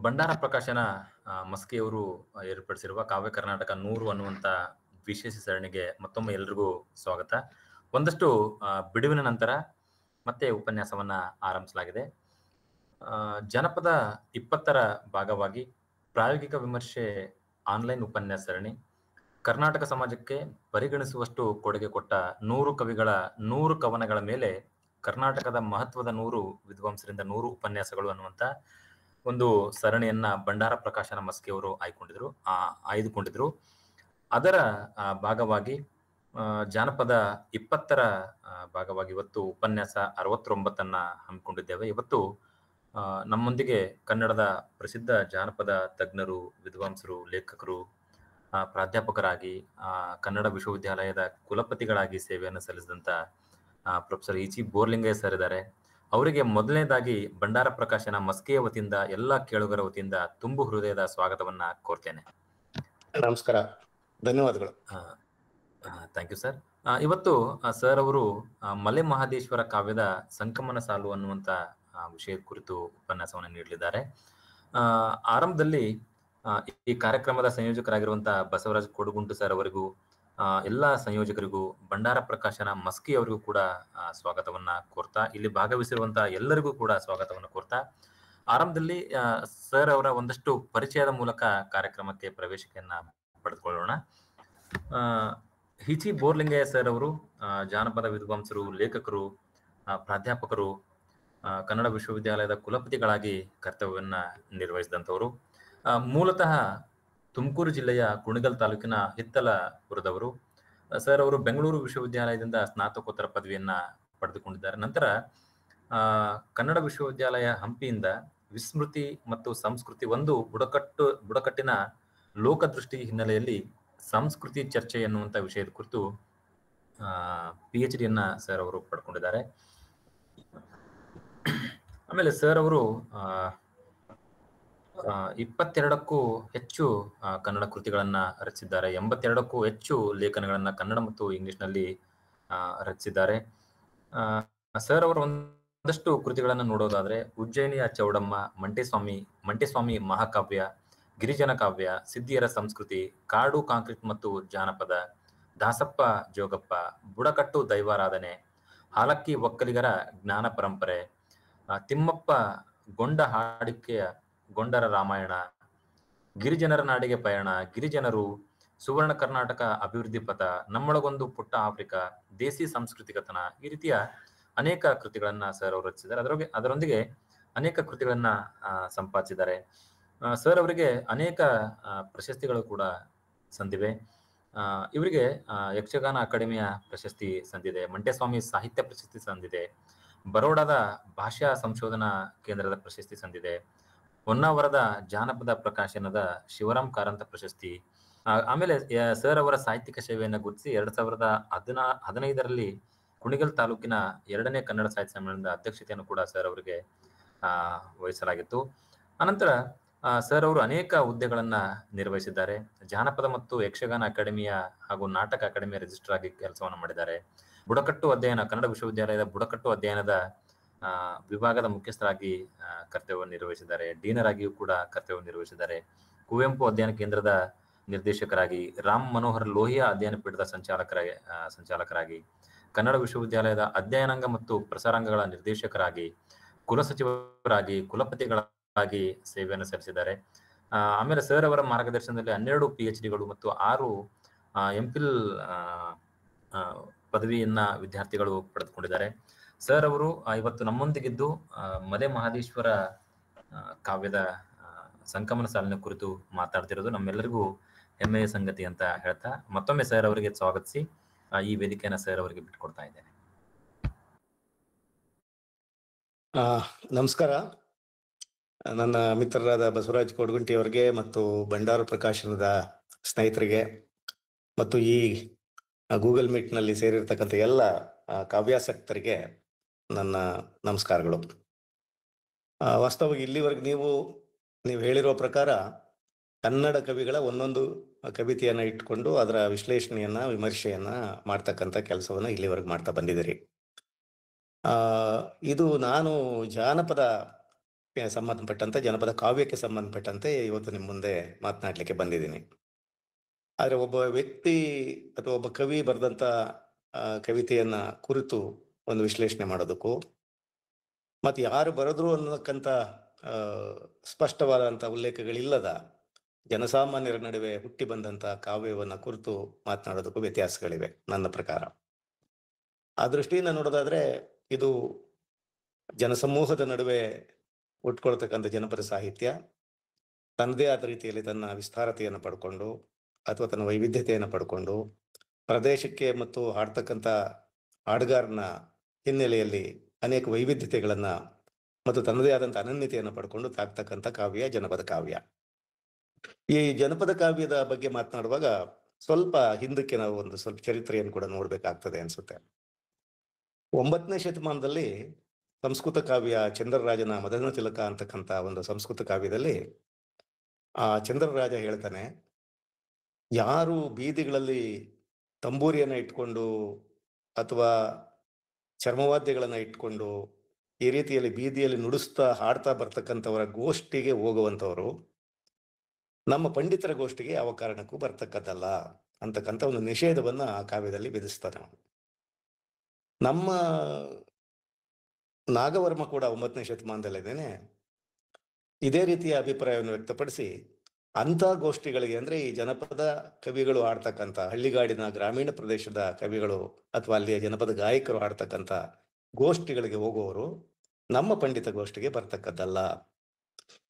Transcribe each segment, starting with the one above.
ಭಂಡಾರ ಪ್ರಕಾಶನ ಮಸ್ಕಿಯವರು ಏರ್ಪಡಿಸಿರುವ ಕಾವ್ಯ ಕರ್ನಾಟಕ 100 ಅನ್ನುವಂತ ವಿಶೇಷ ಸರಣಿಗೆ ಮತ್ತೊಮ್ಮೆ ಎಲ್ರಿಗೂ ಸ್ವಾಗತ. ಒಂದಷ್ಟು ಬಿಡುವಿನ ನಂತರ ಮತ್ತೆ ಉಪನ್ಯಾಸವನ್ನ ಆರಂಭಿಸಲಾಗಿದೆ. ಜನಪದ 20ರ ಭಾಗವಾಗಿ ಪ್ರಾಯೋಗಿಕ ವಿಮರ್ಶೆ ಆನ್ಲೈನ್ ಉಪನ್ಯಾಸ ಸರಣಿ ಕರ್ನಾಟಕ ಸಮಾಜಕ್ಕೆ ಪರಿಗಣಿಸುವಷ್ಟು ಕೊಡುಗೆ ಕೊಟ್ಟ 100 ಕವಿಗಳ 100 ಕವನಗಳ ಮೇಲೆ ಕರ್ನಾಟಕದ ಮಹತ್ವದ 100 ವಿದ್ವಾಂಸರಿಂದ 100 ಉಪನ್ಯಾಸಗಳು ಅನ್ನುವಂತ ಒಂದು ಸರಣಿಯನ್ನ ಭಂಡಾರ ಪ್ರಕಾಶನ ಮಸ್ಕಿಯವರು ಆಯ್ದುಕೊಂಡಿದ್ರು. ಅದರ ಭಾಗವಾಗಿ ಜಾನಪದ 20ರ ಭಾಗವಾಗಿ ಇವತ್ತು ಉಪನ್ಯಾಸ 69 ಹಮ್ಮಿಕೊಂಡಿದ್ದೇವೆ. ಇವತ್ತು ನಮ್ಮೊಂದಿಗೆ ಕನ್ನಡದ ಪ್ರಸಿದ್ಧ ಜಾನಪದ ತಜ್ಞರು, ವಿದ್ವಾಂಸರು, ಲೇಖಕರು, ಪ್ರಾಧ್ಯಾಪಕರಾಗಿ ಕನ್ನಡ ವಿಶ್ವವಿದ್ಯಾಲಯದ ಕುಲಪತಿಗಳಾಗಿ ಸೇವೆಯನ್ನು ಸಲ್ಲಿಸಿದಂತ ಪ್ರೊಫೆಸರ್ ಇ.ಜಿ. ಬೋರ್ಲಿಂಗಯ್ಯ ಸರ್ ಇದ್ದಾರೆ. ಅವರಿಗೆ ಮೊದಲನೇದಾಗಿ ಭಂಡಾರ ಪ್ರಕಾಶನ ಮಸ್ಕಿಯ ವತಿಯಿಂದ ಎಲ್ಲ ಕೇಳುಗರ ವತಿಯಿಂದ ತುಂಬು ಹೃದಯದ ಸ್ವಾಗತವನ್ನ ಕೋರ್ತೇನೆ. ನಮಸ್ಕಾರ, ಧನ್ಯವಾದಗಳು. Thank you sir. ಇವತ್ತು ಸರ್ ಅವರು ಮಲೆ ಮಹದೇಶ್ವರ ಕಾವ್ಯದ ಸಂಕಮನ ಸಾಲು ಅನ್ನುವಂತ ವಿಷಯದ ಕುರಿತು ಉಪನ್ಯಾಸವನ್ನು ನೀಡಲಿದ್ದಾರೆ. ಆರಂಭದಲ್ಲಿ ಈ ಕಾರ್ಯಕ್ರಮದ ಸಂಯೋಜಕರಾಗಿರುವಂತಹ ಬಸವರಾಜ್ ಕೊಡಗುಂಟು ಸರ್ ಅವರಿಗೂ ಎಲ್ಲ ಸಂಯೋಜಕರಿಗೂ ಭಂಡಾರ ಪ್ರಕಾಶನ ಮಸ್ಕಿ ಅವರಿಗೂ ಕೂಡ ಸ್ವಾಗತವನ್ನ ಕೋರ್ತಾ, ಇಲ್ಲಿ ಭಾಗವಹಿಸಿರುವಂತಹ ಎಲ್ಲರಿಗೂ ಕೂಡ ಸ್ವಾಗತವನ್ನು ಕೋರ್ತಾ, ಆರಂಭದಲ್ಲಿ ಸರ್ ಅವರ ಒಂದಷ್ಟು ಪರಿಚಯದ ಮೂಲಕ ಕಾರ್ಯಕ್ರಮಕ್ಕೆ ಪ್ರವೇಶಿಕೆಯನ್ನ ಪಡೆದುಕೊಳ್ಳೋಣ. ಇ.ಜಿ. ಬೋರ್ಲಿಂಗಯ್ಯ ಸರ್ ಅವರು ಜಾನಪದ ವಿದ್ವಾಂಸರು, ಲೇಖಕರು, ಪ್ರಾಧ್ಯಾಪಕರು, ಕನ್ನಡ ವಿಶ್ವವಿದ್ಯಾಲಯದ ಕುಲಪತಿಗಳಾಗಿ ಕರ್ತವ್ಯವನ್ನ ನಿರ್ವಹಿಸಿದಂಥವರು. ಮೂಲತಃ ತುಮಕೂರು ಜಿಲ್ಲೆಯ ಕುಣಿಗಲ್ ತಾಲೂಕಿನ ಹಿತ್ತಲಪುರದವರು. ಸರ್ ಅವರು ಬೆಂಗಳೂರು ವಿಶ್ವವಿದ್ಯಾಲಯದಿಂದ ಸ್ನಾತಕೋತ್ತರ ಪದವಿಯನ್ನ ಪಡೆದುಕೊಂಡಿದ್ದಾರೆ. ನಂತರ ಕನ್ನಡ ವಿಶ್ವವಿದ್ಯಾಲಯ ಹಂಪಿಯಿಂದ ವಿಸ್ಮೃತಿ ಮತ್ತು ಸಂಸ್ಕೃತಿ ಒಂದು ಬುಡಕಟ್ಟಿನ ಲೋಕದೃಷ್ಟಿ ಹಿನ್ನೆಲೆಯಲ್ಲಿ ಸಂಸ್ಕೃತಿ ಚರ್ಚೆ ಎನ್ನುವಂತ ವಿಷಯದ ಕುರಿತು PhD ಯನ್ನ ಸರ್ ಅವರು ಪಡ್ಕೊಂಡಿದ್ದಾರೆ. ಆಮೇಲೆ ಸರ್ ಅವರು 22ಕ್ಕೂ ಹೆಚ್ಚು ಕನ್ನಡ ಕೃತಿಗಳನ್ನ ರಚಿಸಿದ್ದಾರೆ. 82ಕ್ಕೂ ಹೆಚ್ಚು ಲೇಖನಗಳನ್ನ ಕನ್ನಡ ಮತ್ತು ಇಂಗ್ಲಿಷ್ನಲ್ಲಿ ರಚಿಸಿದ್ದಾರೆ. ಸರ್ ಅವರ ಒಂದಷ್ಟು ಕೃತಿಗಳನ್ನ ನೋಡೋದಾದ್ರೆ ಉಜ್ಜಯಿನಿಯ ಚೌಡಮ್ಮ, ಮಂಟೇಸ್ವಾಮಿ ಮಹಾಕಾವ್ಯ, ಗಿರಿಜನ ಕಾವ್ಯ, ಸಿದ್ಧಿಯರ ಸಂಸ್ಕೃತಿ, ಕಾಡು ಕಾಂಕ್ರೀಟ್ ಮತ್ತು ಜಾನಪದ, ದಾಸಪ್ಪ ಜೋಗಪ್ಪ, ಬುಡಕಟ್ಟು ದೈವಾರಾಧನೆ, ಹಾಲಕ್ಕಿ ಒಕ್ಕಲಿಗರ ಜ್ಞಾನ ಪರಂಪರೆ, ತಿಮ್ಮಪ್ಪ ಗೊಂಡ ಹಾಡಿಕೆಯ ಗೊಂಡರ ರಾಮಾಯಣ, ಗಿರಿಜನರ ನಾಡಿಗೆ ಪಯಣ, ಗಿರಿಜನರು, ಸುವರ್ಣ ಕರ್ನಾಟಕ ಅಭಿವೃದ್ಧಿ ಪಥ, ನಮ್ಮೊಳಗೊಂದು ಪುಟ್ಟ ಆಫ್ರಿಕಾ, ದೇಸಿ ಸಂಸ್ಕೃತಿ ಕಥನ, ಈ ರೀತಿಯ ಅನೇಕ ಕೃತಿಗಳನ್ನ ಸರ್ ಅವರು ರಚಿಸಿದ್ದಾರೆ. ಅದರೊಂದಿಗೆ ಅನೇಕ ಕೃತಿಗಳನ್ನ ಸಂಪಾದಿಸಿದ್ದಾರೆ. ಸರ್ ಅವರಿಗೆ ಅನೇಕ ಪ್ರಶಸ್ತಿಗಳು ಕೂಡ ಸಂದಿವೆ. ಇವರಿಗೆ ಯಕ್ಷಗಾನ ಅಕಾಡೆಮಿಯ ಪ್ರಶಸ್ತಿ ಸಂದಿದೆ, ಮಂಟೇಸ್ವಾಮಿ ಸಾಹಿತ್ಯ ಪ್ರಶಸ್ತಿ ಸಂದಿದೆ, ಬರೋಡಾದ ಭಾಷಾ ಸಂಶೋಧನಾ ಕೇಂದ್ರದ ಪ್ರಶಸ್ತಿ ಸಂದಿದೆ, ಹೊನ್ನಾವರದ ಜಾನಪದ ಪ್ರಕಾಶನದ ಶಿವರಾಮ್ ಕಾರಂತ ಪ್ರಶಸ್ತಿ. ಆಮೇಲೆ ಸರ್ ಅವರ ಸಾಹಿತ್ಯಿಕ ಸೇವೆಯನ್ನು ಗುರುತಿಸಿ 2015ರಲ್ಲಿ ಕುಣಿಗಲ್ ತಾಲೂಕಿನ 2ನೇ ಕನ್ನಡ ಸಾಹಿತ್ಯ ಸಮ್ಮೇಳನದ ಅಧ್ಯಕ್ಷತೆಯನ್ನು ಕೂಡ ಸರ್ ಅವರಿಗೆ ವಹಿಸಲಾಗಿತ್ತು. ಅನಂತರ ಸರ್ ಅವರು ಅನೇಕ ಹುದ್ದೆಗಳನ್ನ ನಿರ್ವಹಿಸಿದ್ದಾರೆ. ಜಾನಪದ ಮತ್ತು ಯಕ್ಷಗಾನ ಅಕಾಡೆಮಿಯ ಹಾಗೂ ನಾಟಕ ಅಕಾಡೆಮಿಯ ರಿಜಿಸ್ಟ್ರಾರ್ ಆಗಿ ಕೆಲಸವನ್ನು ಮಾಡಿದ್ದಾರೆ. ಬುಡಕಟ್ಟು ಅಧ್ಯಯನ, ಕನ್ನಡ ವಿಶ್ವವಿದ್ಯಾಲಯದ ಬುಡಕಟ್ಟು ಅಧ್ಯಯನದ ವಿಭಾಗದ ಮುಖ್ಯಸ್ಥರಾಗಿ ಕರ್ತವ್ಯವನ್ನು ನಿರ್ವಹಿಸಿದ್ದಾರೆ. ಡೀನರ್ ಆಗಿಯೂ ಕೂಡ ಕರ್ತವ್ಯ ನಿರ್ವಹಿಸಿದ್ದಾರೆ. ಕುವೆಂಪು ಅಧ್ಯಯನ ಕೇಂದ್ರದ ನಿರ್ದೇಶಕರಾಗಿ, ರಾಮ್ ಮನೋಹರ್ ಲೋಹಿಯಾ ಅಧ್ಯಯನ ಪೀಠದ ಸಂಚಾಲಕರಾಗಿ, ಕನ್ನಡ ವಿಶ್ವವಿದ್ಯಾಲಯದ ಅಧ್ಯಯನಾಂಗ ಮತ್ತು ಪ್ರಸಾರಾಂಗಗಳ ನಿರ್ದೇಶಕರಾಗಿ, ಕುಲಸಚಿವರಾಗಿ, ಕುಲಪತಿಗಳಾಗಿ ಸೇವೆಯನ್ನು ಸಲ್ಲಿಸಿದ್ದಾರೆ. ಆಮೇಲೆ ಸರ್ ಅವರ ಮಾರ್ಗದರ್ಶನದಲ್ಲಿ 12 PhDಗಳು ಮತ್ತು 6 MPhil ಪದವಿಯನ್ನ ವಿದ್ಯಾರ್ಥಿಗಳು ಪಡೆದುಕೊಂಡಿದ್ದಾರೆ. ಸರ್ ಅವರು ಇವತ್ತು ನಮ್ಮೊಂದಿಗಿದ್ದು ಮಲೆ ಮಹದೇಶ್ವರ ಕಾವ್ಯದ ಸಂಕಮನ ಸಾಲಿನ ಕುರಿತು ಮಾತಾಡ್ತಿರೋದು ನಮ್ಮೆಲ್ಲರಿಗೂ ಹೆಮ್ಮೆಯ ಸಂಗತಿ ಅಂತ ಹೇಳ್ತಾ ಮತ್ತೊಮ್ಮೆ ಸರ್ ಅವರಿಗೆ ಸ್ವಾಗತಿಸಿ ಈ ವೇದಿಕೆಯನ್ನ ಸರ್ ಅವರಿಗೆ ಬಿಟ್ಕೊಡ್ತಾ ಇದ್ದೇನೆ. ನಮಸ್ಕಾರ. ನನ್ನ ಮಿತ್ರರಾದ ಬಸವರಾಜ್ ಕೊಡಗುಂಟಿ ಅವರಿಗೆ ಮತ್ತು ಭಂಡಾರ ಪ್ರಕಾಶನದ ಸ್ನೇಹಿತರಿಗೆ ಮತ್ತು ಈ ಗೂಗಲ್ ಮೀಟ್ ನಲ್ಲಿ ಸೇರಿರ್ತಕ್ಕಂಥ ಎಲ್ಲ ಕಾವ್ಯಾಸಕ್ತರಿಗೆ ನನ್ನ ನಮಸ್ಕಾರಗಳು. ವಾಸ್ತವವಾಗಿ ಇಲ್ಲಿವರೆಗೆ ನೀವು ಹೇಳಿರೋ ಪ್ರಕಾರ ಕನ್ನಡ ಕವಿಗಳ ಒಂದೊಂದು ಕವಿತೆಯನ್ನ ಇಟ್ಕೊಂಡು ಅದರ ವಿಶ್ಲೇಷಣೆಯನ್ನ, ವಿಮರ್ಶೆಯನ್ನ ಮಾಡ್ತಕ್ಕಂಥ ಕೆಲಸವನ್ನ ಇಲ್ಲಿವರೆಗೆ ಮಾಡ್ತಾ ಬಂದಿದ್ದೀರಿ. ಇದು ನಾನು ಜಾನಪದ ಸಂಬಂಧಪಟ್ಟಂತೆ, ಜನಪದ ಕಾವ್ಯಕ್ಕೆ ಸಂಬಂಧಪಟ್ಟಂತೆ ಇವತ್ತು ನಿಮ್ಮ ಮುಂದೆ ಮಾತನಾಡ್ಲಿಕ್ಕೆ ಬಂದಿದ್ದೀನಿ. ಆದ್ರೆ ಒಬ್ಬ ವ್ಯಕ್ತಿ ಅಥವಾ ಒಬ್ಬ ಕವಿ ಬರೆದಂತ ಕವಿತೆಯನ್ನ ಕುರಿತು ಒಂದು ವಿಶ್ಲೇಷಣೆ ಮಾಡೋದಕ್ಕೂ, ಮತ್ತೆ ಯಾರು ಬರೆದ್ರು ಅನ್ನತಕ್ಕಂಥ ಸ್ಪಷ್ಟವಾದಂಥ ಉಲ್ಲೇಖಗಳಿಲ್ಲದ ಜನಸಾಮಾನ್ಯರ ನಡುವೆ ಹುಟ್ಟಿ ಬಂದಂತ ಕಾವ್ಯವನ್ನ ಕುರಿತು ಮಾತನಾಡೋದಕ್ಕೂ ವ್ಯತ್ಯಾಸಗಳಿವೆ ನನ್ನ ಪ್ರಕಾರ. ಆ ದೃಷ್ಟಿಯಿಂದ ನೋಡೋದಾದ್ರೆ ಇದು ಜನಸಮೂಹದ ನಡುವೆ ಹುಟ್ಕೊಳ್ತಕ್ಕಂಥ ಜನಪದ ಸಾಹಿತ್ಯ ತನ್ನದೇ ಆದ ರೀತಿಯಲ್ಲಿ ತನ್ನ ವಿಸ್ತಾರತೆಯನ್ನು ಪಡ್ಕೊಂಡು ಅಥವಾ ತನ್ನ ವೈವಿಧ್ಯತೆಯನ್ನು ಪಡ್ಕೊಂಡು ಪ್ರದೇಶಕ್ಕೆ ಮತ್ತು ಹಾಡ್ತಕ್ಕಂಥ ಹಾಡುಗಾರನ ಹಿನ್ನೆಲೆಯಲ್ಲಿ ಅನೇಕ ವೈವಿಧ್ಯತೆಗಳನ್ನ ಮತ್ತು ತನ್ನದೇ ಆದಂಥ ಅನನ್ಯತೆಯನ್ನು ಪಡ್ಕೊಂಡು ತಾಕ್ತಕ್ಕಂಥ ಕಾವ್ಯ ಜನಪದ ಕಾವ್ಯ. ಈ ಜನಪದ ಕಾವ್ಯದ ಬಗ್ಗೆ ಮಾತನಾಡುವಾಗ ಸ್ವಲ್ಪ ಹಿಂದಕ್ಕೆ ನಾವು ಒಂದು ಸ್ವಲ್ಪ ಚರಿತ್ರೆಯನ್ನು ಕೂಡ ನೋಡ್ಬೇಕಾಗ್ತದೆ ಅನ್ಸುತ್ತೆ. 9ನೇ ಶತಮಾನದಲ್ಲಿ ಸಂಸ್ಕೃತ ಕಾವ್ಯ ಚಂದ್ರರಾಜನ ಮದನ ತಿಲಕ ಅಂತಕ್ಕಂಥ ಒಂದು ಸಂಸ್ಕೃತ ಕಾವ್ಯದಲ್ಲಿ ಆ ಚಂದ್ರರಾಜ ಹೇಳ್ತಾನೆ, ಯಾರು ಬೀದಿಗಳಲ್ಲಿ ತಂಬೂರಿಯನ್ನ ಇಟ್ಕೊಂಡು ಅಥವಾ ಚರ್ಮವಾದ್ಯಗಳನ್ನ ಇಟ್ಕೊಂಡು ಈ ರೀತಿಯಲ್ಲಿ ಬೀದಿಯಲ್ಲಿ ನುಡಿಸ್ತಾ ಹಾಡ್ತಾ ಬರ್ತಕ್ಕಂಥವರ ಗೋಷ್ಠಿಗೆ ಹೋಗುವಂಥವರು ನಮ್ಮ ಪಂಡಿತರ ಗೋಷ್ಠಿಗೆ ಯಾವ ಕಾರಣಕ್ಕೂ ಬರ್ತಕ್ಕದ್ದಲ್ಲ ಅಂತಕ್ಕಂಥ ಒಂದು ನಿಷೇಧವನ್ನ ಆ ಕಾವ್ಯದಲ್ಲಿ ವಿಧಿಸ್ತಾನೆ. ನಮ್ಮ ನಾಗವರ್ಮ ಕೂಡ 9ನೇ ಶತಮಾನದಲ್ಲಿದ್ದೇನೆ ಇದೇ ರೀತಿಯ ಅಭಿಪ್ರಾಯವನ್ನು ವ್ಯಕ್ತಪಡಿಸಿ ಅಂಥ ಗೋಷ್ಠಿಗಳಿಗೆ, ಅಂದ್ರೆ ಈ ಜನಪದ ಕವಿಗಳು ಆಡ್ತಕ್ಕಂಥ ಹಳ್ಳಿಗಾಡಿನ ಗ್ರಾಮೀಣ ಪ್ರದೇಶದ ಕವಿಗಳು ಅಥವಾ ಅಲ್ಲಿಯ ಜನಪದ ಗಾಯಕರು ಆಡ್ತಕ್ಕಂಥ ಗೋಷ್ಠಿಗಳಿಗೆ ಹೋಗುವವರು ನಮ್ಮ ಪಂಡಿತ ಗೋಷ್ಠಿಗೆ ಬರ್ತಕ್ಕದ್ದಲ್ಲ.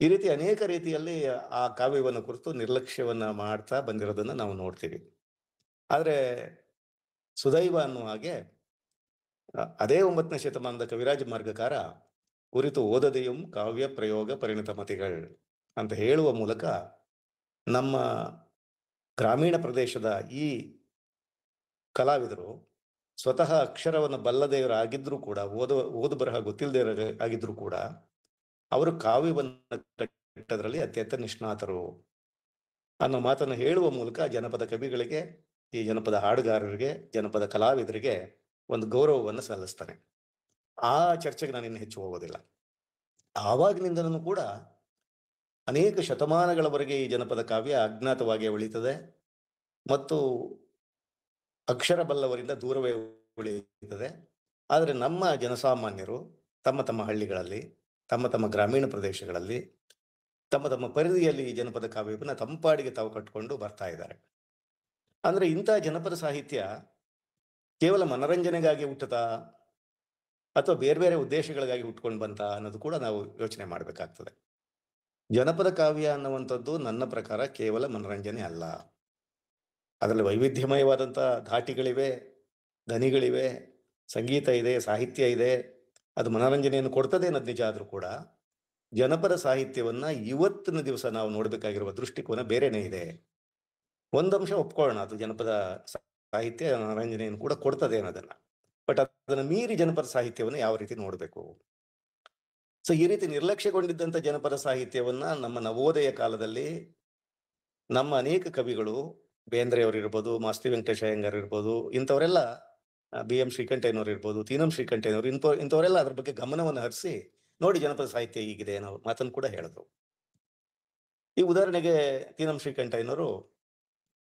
ಈ ರೀತಿ ಅನೇಕ ರೀತಿಯಲ್ಲಿ ಆ ಕಾವ್ಯವನ್ನು ಕುರಿತು ನಿರ್ಲಕ್ಷ್ಯವನ್ನ ಮಾಡ್ತಾ ಬಂದಿರೋದನ್ನ ನಾವು ನೋಡ್ತೀವಿ. ಆದ್ರೆ ಸುದೈವ ಅನ್ನುವ ಹಾಗೆ ಅದೇ 9ನೇ ಶತಮಾನದ ಕವಿರಾಜ ಮಾರ್ಗಕಾರ ಕುರಿತು ಓದದೆಯಂ ಕಾವ್ಯ ಪ್ರಯೋಗ ಪರಿಣಿತ ಮತಿಗಳ್ ಅಂತ ಹೇಳುವ ಮೂಲಕ ನಮ್ಮ ಗ್ರಾಮೀಣ ಪ್ರದೇಶದ ಈ ಕಲಾವಿದರು ಸ್ವತಃ ಅಕ್ಷರವನ್ನು ಬಲ್ಲದೆಯವರಾಗಿದ್ರು ಕೂಡ, ಓದು ಬರಹ ಗೊತ್ತಿಲ್ಲದೆ ಆಗಿದ್ರು ಕೂಡ ಅವರು ಕಾವ್ಯವನ್ನು ಕಟ್ಟೋದ್ರಲ್ಲಿ ಅತ್ಯಂತ ನಿಷ್ಣಾತರು ಅನ್ನೋ ಮಾತನ್ನು ಹೇಳುವ ಮೂಲಕ ಜನಪದ ಕವಿಗಳಿಗೆ, ಈ ಜನಪದ ಹಾಡುಗಾರರಿಗೆ, ಜನಪದ ಕಲಾವಿದರಿಗೆ ಒಂದು ಗೌರವವನ್ನು ಸಲ್ಲಿಸ್ತಾನೆ. ಆ ಚರ್ಚೆಗೆ ನಾನು ಇನ್ನು ಹೆಚ್ಚು ಹೋಗೋದಿಲ್ಲ. ಆವಾಗಿನಿಂದನೂ ಕೂಡ ಅನೇಕ ಶತಮಾನಗಳವರೆಗೆ ಈ ಜನಪದ ಕಾವ್ಯ ಅಜ್ಞಾತವಾಗಿ ಉಳಿತದೆ ಮತ್ತು ಅಕ್ಷರ ಬಲ್ಲವರಿಂದ ದೂರವೇ ಉಳಿಯುತ್ತದೆ. ಆದರೆ ನಮ್ಮ ಜನಸಾಮಾನ್ಯರು ತಮ್ಮ ತಮ್ಮ ಹಳ್ಳಿಗಳಲ್ಲಿ, ತಮ್ಮ ತಮ್ಮ ಗ್ರಾಮೀಣ ಪ್ರದೇಶಗಳಲ್ಲಿ, ತಮ್ಮ ತಮ್ಮ ಪರಿಧಿಯಲ್ಲಿ ಈ ಜನಪದ ಕಾವ್ಯವನ್ನು ತಂಪಾಡಿಗೆ ತಾವು ಕಟ್ಟಿಕೊಂಡು ಬರ್ತಾ ಇದ್ದಾರೆ. ಅಂದ್ರೆ ಇಂಥ ಜನಪದ ಸಾಹಿತ್ಯ ಕೇವಲ ಮನರಂಜನೆಗಾಗಿ ಹುಟ್ಟುತ್ತಾ ಅಥವಾ ಬೇರೆ ಬೇರೆ ಉದ್ದೇಶಗಳಿಗಾಗಿ ಹುಟ್ಕೊಂಡು ಬಂತ ಅನ್ನೋದು ಕೂಡ ನಾವು ಯೋಚನೆ ಮಾಡಬೇಕಾಗ್ತದೆ. ಜನಪದ ಕಾವ್ಯ ಅನ್ನುವಂಥದ್ದು ನನ್ನ ಪ್ರಕಾರ ಕೇವಲ ಮನರಂಜನೆ ಅಲ್ಲ. ಅದರಲ್ಲಿ ವೈವಿಧ್ಯಮಯವಾದಂಥ ಧಾಟಿಗಳಿವೆ, ದನಿಗಳಿವೆ, ಸಂಗೀತ ಇದೆ, ಸಾಹಿತ್ಯ ಇದೆ. ಅದು ಮನೋರಂಜನೆಯನ್ನು ಕೊಡ್ತದೆ ಅನ್ನೋದು ನಿಜ. ಆದ್ರೂ ಕೂಡ ಜನಪದ ಸಾಹಿತ್ಯವನ್ನ ಇವತ್ತಿನ ದಿವಸ ನಾವು ನೋಡ್ಬೇಕಾಗಿರುವ ದೃಷ್ಟಿಕೋನ ಬೇರೆನೇ ಇದೆ. ಒಂದಂಶ ಒಪ್ಕೊಳ್ಳೋಣ, ಅದು ಜನಪದ ಸಾಹಿತ್ಯ ಮನೋರಂಜನೆಯನ್ನು ಕೂಡ ಕೊಡ್ತದೆ ಅನ್ನೋದನ್ನ. ಬಟ್ ಅದನ್ನ ಮೀರಿ ಜನಪದ ಸಾಹಿತ್ಯವನ್ನು ಯಾವ ರೀತಿ ನೋಡ್ಬೇಕು? ಸೊ ಈ ರೀತಿ ನಿರ್ಲಕ್ಷ್ಯಗೊಂಡಿದ್ದಂಥ ಜನಪದ ಸಾಹಿತ್ಯವನ್ನ ನಮ್ಮ ನವೋದಯ ಕಾಲದಲ್ಲಿ ನಮ್ಮ ಅನೇಕ ಕವಿಗಳು, ಬೇಂದ್ರೆಯವರು ಇರ್ಬೋದು, ಮಾಸ್ತಿ ವೆಂಕಟೇಶ ಅಯ್ಯಂಗಾರ್ ಇರ್ಬೋದು, ಇಂಥವರೆಲ್ಲ, BM ಶ್ರೀಕಂಠಯ್ಯನವರು ಇರ್ಬೋದು, ತೀನಂ ಶ್ರೀಕಂಠಯ್ಯನವರು, ಇಂಥವರೆಲ್ಲ ಅದ್ರ ಬಗ್ಗೆ ಗಮನವನ್ನು ಹರಿಸಿ ನೋಡಿ ಜನಪದ ಸಾಹಿತ್ಯ ಹೀಗಿದೆ ಅನ್ನೋ ಮಾತನ್ನು ಕೂಡ ಹೇಳಿದ್ರು. ಈ ಉದಾಹರಣೆಗೆ ತೀನಂ ಶ್ರೀಕಂಠಯ್ಯನವರು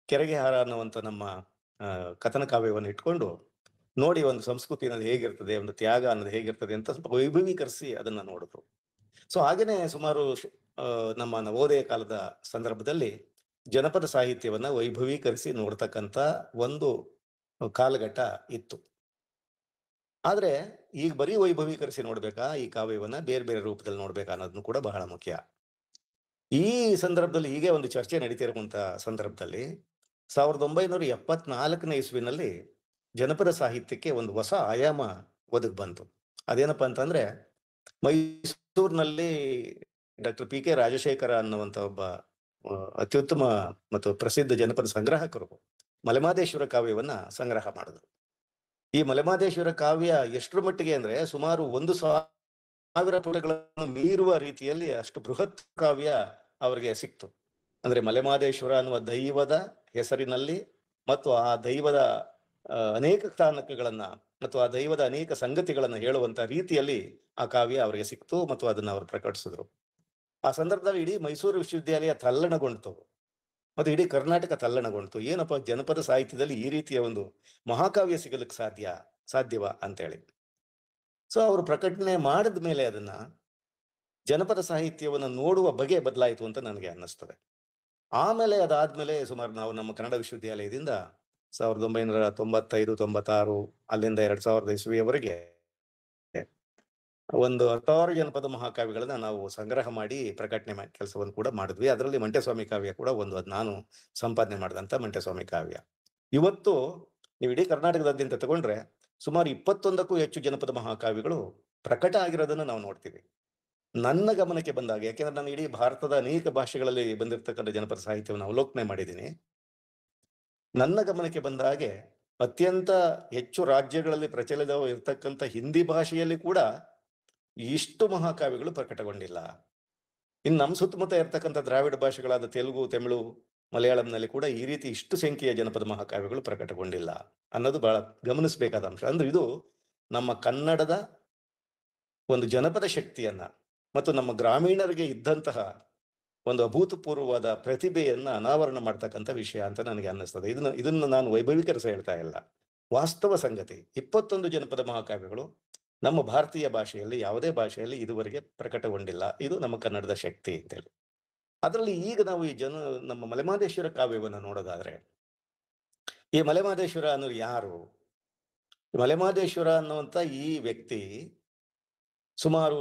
ಕೆರೆಗೆ ಹಾರ ಅನ್ನುವಂಥ ನಮ್ಮ ಕಥನ ಕಾವ್ಯವನ್ನು ಇಟ್ಕೊಂಡು ನೋಡಿ ಒಂದು ಸಂಸ್ಕೃತಿ ಅನ್ನೋದು ಹೇಗಿರ್ತದೆ, ಒಂದು ತ್ಯಾಗ ಅನ್ನೋದು ಹೇಗಿರ್ತದೆ ಅಂತ ಸ್ವಲ್ಪ ವೈಭವೀಕರಿಸಿ ಅದನ್ನ ನೋಡಿದ್ರು. ಸೊ ಹಾಗೇನೆ ಸುಮಾರು ನಮ್ಮ ನವೋದಯ ಕಾಲದ ಸಂದರ್ಭದಲ್ಲಿ ಜನಪದ ಸಾಹಿತ್ಯವನ್ನ ವೈಭವೀಕರಿಸಿ ನೋಡ್ತಕ್ಕಂಥ ಒಂದು ಕಾಲಘಟ್ಟ ಇತ್ತು. ಆದ್ರೆ ಈಗ ಬರೀ ವೈಭವೀಕರಿಸಿ ನೋಡ್ಬೇಕಾ, ಈ ಕಾವ್ಯವನ್ನ ಬೇರೆ ಬೇರೆ ರೂಪದಲ್ಲಿ ನೋಡ್ಬೇಕಾ ಅನ್ನೋದನ್ನು ಕೂಡ ಬಹಳ ಮುಖ್ಯ. ಈ ಸಂದರ್ಭದಲ್ಲಿ ಹೀಗೆ ಒಂದು ಚರ್ಚೆ ನಡೀತಿರುವಂತ ಸಂದರ್ಭದಲ್ಲಿ 1974ನೇ ಇಸ್ವಿನಲ್ಲಿ ಜನಪದ ಸಾಹಿತ್ಯಕ್ಕೆ ಒಂದು ಹೊಸ ಆಯಾಮ ಒದಗಿ ಬಂತು. ಅದೇನಪ್ಪಾ ಅಂತಂದ್ರೆ, ಮೈಸೂರಿನಲ್ಲಿ ಡಾಕ್ಟರ್ PK ರಾಜಶೇಖರ ಅನ್ನುವಂಥ ಒಬ್ಬ ಅತ್ಯುತ್ತಮ ಮತ್ತು ಪ್ರಸಿದ್ಧ ಜನಪದ ಸಂಗ್ರಾಹಕರು ಮಲೆಮಹದೇಶ್ವರ ಕಾವ್ಯವನ್ನ ಸಂಗ್ರಹ ಮಾಡಿದ್ರು. ಈ ಮಲೆಮಹದೇಶ್ವರ ಕಾವ್ಯ ಎಷ್ಟರ ಮಟ್ಟಿಗೆ ಅಂದ್ರೆ ಸುಮಾರು 1,000 ಪುಟಗಳನ್ನು ಮೀರುವ ರೀತಿಯಲ್ಲಿ ಅಷ್ಟು ಬೃಹತ್ ಕಾವ್ಯ ಅವರಿಗೆ ಸಿಕ್ತು. ಅಂದ್ರೆ ಮಲೆಮಹದೇಶ್ವರ ಅನ್ನುವ ದೈವದ ಹೆಸರಿನಲ್ಲಿ ಮತ್ತು ಆ ದೈವದ ಅನೇಕ ಸ್ಥಾನಕಗಳನ್ನ ಮತ್ತು ಆ ದೈವದ ಅನೇಕ ಸಂಗತಿಗಳನ್ನು ಹೇಳುವಂತ ರೀತಿಯಲ್ಲಿ ಆ ಕಾವ್ಯ ಅವರಿಗೆ ಸಿಕ್ತು ಮತ್ತು ಅದನ್ನ ಅವರು ಪ್ರಕಟಿಸಿದ್ರು. ಆ ಸಂದರ್ಭದಲ್ಲಿ ಇಡೀ ಮೈಸೂರು ವಿಶ್ವವಿದ್ಯಾಲಯ ತಲ್ಲಣಗೊಂಡಿತು ಮತ್ತು ಇಡೀ ಕರ್ನಾಟಕ ತಲ್ಲಣಗೊಂಡಿತು. ಏನಪ್ಪ, ಜನಪದ ಸಾಹಿತ್ಯದಲ್ಲಿ ಈ ರೀತಿಯ ಒಂದು ಮಹಾಕಾವ್ಯ ಸಿಗಲಿಕ್ಕೆ ಸಾಧ್ಯವಾ ಅಂತೇಳಿ. ಸೊ ಅವರು ಪ್ರಕಟಣೆ ಮಾಡಿದ ಮೇಲೆ ಅದನ್ನ ಜನಪದ ಸಾಹಿತ್ಯವನ್ನು ನೋಡುವ ಬಗೆ ಬದಲಾಯಿತು ಅಂತ ನನಗೆ ಅನ್ನಿಸ್ತದೆ. ಆಮೇಲೆ ಅದಾದ್ಮೇಲೆ ಸುಮಾರು ನಾವು ನಮ್ಮ ಕನ್ನಡ ವಿಶ್ವವಿದ್ಯಾಲಯದಿಂದ 1995-96 ಅಲ್ಲಿಂದ 2000 ಇಸ್ವಿಯವರೆಗೆ ಒಂದು 16 ಜನಪದ ಮಹಾಕಾವ್ಯಗಳನ್ನ ನಾವು ಸಂಗ್ರಹ ಮಾಡಿ ಪ್ರಕಟಣೆ ಕೆಲಸವನ್ನು ಕೂಡ ಮಾಡಿದ್ವಿ. ಅದರಲ್ಲಿ ಮಂಟೆಸ್ವಾಮಿ ಕಾವ್ಯ ಕೂಡ ಒಂದು. ಅದು ನಾನು ಸಂಪಾದನೆ ಮಾಡಿದಂತ ಮಂಟೆಸ್ವಾಮಿ ಕಾವ್ಯ. ಇವತ್ತು ನೀವು ಇಡೀ ಕರ್ನಾಟಕದಾದ್ಯಂತ ತಗೊಂಡ್ರೆ ಸುಮಾರು 21ಕ್ಕೂ ಹೆಚ್ಚು ಜನಪದ ಮಹಾಕಾವ್ಯಗಳು ಪ್ರಕಟ ಆಗಿರೋದನ್ನ ನಾವು ನೋಡ್ತೀವಿ. ನನ್ನ ಗಮನಕ್ಕೆ ಬಂದಾಗ, ಯಾಕೆಂದ್ರೆ ನಾನು ಇಡೀ ಭಾರತದ ಅನೇಕ ಭಾಷೆಗಳಲ್ಲಿ ಬಂದಿರತಕ್ಕಂಥ ಜನಪದ ಸಾಹಿತ್ಯವನ್ನು ಅವಲೋಕನೆ ಮಾಡಿದ್ದೀನಿ. ನನ್ನ ಗಮನಕ್ಕೆ ಬಂದ ಹಾಗೆ ಅತ್ಯಂತ ಹೆಚ್ಚು ರಾಜ್ಯಗಳಲ್ಲಿ ಪ್ರಚಲಿತವಿರ್ತಕ್ಕಂಥ ಹಿಂದಿ ಭಾಷೆಯಲ್ಲಿ ಕೂಡ ಇಷ್ಟು ಮಹಾಕಾವ್ಯಗಳು ಪ್ರಕಟಗೊಂಡಿಲ್ಲ. ಇನ್ನು ನಮ್ಮ ಸುತ್ತಮುತ್ತ ಇರ್ತಕ್ಕಂಥ ದ್ರಾವಿಡ ಭಾಷೆಗಳಾದ ತೆಲುಗು, ತಮಿಳು, ಮಲಯಾಳಂನಲ್ಲಿ ಕೂಡ ಈ ರೀತಿ ಇಷ್ಟು ಸಂಖ್ಯೆಯ ಜನಪದ ಮಹಾಕಾವ್ಯಗಳು ಪ್ರಕಟಗೊಂಡಿಲ್ಲ ಅನ್ನೋದು ಬಹಳ ಗಮನಿಸಬೇಕಾದ ಅಂಶ. ಅಂದ್ರೆ ಇದು ನಮ್ಮ ಕನ್ನಡದ ಒಂದು ಜನಪದ ಶಕ್ತಿಯನ್ನ ಮತ್ತು ನಮ್ಮ ಗ್ರಾಮೀಣರಿಗೆ ಇದ್ದಂತಹ ಒಂದು ಅಭೂತಪೂರ್ವವಾದ ಪ್ರತಿಭೆಯನ್ನ ಅನಾವರಣ ಮಾಡ್ತಕ್ಕಂಥ ವಿಷಯ ಅಂತ ನನಗೆ ಅನ್ನಿಸ್ತದೆ. ಇದನ್ನು ನಾನು ವೈಭವೀಕರಿಸ ಹೇಳ್ತಾ ಇಲ್ಲ, ವಾಸ್ತವ ಸಂಗತಿ. 21 ಜನಪದ ಮಹಾಕಾವ್ಯಗಳು ನಮ್ಮ ಭಾರತೀಯ ಭಾಷೆಯಲ್ಲಿ, ಯಾವುದೇ ಭಾಷೆಯಲ್ಲಿ ಇದುವರೆಗೆ ಪ್ರಕಟಗೊಂಡಿಲ್ಲ. ಇದು ನಮ್ಮ ಕನ್ನಡದ ಶಕ್ತಿ ಅಂತೇಳಿ. ಅದರಲ್ಲಿ ಈಗ ನಾವು ನಮ್ಮ ಮಲೆಮಹದೇಶ್ವರ ಕಾವ್ಯವನ್ನು ನೋಡೋದಾದ್ರೆ, ಈ ಮಲೆಮಹದೇಶ್ವರ ಅನ್ನೋರು ಯಾರು? ಮಲೆಮಹದೇಶ್ವರ ಅನ್ನುವಂಥ ಈ ವ್ಯಕ್ತಿ ಸುಮಾರು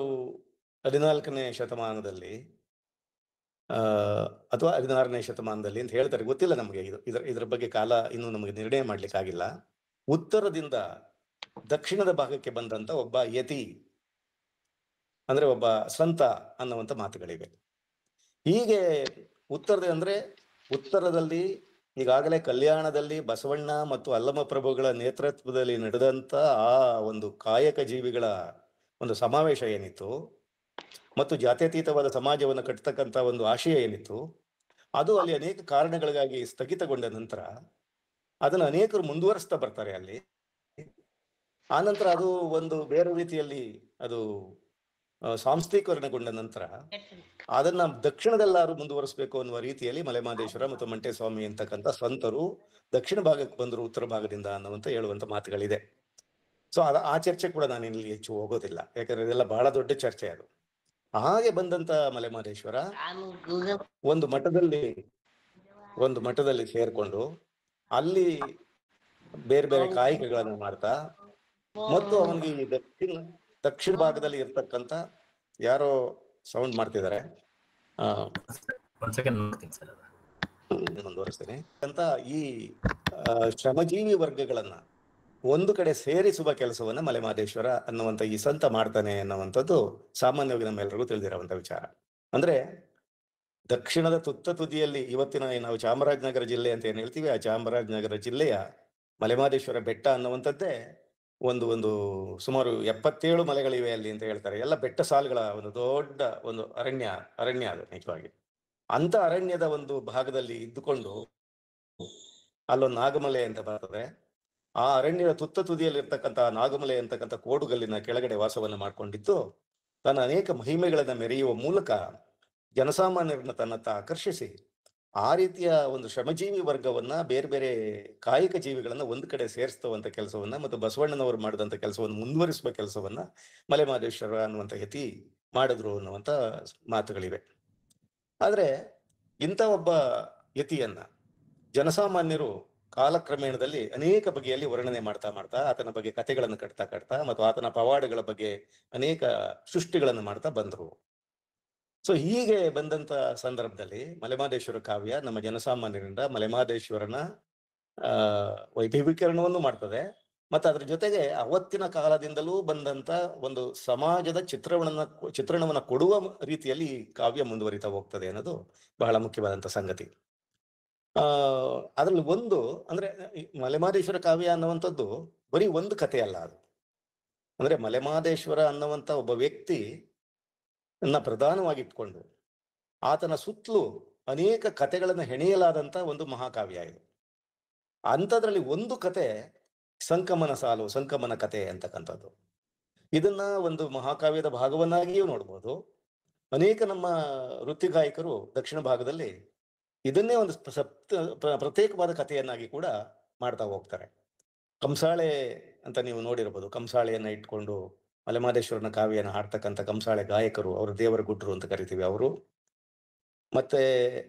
14ನೇ ಶತಮಾನದಲ್ಲಿ ಅಥವಾ 16ನೇ ಶತಮಾನದಲ್ಲಿ ಅಂತ ಹೇಳ್ತಾರೆ, ಗೊತ್ತಿಲ್ಲ ನಮಗೆ. ಇದರ ಬಗ್ಗೆ ಕಾಲ ಇನ್ನು ನಮಗೆ ನಿರ್ಣಯ ಮಾಡ್ಲಿಕ್ಕಾಗಿಲ್ಲ. ಉತ್ತರದಿಂದ ದಕ್ಷಿಣದ ಭಾಗಕ್ಕೆ ಬಂದಂತ ಒಬ್ಬ ಯತಿ, ಅಂದ್ರೆ ಒಬ್ಬ ಸಂತ ಅನ್ನುವಂಥ ಮಾತುಗಳಿವೆ. ಹೀಗೆ ಉತ್ತರದಲ್ಲಿ ಈಗಾಗಲೇ ಕಲ್ಯಾಣದಲ್ಲಿ ಬಸವಣ್ಣ ಮತ್ತು ಅಲ್ಲಮ ಪ್ರಭುಗಳ ನೇತೃತ್ವದಲ್ಲಿ ನಡೆದಂತ ಆ ಒಂದು ಕಾಯಕ ಜೀವಿಗಳ ಒಂದು ಸಮಾವೇಶ ಏನಿತ್ತು ಮತ್ತು ಜಾತ್ಯತೀತವಾದ ಸಮಾಜವನ್ನು ಕಟ್ಟತಕ್ಕಂಥ ಒಂದು ಆಶಯ ಏನಿತ್ತು, ಅದು ಅಲ್ಲಿ ಅನೇಕ ಕಾರಣಗಳಿಗಾಗಿ ಸ್ಥಗಿತಗೊಂಡ ನಂತರ ಅದನ್ನು ಅನೇಕರು ಮುಂದುವರಿಸ್ತಾ ಬರ್ತಾರೆ ಅಲ್ಲಿ. ಆನಂತರ ಅದು ಒಂದು ಬೇರೆ ರೀತಿಯಲ್ಲಿ ಅದು ಸಾಂಸ್ಥೀಕರಣಗೊಂಡ ನಂತರ ಅದನ್ನ ದಕ್ಷಿಣದಲ್ಲಾರು ಮುಂದುವರಿಸಬೇಕು ಅನ್ನುವ ರೀತಿಯಲ್ಲಿ ಮಲೆಮಹದೇಶ್ವರ ಮತ್ತು ಮಂಟೆಸ್ವಾಮಿ ಅಂತಕ್ಕಂಥ ಸಂತರು ದಕ್ಷಿಣ ಭಾಗಕ್ಕೆ ಬಂದರು ಉತ್ತರ ಭಾಗದಿಂದ ಅನ್ನುವಂತ ಹೇಳುವಂತ ಮಾತುಗಳಿದೆ. ಸೊ ಆ ಚರ್ಚೆ ಕೂಡ ನಾನು ಇಲ್ಲಿ ಹೆಚ್ಚು ಹೋಗೋದಿಲ್ಲ, ಯಾಕಂದ್ರೆ ಇದೆಲ್ಲ ಬಹಳ ದೊಡ್ಡ ಚರ್ಚೆ. ಅದು ಹಾಗೆ ಬಂದಂತ ಮಲೆಮಹದೇಶ್ವರ ಒಂದು ಮಠದಲ್ಲಿ ಸೇರ್ಕೊಂಡು ಅಲ್ಲಿ ಬೇರೆ ಬೇರೆ ಕಾಯಕಗಳನ್ನು ಮಾಡ್ತಾ ಮತ್ತು ಅವನಿಗೆ ದಕ್ಷಿಣ ಭಾಗದಲ್ಲಿ ಇರ್ತಕ್ಕಂಥ ಯಾರೋ ಸೌಂಡ್ ಮಾಡ್ತಿದ್ದಾರೆ, ಮುಂದುವರಿಸ್ತೇನೆ ಅಂತ ಈ ಶ್ರಮಜೀವಿ ವರ್ಗಗಳನ್ನ ಒಂದು ಕಡೆ ಸೇರಿಸುವ ಕೆಲಸವನ್ನ ಮಲೆಮಹದೇಶ್ವರ ಅನ್ನುವಂಥ ಈ ಸಂತ ಮಾಡ್ತಾನೆ ಅನ್ನುವಂಥದ್ದು ಸಾಮಾನ್ಯವಾಗಿ ನಮ್ಮೆಲ್ಲರಿಗೂ ತಿಳಿದಿರುವಂತ ವಿಚಾರ. ಅಂದ್ರೆ ದಕ್ಷಿಣದ ತುದಿಯಲ್ಲಿ ಇವತ್ತಿನ ನಾವು ಚಾಮರಾಜನಗರ ಜಿಲ್ಲೆ ಅಂತ ಏನ್ ಹೇಳ್ತೀವಿ, ಆ ಚಾಮರಾಜನಗರ ಜಿಲ್ಲೆಯ ಮಲೆಮಹದೇಶ್ವರ ಬೆಟ್ಟ ಅನ್ನುವಂಥದ್ದೇ ಒಂದು ಸುಮಾರು 77 ಮಲೆಗಳಿವೆ ಅಲ್ಲಿ ಅಂತ ಹೇಳ್ತಾರೆ. ಎಲ್ಲ ಬೆಟ್ಟ ಸಾಲುಗಳ ಒಂದು ದೊಡ್ಡ ಒಂದು ಅರಣ್ಯ ಅದು ನಿಜವಾಗಿ. ಅಂತ ಅರಣ್ಯದ ಒಂದು ಭಾಗದಲ್ಲಿ ಇದ್ದುಕೊಂಡು ಅಲ್ಲೊಂದು ನಾಗಮಲೆ ಅಂತ ಬರ್ತದೆ. ಆ ಅರಣ್ಯದ ತುದಿಯಲ್ಲಿ ಇರ್ತಕ್ಕಂಥ ನಾಗಮಲೆ ಅಂತಕ್ಕಂಥ ಕೋಡುಗಲ್ಲಿನ ಕೆಳಗಡೆ ವಾಸವನ್ನ ಮಾಡ್ಕೊಂಡಿದ್ದು ತನ್ನ ಅನೇಕ ಮಹಿಮೆಗಳನ್ನ ಮೆರೆಯುವ ಮೂಲಕ ಜನಸಾಮಾನ್ಯರನ್ನ ತನ್ನತ್ತ ಆಕರ್ಷಿಸಿ ಆ ರೀತಿಯ ಒಂದು ಶ್ರಮಜೀವಿ ವರ್ಗವನ್ನ, ಬೇರೆ ಬೇರೆ ಕಾಯಿಕ ಜೀವಿಗಳನ್ನ ಒಂದು ಕಡೆ ಸೇರಿಸುವಂತ ಕೆಲಸವನ್ನ ಮತ್ತು ಬಸವಣ್ಣನವರು ಮಾಡಿದಂತ ಕೆಲಸವನ್ನು ಮುಂದುವರಿಸುವ ಕೆಲಸವನ್ನ ಮಲೆಮಹದೇಶ್ವರ ಅನ್ನುವಂಥ ಯತಿ ಮಾಡಿದ್ರು ಅನ್ನುವಂಥ ಮಾತುಗಳಿವೆ. ಆದ್ರೆ ಇಂಥ ಒಬ್ಬ ಯತಿಯನ್ನ ಜನಸಾಮಾನ್ಯರು ಕಾಲಕ್ರಮೇಣದಲ್ಲಿ ಅನೇಕ ಬಗೆಯಲ್ಲಿ ವರ್ಣನೆ ಮಾಡ್ತಾ ಆತನ ಬಗ್ಗೆ ಕಥೆಗಳನ್ನು ಕಟ್ತಾ ಮತ್ತು ಆತನ ಪವಾಡಗಳ ಬಗ್ಗೆ ಅನೇಕ ಸೃಷ್ಟಿಗಳನ್ನು ಮಾಡ್ತಾ ಬಂದರು. ಸೊ ಹೀಗೆ ಬಂದಂತ ಸಂದರ್ಭದಲ್ಲಿ ಮಲೆಮಹದೇಶ್ವರ ಕಾವ್ಯ ನಮ್ಮ ಜನಸಾಮಾನ್ಯರಿಂದ ಮಲೆಮಹದೇಶ್ವರನ ವೈಭವೀಕರಣವನ್ನು ಮಾಡ್ತದೆ ಮತ್ತು ಅದ್ರ ಜೊತೆಗೆ ಅವತ್ತಿನ ಕಾಲದಿಂದಲೂ ಬಂದಂತ ಒಂದು ಸಮಾಜದ ಚಿತ್ರಣವನ್ನ ಕೊಡುವ ರೀತಿಯಲ್ಲಿ ಕಾವ್ಯ ಮುಂದುವರಿತಾ ಹೋಗ್ತದೆ ಅನ್ನೋದು ಬಹಳ ಮುಖ್ಯವಾದಂತ ಸಂಗತಿ. ಅದ್ರಲ್ಲಿ ಒಂದು ಅಂದ್ರೆ ಮಲೆಮಹದೇಶ್ವರ ಕಾವ್ಯ ಅನ್ನುವಂಥದ್ದು ಬರೀ ಒಂದು ಕಥೆ ಅಲ್ಲ. ಅದು ಅಂದ್ರೆ ಮಲೆಮಹದೇಶ್ವರ ಅನ್ನುವಂಥ ಒಬ್ಬ ವ್ಯಕ್ತಿ ಪ್ರಧಾನವಾಗಿಟ್ಕೊಂಡು ಆತನ ಸುತ್ತಲೂ ಅನೇಕ ಕಥೆಗಳನ್ನು ಹೆಣೆಯಲಾದಂತ ಒಂದು ಮಹಾಕಾವ್ಯ ಇದು. ಅಂಥದ್ರಲ್ಲಿ ಒಂದು ಕತೆ ಸಂಕಮನ ಸಾಲು, ಸಂಕಮನ ಕಥೆ ಅಂತಕ್ಕಂಥದ್ದು. ಇದನ್ನ ಒಂದು ಮಹಾಕಾವ್ಯದ ಭಾಗವನ್ನಾಗಿಯೂ ನೋಡ್ಬೋದು. ಅನೇಕ ನಮ್ಮ ವೃತ್ತಿ ಗಾಯಕರು ದಕ್ಷಿಣ ಭಾಗದಲ್ಲಿ ಇದನ್ನೇ ಒಂದು ಪ್ರತ್ಯೇಕವಾದ ಕಥೆಯನ್ನಾಗಿ ಕೂಡ ಮಾಡ್ತಾ ಹೋಗ್ತಾರೆ. ಕಂಸಾಳೆ ಅಂತ ನೀವು ನೋಡಿರ್ಬೋದು. ಕಂಸಾಳೆಯನ್ನ ಇಟ್ಕೊಂಡು ಮಲೆಮಹದೇಶ್ವರನ ಕಾವ್ಯನ ಹಾಡ್ತಕ್ಕಂಥ ಕಂಸಾಳೆ ಗಾಯಕರು, ಅವರು ದೇವರ ಗುಡ್ರು ಅಂತ ಕರಿತೀವಿ ಅವರು. ಮತ್ತೆ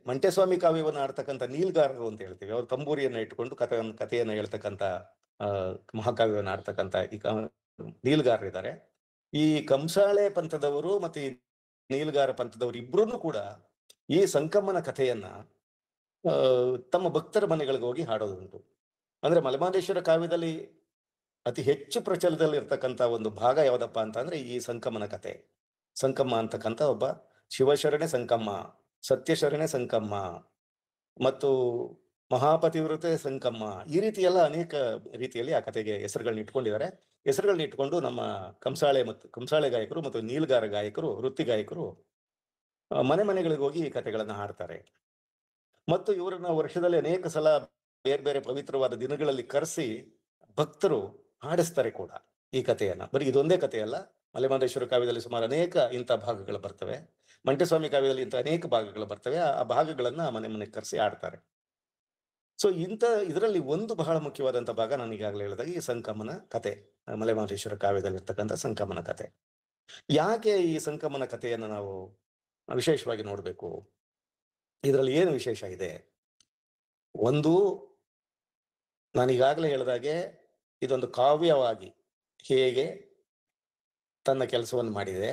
ಮಂಟೇಸ್ವಾಮಿ ಕಾವ್ಯವನ್ನು ಆಡ್ತಕ್ಕಂಥ ನೀಲ್ಗಾರರು ಅಂತ ಹೇಳ್ತೀವಿ. ಅವರು ತಂಬೂರಿಯನ್ನ ಇಟ್ಕೊಂಡು ಕಥೆಯನ್ನ ಹೇಳ್ತಕ್ಕಂಥ ಮಹಾಕಾವ್ಯವನ್ನು ಆಡ್ತಕ್ಕಂಥ ನೀಲ್ಗಾರರಿದ್ದಾರೆ. ಈ ಕಂಸಾಳೆ ಪಂಥದವರು ಮತ್ತೆ ಈ ನೀಲ್ಗಾರ ಪಂಥದವರು ಇಬ್ರು ಕೂಡ ಈ ಸಂಕಮ್ಮನ ಕಥೆಯನ್ನ ತಮ್ಮ ಭಕ್ತರ ಮನೆಗಳಿಗೆ ಹೋಗಿ ಹಾಡೋದುಂಟು. ಅಂದ್ರೆ ಮಲೆಮಹದೇಶ್ವರ ಕಾವ್ಯದಲ್ಲಿ ಅತಿ ಹೆಚ್ಚು ಪ್ರಚಲದಲ್ಲಿ ಇರ್ತಕ್ಕಂಥ ಒಂದು ಭಾಗ ಯಾವ್ದಪ್ಪ ಅಂತ ಅಂದ್ರೆ ಈ ಸಂಕಮ್ಮನ ಕಥೆ. ಸಂಕಮ್ಮ ಅಂತಕ್ಕಂಥ ಒಬ್ಬ ಶಿವಶರಣೆ ಸಂಕಮ್ಮ, ಸತ್ಯಶರಣೆ ಸಂಕಮ್ಮ ಮತ್ತು ಮಹಾಪತಿವ್ರತೆ ಸಂಕಮ್ಮ, ಈ ರೀತಿ ಎಲ್ಲ ಅನೇಕ ರೀತಿಯಲ್ಲಿ ಆ ಕಥೆಗೆ ಹೆಸರುಗಳನ್ನ ಇಟ್ಕೊಂಡಿದ್ದಾರೆ. ಹೆಸರುಗಳನ್ನ ಇಟ್ಕೊಂಡು ನಮ್ಮ ಕಂಸಾಳೆ ಗಾಯಕರು ಮತ್ತು ನೀಲ್ಗಾರ ಗಾಯಕರು, ವೃತ್ತಿ ಗಾಯಕರು ಮನೆ ಮನೆಗಳಿಗೆ ಹೋಗಿ ಈ ಕಥೆಗಳನ್ನ ಹಾಡ್ತಾರೆ. ಮತ್ತು ಇವರನ್ನ ವರ್ಷದಲ್ಲಿ ಅನೇಕ ಸಲ ಬೇರೆ ಬೇರೆ ಪವಿತ್ರವಾದ ದಿನಗಳಲ್ಲಿ ಕರೆಸಿ ಭಕ್ತರು ಹಾಡಿಸ್ತಾರೆ ಕೂಡ ಈ ಕಥೆಯನ್ನ. ಬರೀ ಇದೊಂದೇ ಕಥೆಯಲ್ಲ, ಮಲೆಮಹದೇಶ್ವರ ಕಾವ್ಯದಲ್ಲಿ ಸುಮಾರು ಅನೇಕ ಇಂಥ ಭಾಗಗಳು ಬರ್ತವೆ. ಮಂಟೇಸ್ವಾಮಿ ಕಾವ್ಯದಲ್ಲಿ ಇಂಥ ಅನೇಕ ಭಾಗಗಳು ಬರ್ತವೆ. ಆ ಭಾಗಗಳನ್ನ ಮನೆ ಮನೆಗೆ ಕರೆಸಿ ಆಡ್ತಾರೆ. ಸೊ ಇದರಲ್ಲಿ ಒಂದು ಬಹಳ ಮುಖ್ಯವಾದಂಥ ಭಾಗ ನಾನು ಈಗಾಗಲೇ ಹೇಳಿದಾಗ ಈ ಸಂಕಮನ ಕತೆ, ಮಲೆಮಹದೇಶ್ವರ ಕಾವ್ಯದಲ್ಲಿ ಇರ್ತಕ್ಕಂಥ ಸಂಕಮನ ಕತೆ. ಯಾಕೆ ಈ ಸಂಕಮನ ಕಥೆಯನ್ನು ನಾವು ವಿಶೇಷವಾಗಿ ನೋಡ್ಬೇಕು? ಇದರಲ್ಲಿ ಏನು ವಿಶೇಷ ಇದೆ? ಒಂದು, ನಾನು ಈಗಾಗಲೇ ಹೇಳಿದಾಗೆ ಇದೊಂದು ಕಾವ್ಯವಾಗಿ ಹೇಗೆ ತನ್ನ ಕೆಲಸವನ್ನು ಮಾಡಿದೆ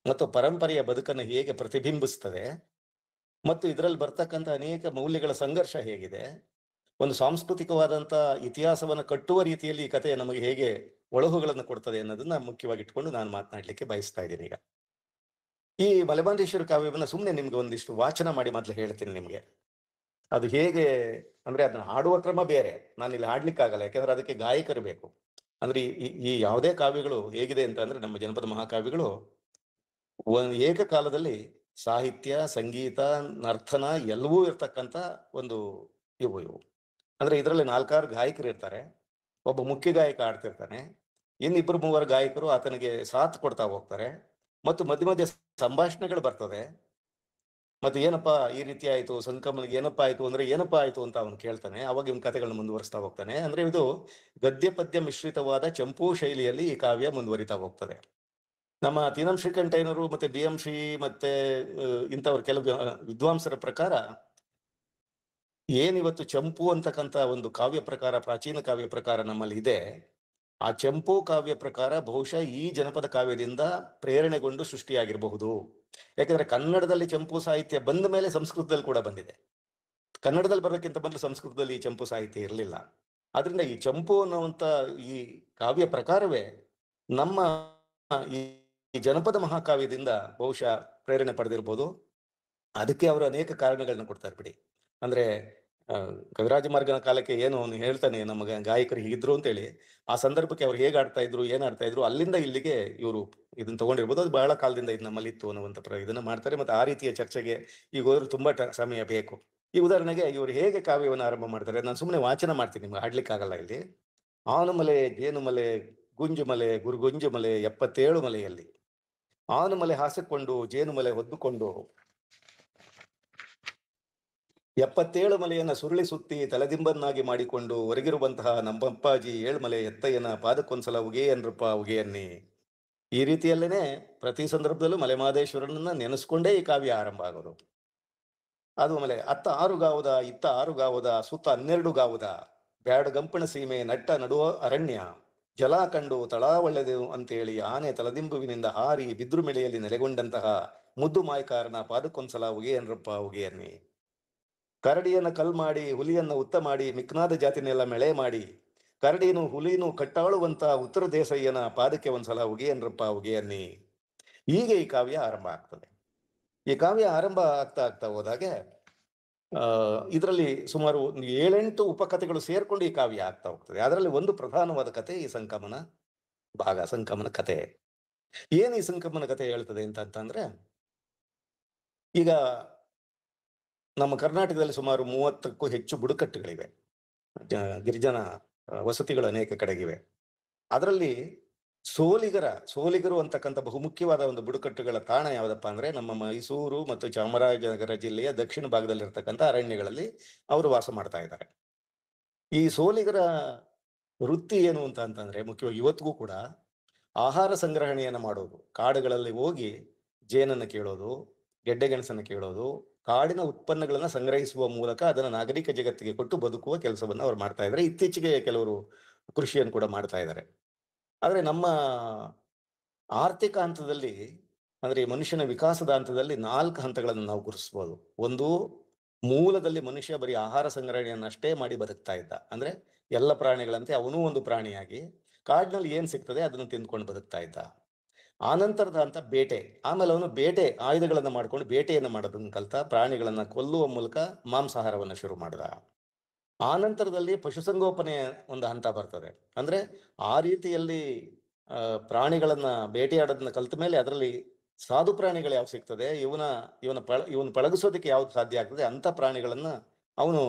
ಮತ್ತು ಪರಂಪರೆಯ ಬದುಕನ್ನು ಹೇಗೆ ಪ್ರತಿಬಿಂಬಿಸ್ತದೆ ಮತ್ತು ಇದರಲ್ಲಿ ಬರ್ತಕ್ಕಂಥ ಅನೇಕ ಮೌಲ್ಯಗಳ ಸಂಘರ್ಷ ಹೇಗಿದೆ, ಒಂದು ಸಾಂಸ್ಕೃತಿಕವಾದಂಥ ಇತಿಹಾಸವನ್ನು ಕಟ್ಟುವ ರೀತಿಯಲ್ಲಿ ಈ ಕಥೆ ನಮಗೆ ಹೇಗೆ ಒಳಹುಗಳನ್ನು ಕೊಡ್ತದೆ ಅನ್ನೋದನ್ನ ಮುಖ್ಯವಾಗಿ ಇಟ್ಕೊಂಡು ನಾನು ಮಾತನಾಡ್ಲಿಕ್ಕೆ ಬಯಸ್ತಾ ಇದ್ದೀನಿ. ಈಗ ಈ ಮಲೆಮಹದೇಶ್ವರ ಕಾವ್ಯವನ್ನು ಸುಮ್ಮನೆ ನಿಮ್ಗೆ ಒಂದಿಷ್ಟು ವಾಚನ ಮಾಡಿ ಮೊದಲು ಹೇಳ್ತೀನಿ ನಿಮ್ಗೆ. ಅದು ಹೇಗೆ ಅಂದ್ರೆ ಅದನ್ನ ಹಾಡುವ ಕ್ರಮ ಬೇರೆ, ನಾನು ಇಲ್ಲಿ ಹಾಡ್ಲಿಕ್ಕಾಗಲ್ಲ, ಯಾಕೆಂದ್ರೆ ಅದಕ್ಕೆ ಗಾಯಕರು ಬೇಕು. ಅಂದ್ರೆ ಈ ಯಾವುದೇ ಕಾವ್ಯಗಳು ಹೇಗಿದೆ ಅಂತ ಅಂದ್ರೆ ನಮ್ಮ ಜನಪದ ಮಹಾಕಾವ್ಯಗಳು ಒಂದು ಏಕಕಾಲದಲ್ಲಿ ಸಾಹಿತ್ಯ, ಸಂಗೀತ, ನರ್ತನ ಎಲ್ಲವೂ ಇರ್ತಕ್ಕಂಥ ಒಂದು ಇವು ಅಂದ್ರೆ ಇದರಲ್ಲಿ 4-6 ಗಾಯಕರು ಇರ್ತಾರೆ. ಒಬ್ಬ ಮುಖ್ಯ ಗಾಯಕ ಆಡ್ತಿರ್ತಾನೆ, ಇನ್ನಿಬ್ಬರು 3 ಗಾಯಕರು ಆತನಿಗೆ ಸಾಥ್ ಕೊಡ್ತಾ ಹೋಗ್ತಾರೆ ಮತ್ತು ಮಧ್ಯ ಮಧ್ಯೆ ಸಂಭಾಷಣೆಗಳು ಬರ್ತದೆ. ಮತ್ತೆ ಏನಪ್ಪಾ ಈ ರೀತಿ ಆಯ್ತು, ಸಂಕಮನಿಗೆ ಏನಪ್ಪಾ ಆಯ್ತು ಅಂದ್ರೆ ಏನಪ್ಪಾ ಆಯ್ತು ಅಂತ ಅವನು ಕೇಳ್ತಾನೆ. ಅವಾಗ ಇವನ್ ಕಥೆಗಳನ್ನ ಮುಂದುವರಿಸ್ತಾ ಹೋಗ್ತಾನೆ. ಅಂದ್ರೆ ಇದು ಗದ್ಯ ಪದ್ಯ ಮಿಶ್ರಿತವಾದ ಚಂಪೂ ಶೈಲಿಯಲ್ಲಿ ಈ ಕಾವ್ಯ ಮುಂದುವರಿತಾ ಹೋಗ್ತದೆ. ನಮ್ಮ ತೀನಂ ಶ್ರೀಕಂಠಯ್ಯನವರು ಮತ್ತೆ BM ಶ್ರೀ ಮತ್ತೆ ಇಂಥವ್ರ ಕೆಲವು ವಿದ್ವಾಂಸರ ಪ್ರಕಾರ ಏನಿವತ್ತು ಚಂಪು ಅಂತಕ್ಕಂಥ ಒಂದು ಕಾವ್ಯ ಪ್ರಕಾರ, ಪ್ರಾಚೀನ ಕಾವ್ಯ ಪ್ರಕಾರ ನಮ್ಮಲ್ಲಿ ಇದೆ, ಆ ಚಂಪು ಕಾವ್ಯ ಪ್ರಕಾರ ಬಹುಶಃ ಈ ಜನಪದ ಕಾವ್ಯದಿಂದ ಪ್ರೇರಣೆಗೊಂಡು ಸೃಷ್ಟಿಯಾಗಿರಬಹುದು. ಯಾಕಂದ್ರೆ ಕನ್ನಡದಲ್ಲಿ ಚಂಪು ಸಾಹಿತ್ಯ ಬಂದ ಮೇಲೆ ಸಂಸ್ಕೃತದಲ್ಲಿ ಕೂಡ ಬಂದಿದೆ. ಕನ್ನಡದಲ್ಲಿ ಬರೋಕ್ಕಿಂತ ಮೊದಲು ಸಂಸ್ಕೃತದಲ್ಲಿ ಈ ಚಂಪು ಸಾಹಿತ್ಯ ಇರಲಿಲ್ಲ. ಆದ್ರಿಂದ ಈ ಚಂಪು ಅನ್ನುವಂಥ ಈ ಕಾವ್ಯ ಪ್ರಕಾರವೇ ನಮ್ಮ ಈ ಜನಪದ ಮಹಾಕಾವ್ಯದಿಂದ ಬಹುಶಃ ಪ್ರೇರಣೆ ಪಡೆದಿರ್ಬೋದು. ಅದಕ್ಕೆ ಅವರು ಅನೇಕ ಕಾರಣಗಳನ್ನ ಕೊಡ್ತಾರೆ ಬಿಡಿ. ಅಂದ್ರೆ ಕವಿರಾಜ ಮಾರ್ಗನ ಕಾಲಕ್ಕೆ ಏನು ಅವನು ಹೇಳ್ತಾನೆ, ನಮ್ಮ ಗಾಯಕರು ಹೀಗಿದ್ರು ಅಂತೇಳಿ, ಆ ಸಂದರ್ಭಕ್ಕೆ ಅವ್ರು ಹೇಗೆ ಆಡ್ತಾ ಇದ್ರು, ಏನ್ ಆಡ್ತಾ ಇದ್ರು, ಅಲ್ಲಿಂದ ಇಲ್ಲಿಗೆ ಇವರು ಇದನ್ನ ತಗೊಂಡಿರ್ಬೋದು. ಅದು ಬಹಳ ಕಾಲದಿಂದ ಇದು ನಮ್ಮಲ್ಲಿ ಇತ್ತು ಅನ್ನುವಂಥ ಇದನ್ನ ಮಾಡ್ತಾರೆ. ಮತ್ತೆ ಆ ರೀತಿಯ ಚರ್ಚೆಗೆ ಈಗ ಹೋದ್ರೆ ತುಂಬಾ ಸಮಯ ಬೇಕು. ಈ ಉದಾಹರಣೆಗೆ ಇವರು ಹೇಗೆ ಕಾವ್ಯವನ್ನು ಆರಂಭ ಮಾಡ್ತಾರೆ, ನಾನು ಸುಮ್ಮನೆ ವಾಚನ ಮಾಡ್ತೀನಿ, ನಿಮ್ಗೆ ಹಾಡ್ಲಿಕ್ಕಾಗಲ್ಲ ಇಲ್ಲಿ. ಆನುಮಲೆ, ಜೇನುಮಲೆ, ಗುಂಜುಮಲೆ, ಗುರುಗುಂಜುಮಲೆ 77 ಮಲೆಯಲ್ಲಿ ಆನುಮಲೆ ಹಾಸಿಕೊಂಡು ಜೇನುಮಲೆ ಹೊದ್ದುಕೊಂಡು 77 ಮಲೆಯನ್ನ ಸುರುಳಿ ಸುತ್ತಿ ತಲೆದಿಂಬನ್ನಾಗಿ ಮಾಡಿಕೊಂಡು ಹೊರಗಿರುವಂತಹ ನಮ್ಮಪ್ಪಾಜಿ 7 ಮಲೆ ಎತ್ತಯ್ಯನ ಪಾದಕ್ಕೊಂದ್ಸಲ ಉಗೆ ಅನ್ರಪ್ಪ ಉಗೆಯನ್ನಿ. ಈ ರೀತಿಯಲ್ಲೇನೆ ಪ್ರತಿ ಸಂದರ್ಭದಲ್ಲೂ ಮಲೆಮಹದೇಶ್ವರನನ್ನ ನೆನೆಸ್ಕೊಂಡೇ ಈ ಕಾವ್ಯ ಆರಂಭ ಆಗೋದು. ಅದು ಆಮೇಲೆ ಅತ್ತ 6 ಗಾವುದ, ಇತ್ತ 6 ಗಾವುದ, ಸುತ್ತ 12 ಗಾವುದ, ಬ್ಯಾಡಗಂಪಣ ಸೀಮೆ ನಟ್ಟ ನಡುವ ಅರಣ್ಯ, ಜಲ ಕಂಡು ತಳ ಒಳ್ಳೆದು ಅಂತೇಳಿ ಆನೆ ತಲದಿಂಬುವಿನಿಂದ ಹಾರಿ ಬಿದ್ರು ಮೆಳೆಯಲ್ಲಿ ನೆಲೆಗೊಂಡಂತಹ ಮುದ್ದು ಮಾಯ್ಕಾರನ ಪಾದಕ್ಕೊಂದ್ಸಲ ಉಗೆ ಅನ್ರಪ್ಪ ಉಗೆಯನ್ನಿ. ಕರಡಿಯನ್ನ ಕಲ್ ಮಾಡಿ ಹುಲಿಯನ್ನ ಉತ್ತ ಮಾಡಿ ಮಿಕ್ನಾದ ಜಾತಿನೆಲ್ಲ ಮೆಳೆ ಮಾಡಿ ಕರಡಿನು ಹುಲಿನು ಕಟ್ಟಾಳುವಂತ ಉತ್ತರ ದೇಸಯ್ಯನ ಪಾದಕ್ಕೆ ಒಂದ್ಸಲ ಉಗೆಯನ್ರಪ್ಪ ಉಗೆಯನ್ನಿ. ಹೀಗೆ ಈ ಕಾವ್ಯ ಆರಂಭ ಆಗ್ತದೆ. ಈ ಕಾವ್ಯ ಆರಂಭ ಆಗ್ತಾ ಆಗ್ತಾ ಹೋದಾಗೆ ಇದರಲ್ಲಿ ಸುಮಾರು 7-8 ಉಪಕಥೆಗಳು ಸೇರ್ಕೊಂಡು ಈ ಕಾವ್ಯ ಆಗ್ತಾ ಹೋಗ್ತದೆ. ಅದರಲ್ಲಿ ಒಂದು ಪ್ರಧಾನವಾದ ಕಥೆ ಈ ಸಂಕಮನ ಭಾಗ, ಸಂಕಮನ ಕಥೆ. ಏನ್ ಈ ಸಂಕಮನ ಕಥೆ ಹೇಳ್ತದೆ ಅಂತಂದ್ರೆ, ಈಗ ನಮ್ಮ ಕರ್ನಾಟಕದಲ್ಲಿ ಸುಮಾರು 30ಕ್ಕೂ ಹೆಚ್ಚು ಬುಡಕಟ್ಟುಗಳಿವೆ, ಗಿರಿಜನ ವಸತಿಗಳು ಅನೇಕ ಕಡೆಗಿವೆ. ಅದರಲ್ಲಿ ಸೋಲಿಗರು ಅಂತಕ್ಕಂಥ ಬಹುಮುಖ್ಯವಾದ ಒಂದು ಬುಡಕಟ್ಟುಗಳ ತಾಣ ಯಾವ್ದಪ್ಪ ಅಂದ್ರೆ ನಮ್ಮ ಮೈಸೂರು ಮತ್ತು ಚಾಮರಾಜನಗರ ಜಿಲ್ಲೆಯ ದಕ್ಷಿಣ ಭಾಗದಲ್ಲಿರ್ತಕ್ಕಂಥ ಅರಣ್ಯಗಳಲ್ಲಿ ಅವರು ವಾಸ ಮಾಡ್ತಾ ಇದ್ದಾರೆ. ಈ ಸೋಲಿಗರ ವೃತ್ತಿ ಏನು ಅಂತಂದ್ರೆ ಮುಖ್ಯವಾಗಿ ಇವತ್ತಿಗೂ ಕೂಡ ಆಹಾರ ಸಂಗ್ರಹಣೆಯನ್ನ ಮಾಡೋದು, ಕಾಡುಗಳಲ್ಲಿ ಹೋಗಿ ಜೇನನ್ನು ಕೇಳೋದು, ಗೆಡ್ಡೆ ಗೆಣಸನ್ನು ಕೇಳೋದು, ಕಾಡಿನ ಉತ್ಪನ್ನಗಳನ್ನ ಸಂಗ್ರಹಿಸುವ ಮೂಲಕ ಅದನ್ನ ನಾಗರಿಕ ಜಗತ್ತಿಗೆ ಕೊಟ್ಟು ಬದುಕುವ ಕೆಲಸವನ್ನ ಅವ್ರು ಮಾಡ್ತಾ ಇದ್ದಾರೆ. ಇತ್ತೀಚೆಗೆ ಕೆಲವರು ಕೃಷಿಯನ್ನು ಕೂಡ ಮಾಡ್ತಾ ಇದ್ದಾರೆ. ಆದ್ರೆ ನಮ್ಮ ಆರ್ಥಿಕ ಹಂತದಲ್ಲಿ ಅಂದ್ರೆ ಈ ಮನುಷ್ಯನ ವಿಕಾಸದ ಹಂತದಲ್ಲಿ 4 ಹಂತಗಳನ್ನು ನಾವು ಗುರುತಿಸಬಹುದು. ಒಂದು, ಮೂಲದಲ್ಲಿ ಮನುಷ್ಯ ಬರೀ ಆಹಾರ ಸಂಗ್ರಹಣೆಯನ್ನಷ್ಟೇ ಮಾಡಿ ಬದುಕ್ತಾ ಇದ್ದ. ಅಂದ್ರೆ ಎಲ್ಲ ಪ್ರಾಣಿಗಳಂತೆ ಅವನೂ ಒಂದು ಪ್ರಾಣಿಯಾಗಿ ಕಾಡಿನಲ್ಲಿ ಏನ್ ಸಿಗ್ತದೆ ಅದನ್ನು ತಿಂದ್ಕೊಂಡು ಬದುಕ್ತಾ ಇದ್ದ. ಆನಂತರದ ಹಂತ ಬೇಟೆ. ಆಮೇಲೆ ಅವನು ಆಯುಧಗಳನ್ನ ಮಾಡ್ಕೊಂಡು ಬೇಟೆಯನ್ನ ಮಾಡೋದನ್ನ ಕಲ್ತ, ಪ್ರಾಣಿಗಳನ್ನ ಕೊಲ್ಲುವ ಮೂಲಕ ಮಾಂಸಾಹಾರವನ್ನ ಶುರು ಮಾಡಿದ. ಆನಂತರದಲ್ಲಿ ಪಶುಸಂಗೋಪನೆ ಒಂದು ಹಂತ ಬರ್ತದೆ. ಅಂದ್ರೆ ಆ ರೀತಿಯಲ್ಲಿ ಪ್ರಾಣಿಗಳನ್ನ ಬೇಟೆಯಾಡೋದನ್ನ ಕಲ್ತ ಮೇಲೆ ಅದರಲ್ಲಿ ಸಾಧು ಪ್ರಾಣಿಗಳು ಯಾವ್ದು ಸಿಗ್ತದೆ, ಇವನ ಪಳಗಿಸೋದಕ್ಕೆ ಯಾವ್ದು ಸಾಧ್ಯ ಆಗ್ತದೆ ಅಂತ ಪ್ರಾಣಿಗಳನ್ನ ಅವನು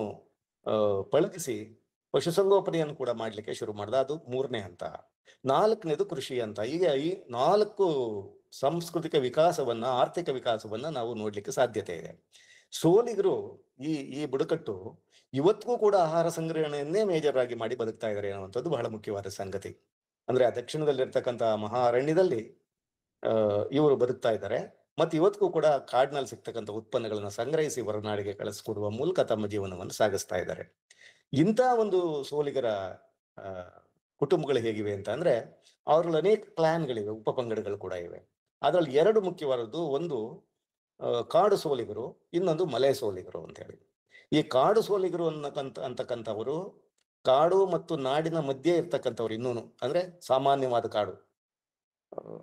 ಪಳಗಿಸಿ ಪಶುಸಂಗೋಪನೆಯನ್ನು ಕೂಡ ಮಾಡ್ಲಿಕ್ಕೆ ಶುರು ಮಾಡ್ದ. ಅದು 3ನೇ ಹಂತ. 4ನೇದು ಕೃಷಿ ಅಂತ. ಈಗ ಈ 4 ಸಾಂಸ್ಕೃತಿಕ ವಿಕಾಸವನ್ನ, ಆರ್ಥಿಕ ವಿಕಾಸವನ್ನ ನಾವು ನೋಡ್ಲಿಕ್ಕೆ ಸಾಧ್ಯತೆ ಇದೆ. ಸೋಲಿಗರು ಈ ಬುಡಕಟ್ಟು ಇವತ್ತಿಗೂ ಕೂಡ ಆಹಾರ ಸಂಗ್ರಹಣೆಯನ್ನೇ ಮೇಜರ್ ಆಗಿ ಮಾಡಿ ಬದುಕ್ತಾ ಇದ್ದಾರೆ ಅನ್ನುವಂಥದ್ದು ಬಹಳ ಮುಖ್ಯವಾದ ಸಂಗತಿ. ಅಂದ್ರೆ ಆ ದಕ್ಷಿಣದಲ್ಲಿರ್ತಕ್ಕಂಥ ಮಹಾ ಅರಣ್ಯದಲ್ಲಿ ಇವರು ಬದುಕ್ತಾ ಇದ್ದಾರೆ. ಮತ್ತೆ ಇವತ್ತಿಗೂ ಕೂಡ ಕಾಡಿನಲ್ಲಿ ಸಿಗ್ತಕ್ಕಂಥ ಉತ್ಪನ್ನಗಳನ್ನ ಸಂಗ್ರಹಿಸಿ ಹೊರನಾಡಿಗೆ ಕಳಿಸ್ಕೊಡುವ ಮೂಲಕ ತಮ್ಮ ಜೀವನವನ್ನು ಸಾಗಿಸ್ತಾ ಇದ್ದಾರೆ. ಇಂಥ ಒಂದು ಸೋಲಿಗರ ಕುಟುಂಬಗಳು ಹೇಗಿವೆ ಅಂತ ಅಂದ್ರೆ ಅವ್ರಲ್ಲಿ ಅನೇಕ ಕ್ಲಾನ್ಗಳಿವೆ, ಉಪಪಂಗಡಗಳು ಕೂಡ ಇವೆ. ಅದರಲ್ಲಿ 2 ಮುಖ್ಯವಾದದ್ದು, ಒಂದು ಕಾಡು ಸೋಲಿಗರು, ಇನ್ನೊಂದು ಮಲೆ ಸೋಲಿಗರು ಅಂತ ಹೇಳಿ. ಈ ಕಾಡು ಸೋಲಿಗರು ಅಂತಕ್ಕಂಥವರು ಕಾಡು ಮತ್ತು ನಾಡಿನ ಮಧ್ಯೆ ಇರ್ತಕ್ಕಂಥವ್ರು, ಇನ್ನೂನು ಅಂದ್ರೆ ಸಾಮಾನ್ಯವಾದ ಕಾಡು.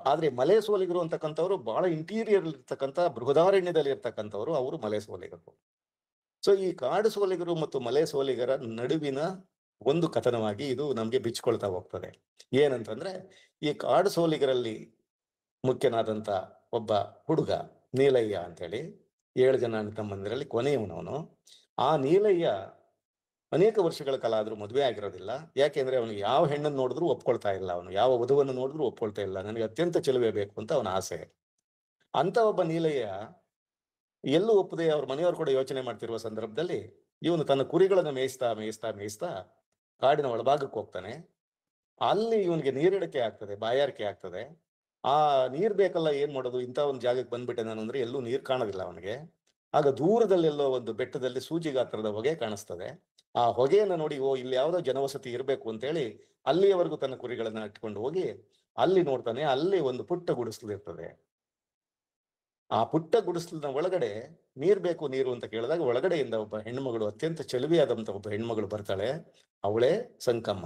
ಆದ್ರೆ ಮಲೆ ಸೋಲಿಗರು ಅಂತಕ್ಕಂಥವ್ರು ಬಹಳ ಇಂಟೀರಿಯರ್ ಇರ್ತಕ್ಕಂಥ ಬೃಹದಾರಣ್ಯದಲ್ಲಿ ಇರ್ತಕ್ಕಂಥವ್ರು, ಅವರು ಮಲೆ ಸೋಲಿಗರು. ಸೊ ಈ ಕಾಡು ಸೋಲಿಗರು ಮತ್ತು ಮಲೆ ಸೋಲಿಗರ ನಡುವಿನ ಒಂದು ಕಥನವಾಗಿ ಇದು ನಮ್ಗೆ ಬಿಚ್ಕೊಳ್ತಾ ಹೋಗ್ತದೆ. ಏನಂತಂದ್ರೆ ಈ ಕಾಡು ಸೋಲಿಗರಲ್ಲಿ ಮುಖ್ಯನಾದಂತ ಒಬ್ಬ ಹುಡುಗ ನೀಲಯ್ಯ ಅಂತೇಳಿ, 7 ಜನ ಅಣ್ಣ ತಮ್ಮಂದಿರಲ್ಲಿ ಕೊನೆಯವನವನು. ಆ ನೀಲಯ್ಯ ಅನೇಕ ವರ್ಷಗಳ ಕಾಲ ಆದ್ರೂ ಮದುವೆ ಆಗಿರೋದಿಲ್ಲ. ಯಾಕೆಂದ್ರೆ ಅವನಿಗೆ ಯಾವ ಹೆಣ್ಣನ್ನು ನೋಡಿದ್ರು ಒಪ್ಕೊಳ್ತಾ ಇಲ್ಲ, ಅವನು ಯಾವ ವಧುವನ್ನು ನೋಡಿದ್ರು ಒಪ್ಕೊಳ್ತಾ ಇಲ್ಲ. ನನಗೆ ಅತ್ಯಂತ ಚೆಲುವೆ ಬೇಕು ಅಂತ ಅವನ ಆಸೆ. ಅಂತ ಒಬ್ಬ ನೀಲಯ್ಯ ಎಲ್ಲೂ ಒಪ್ಪದೆ ಅವ್ರ ಮನೆಯವರು ಕೂಡ ಯೋಚನೆ ಮಾಡ್ತಿರುವ ಸಂದರ್ಭದಲ್ಲಿ ಇವನು ತನ್ನ ಕುರಿಗಳನ್ನು ಮೇಯಿಸ್ತಾ ಕಾಡಿನ ಒಳಭಾಗಕ್ಕೆ ಹೋಗ್ತಾನೆ. ಅಲ್ಲಿ ಇವನಿಗೆ ನೀರಿಡಕ್ಕೆ ಆಗ್ತದೆ, ಬಾಯಾರಿಕೆ ಆಗ್ತದೆ. ಆ ನೀರ್ ಬೇಕಲ್ಲ, ಏನ್ ಮಾಡೋದು, ಇಂಥ ಒಂದು ಜಾಗಕ್ಕೆ ಬಂದ್ಬಿಟ್ಟೆ ನಾನು ಅಂದ್ರೆ ಎಲ್ಲೂ ನೀರ್ ಕಾಣೋದಿಲ್ಲ ಅವನಿಗೆ. ಆಗ ದೂರದಲ್ಲೆಲ್ಲೋ ಒಂದು ಬೆಟ್ಟದಲ್ಲಿ ಸೂಜಿ ಗಾತ್ರದ ಹೊಗೆ ಕಾಣಿಸ್ತದೆ. ಆ ಹೊಗೆಯನ್ನು ನೋಡಿ, ಓ ಇಲ್ಲಿ ಯಾವ್ದೋ ಜನವಸತಿ ಇರ್ಬೇಕು ಅಂತೇಳಿ ಅಲ್ಲಿಯವರೆಗೂ ತನ್ನ ಕುರಿಗಳನ್ನ ಇಟ್ಕೊಂಡು ಹೋಗಿ ಅಲ್ಲಿ ನೋಡ್ತಾನೆ. ಅಲ್ಲಿ ಒಂದು ಪುಟ್ಟ ಗುಡಿಸಲು ಇರ್ತದೆ. ಆ ಪುಟ್ಟ ಗುಡಿಸಲಿನ ಒಳಗಡೆ ನೀರ್ ಅಂತ ಕೇಳಿದಾಗ ಒಳಗಡೆಯಿಂದ ಒಬ್ಬ ಹೆಣ್ಮಗಳು, ಅತ್ಯಂತ ಚೆಲುವೆಯಾದಂತ ಒಬ್ಬ ಹೆಣ್ಮಗಳು ಬರ್ತಾಳೆ. ಅವಳೇ ಸಂಕಮ್ಮ.